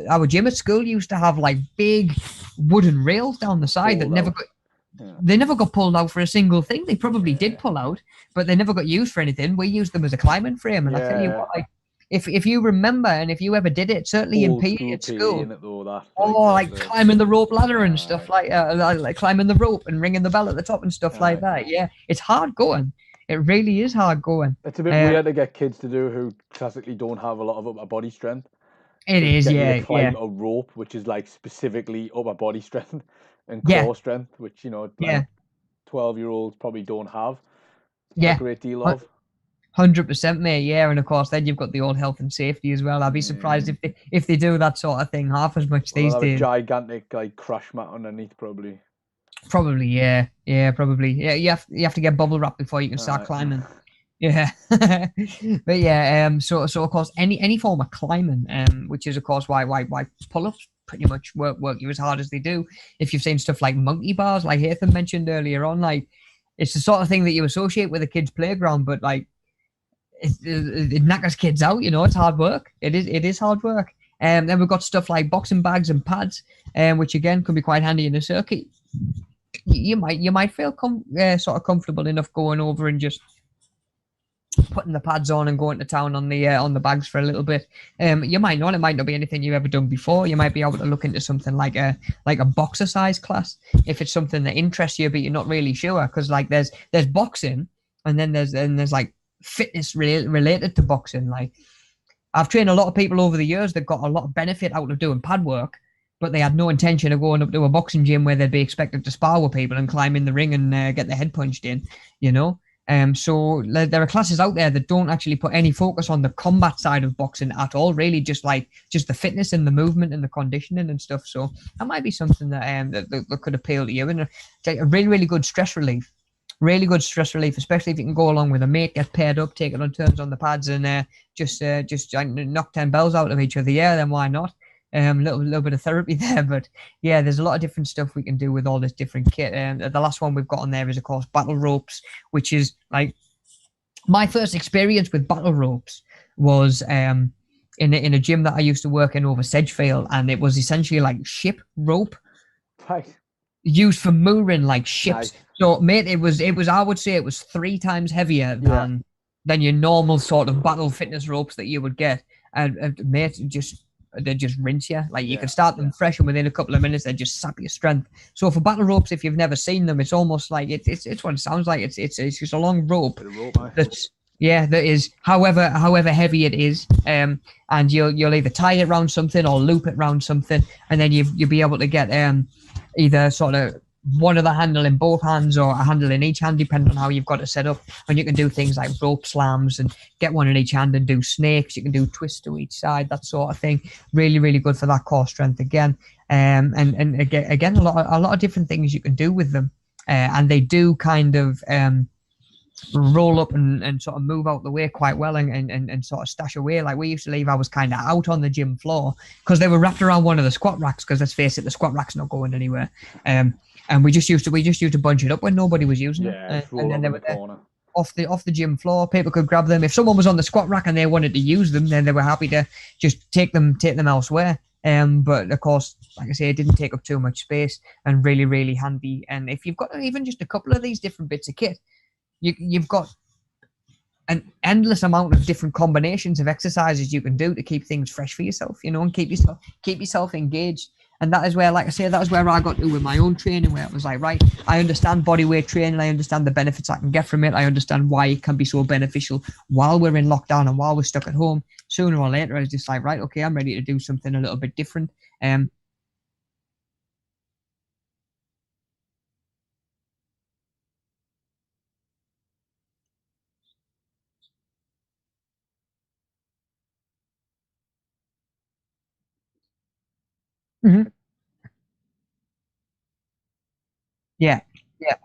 our gym at school used to have like big wooden rails down the side that never got pulled out for a single thing. They probably did pull out, but they never got used for anything. We used them as a climbing frame, and I tell you what, like, if you remember, and if you ever did it, certainly in PE at school, climbing the rope ladder and stuff like climbing the rope and ringing the bell at the top and stuff like that. Yeah, it's hard going. It really is hard going. It's a bit weird to get kids to do who classically don't have a lot of upper body strength. It is, yeah. Climb a rope, which is like specifically upper body strength and core strength, which 12-year-olds probably don't have a great deal of. 100%, mate. Yeah, and of course, then you've got the old health and safety as well. I'd be surprised if they do that sort of thing half as much these days. A gigantic like crash mat underneath, probably. Probably, yeah, probably. Yeah, you have to get bubble wrap before you can start climbing. Yeah, but yeah, so of course any form of climbing, which is of course why pull-ups pretty much work you as hard as they do. If you've seen stuff like monkey bars, like Hatham mentioned earlier on, like it's the sort of thing that you associate with a kid's playground, but like it knackers kids out. It's hard work. It is hard work. Then we've got stuff like boxing bags and pads, which again can be quite handy in a circuit. You might feel sort of comfortable enough going over and just putting the pads on and going to town on the bags for a little bit. You might not. It might not be anything you've ever done before. You might be able to look into something like a boxer size class if it's something that interests you, but you're not really sure. Because like there's boxing, and then there's like fitness related to boxing. Like I've trained a lot of people over the years that got a lot of benefit out of doing pad work, but they had no intention of going up to a boxing gym where they'd be expected to spar with people and climb in the ring and get their head punched in, So there are classes out there that don't actually put any focus on the combat side of boxing at all, really just the fitness and the movement and the conditioning and stuff. So that might be something that could appeal to you. And a really good stress relief. Really good stress relief, especially if you can go along with a mate, get paired up, take it on turns on the pads, and just knock 10 bells out of each other. Yeah, then why not? little bit of therapy there. But yeah, there's a lot of different stuff we can do with all this different kit. And the last one we've got on there is, of course, battle ropes, which is like my first experience with battle ropes was in a gym that I used to work in over Sedgefield, and it was essentially like ship rope Right. used for mooring like ships. Nice. So, mate, it was I would say it was 3 times heavier Yeah. than your normal sort of battle fitness ropes that you would get. And mate, they just rinse you. Like, you Yeah. can start them fresh, and within a couple of minutes they just sap your strength. So for battle ropes, if you've never seen them, it's almost like it's what it sounds like. It's just a long rope Bit of rope, mate. that's that is however heavy it is, and you'll either tie it around something or loop it around something, and then you'll be able to get either sort of one of the handle in both hands or a handle in each hand, depending on how you've got it set up. And you can do things like rope slams and get one in each hand and do snakes. You can do twists to each side, that sort of thing. Really, really good for that core strength again. And again, a lot of different things you can do with them, and they do kind of roll up and sort of move out the way quite well and sort of stash away. Like, we used to leave ours kind of out on the gym floor because they were wrapped around one of the squat racks, because let's face it, the squat rack's not going anywhere. And we just used to bunch it up when nobody was using it. And then they were there off the gym floor. People could grab them. If someone was on the squat rack and they wanted to use them, then they were happy to just take them elsewhere. But of course, like I say, it didn't take up too much space, and really, really handy. And if you've got even just a couple of these different bits of kit, you've got an endless amount of different combinations of exercises you can do to keep things fresh for yourself, and keep yourself engaged. And that is where, like I say, that is where I got to with my own training, where it was like, right, I understand body weight training, I understand the benefits I can get from it, I understand why it can be so beneficial while we're in lockdown and while we're stuck at home. Sooner or later, I was just like, right, okay, I'm ready to do something a little bit different. Mm-hmm. Yeah, yeah,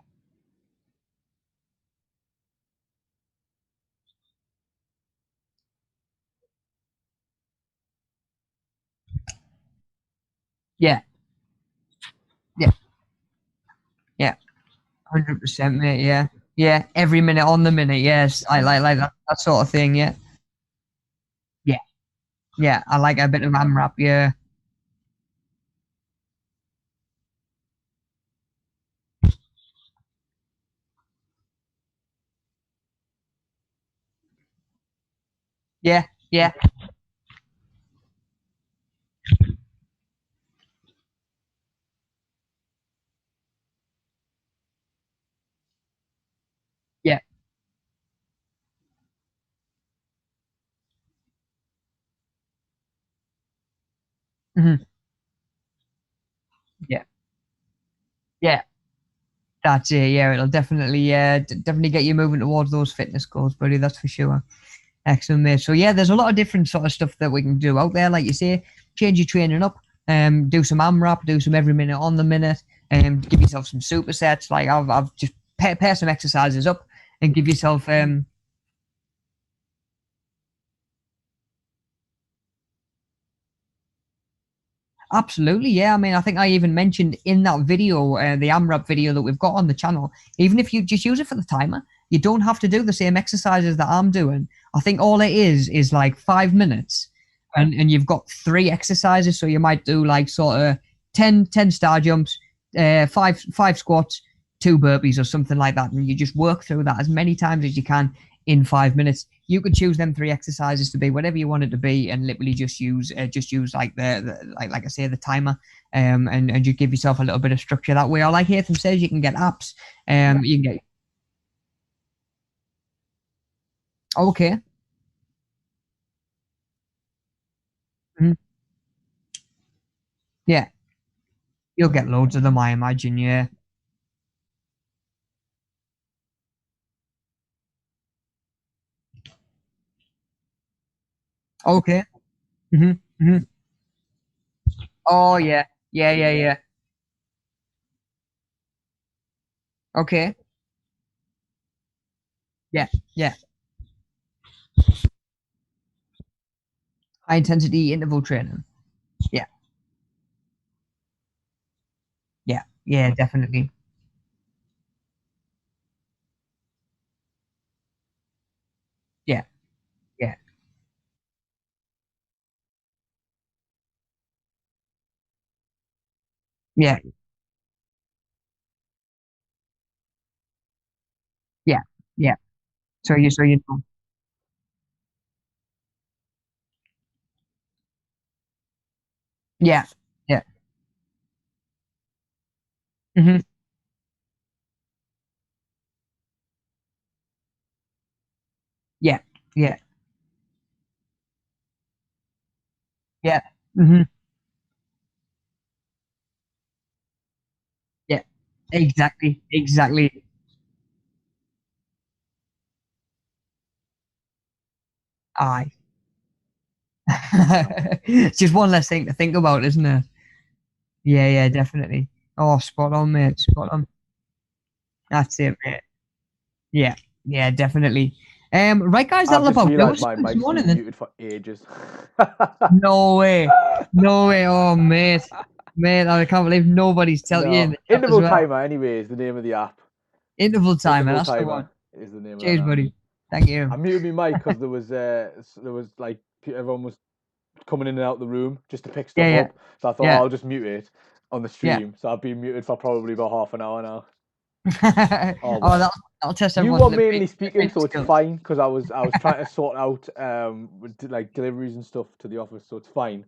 yeah, yeah, yeah. 100%, mate. Yeah, yeah. Every minute on the minute. Yes, I like that sort of thing. Yeah, yeah, yeah. I like a bit of AMRAP. Yeah, yeah, yeah, yeah. Hmm. Yeah, yeah. That's it. Yeah, it'll definitely, definitely get you moving towards those fitness goals, buddy. That's for sure. Excellent, mate. So yeah, there's a lot of different sort of stuff that we can do out there. Like you say, change your training up. Do some AMRAP, do some every minute on the minute, and give yourself some supersets. Like, I've just pair some exercises up and give yourself Absolutely, yeah. I mean, I think I even mentioned in that video, the AMRAP video that we've got on the channel, even if you just use it for the timer, you don't have to do the same exercises that I'm doing. I think all it is like 5 minutes, and you've got 3 exercises. So you might do like sort of 10 star jumps, five squats, 2 burpees, or something like that. And you just work through that as many times as you can in 5 minutes. You could choose them 3 exercises to be whatever you want it to be, and literally just use like like I say, the timer, and you give yourself a little bit of structure that way. Or like Hatham says, you can get apps. You can get okay. Mhm. Yeah, you'll get loads of them, I imagine. Yeah. Okay. Hmm. Hmm. Oh yeah. Yeah. Yeah. Yeah. Okay. Yeah. Yeah. High intensity interval training. Yeah. Yeah, definitely. Yeah, yeah, yeah, yeah, yeah. So you know. Yeah, yeah. Hmm. Yeah, yeah, yeah. Hmm. Yeah. Exactly, exactly. Aye. It's just one less thing to think about, isn't it? Yeah, yeah, definitely. Oh, spot on, mate. Spot on. That's it, mate. Yeah, yeah, definitely. Right, guys, I've that'll just about do realised us my for this mic's morning been then. muted for ages. No way. No way. Oh, mate. Mate, I can't believe nobody's telling you in No, the chat as interval well. timer. Anyway, is the name of the app. Interval timer, Interval that's the one. timer is the name of Cheers, that app. buddy. Thank you. I muted my mic because there was like everyone was coming in and out the room just to pick Yeah, stuff yeah, up. So I thought, oh, yeah, I'll just mute it on the yeah. stream. So I've been muted for probably about half an hour now. Oh Oh, well. that'll test You everyone's were lip mainly speaking, reading so it's skills. fine because I was trying to sort out like deliveries and stuff to the office, so it's fine.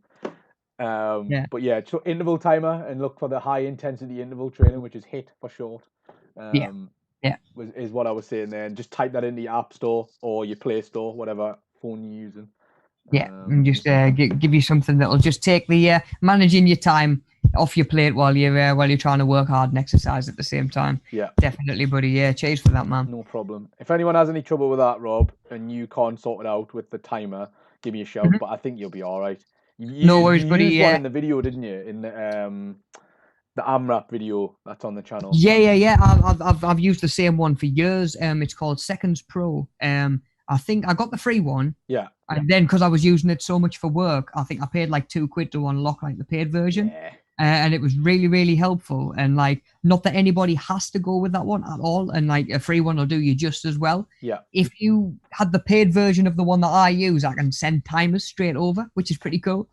Yeah, But yeah, so interval timer and look for the high intensity interval training, which is HIIT for short. yeah, Um, yeah. is what I was saying there, and just type that into your app store or your Play Store, whatever phone you're using. Yeah, and And you just can give you something that'll just take the managing your time off your plate while you're trying to work hard and exercise at the same time. yeah, Definitely, buddy. Yeah, cheers for that, man. no problem. If anyone has any trouble with that, Rob, and you can't sort it out with the timer, give me a shout. Mhm. But I think you'll be all right. No You worries, buddy. used one Yeah, in the video, didn't you? In the AMRAP video that's on the channel. yeah, yeah, yeah. I've used the same one for years. It's called Seconds Pro. I think I got the free one, Yeah, and then because I was using it so much for work, I think I paid like £2 to unlock like the paid version. yeah, And it was really, really helpful. And like, not that anybody has to go with that one at all. And like, a free one will do you just as well. yeah. If you had the paid version of the one that I use, I can send timers straight over, which is pretty cool.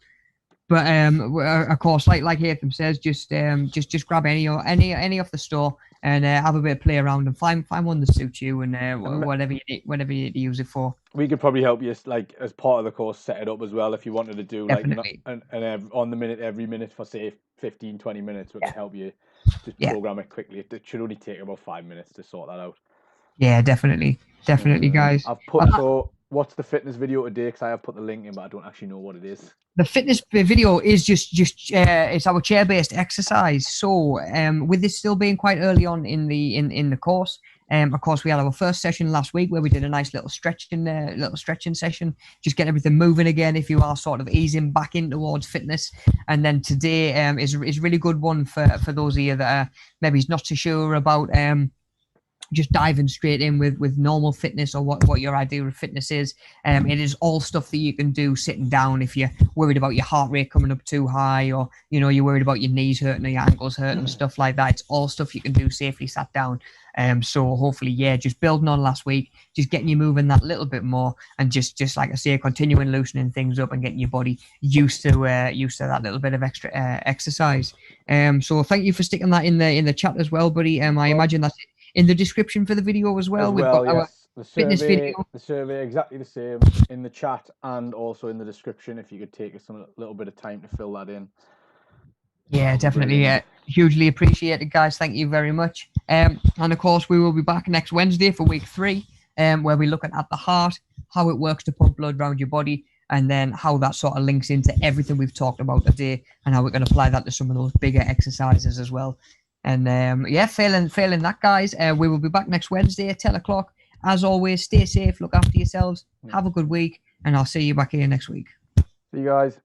But of course, like Hatham says, just grab any off the store and have a bit of play around and find one that suits you and And whatever you need to use it for. we could probably help you, like as part of the course, set it up as well if you wanted to do like not Definitely. on the minute every minute for say 15, 20 minutes. We can Yeah. help you just Yeah. program it quickly. It should only take about 5 minutes to sort that out. Yeah. Definitely. Definitely, guys. I've put so what's the fitness video today? Because I have put the link in, but I don't actually know what it is. The fitness video is just it's our chair based exercise. So with this still being quite early on in the course, of course we had our first session last week where we did a nice little stretching session, just get everything moving again. If you are sort of easing back in towards fitness, and then today is a really good one for those of you that are maybe not too sure about just diving straight in with normal fitness or what your idea of fitness is. It is all stuff that you can do sitting down if you're worried about your heart rate coming up too high, or you're worried about your knees hurting or your ankles hurting, stuff like that. It's all stuff you can do safely sat down. So hopefully, yeah, just building on last week, just getting you moving that little bit more, and just like I say, continuing loosening things up and getting your body used to that little bit of extra exercise. So thank you for sticking that in the chat as well, buddy. I imagine that's in the description for the video as As well. We've got well, our yes. fitness video. The survey exactly the same in the chat and also in the description. If you could take us a little bit of time to fill that in. Yeah, definitely. Brilliant. Hugely appreciated, guys. Thank you very much. And of course, we will be back next Wednesday for week 3, where we're looking at the heart, how it works to pump blood around your body, and then how that sort of links into everything we've talked about today, and how we can apply that to some of those bigger exercises as well. And yeah, failing that, guys. We will be back next Wednesday at 10 o'clock. As always, stay safe, look after yourselves, have a good week, and I'll see you back here next week. See you guys.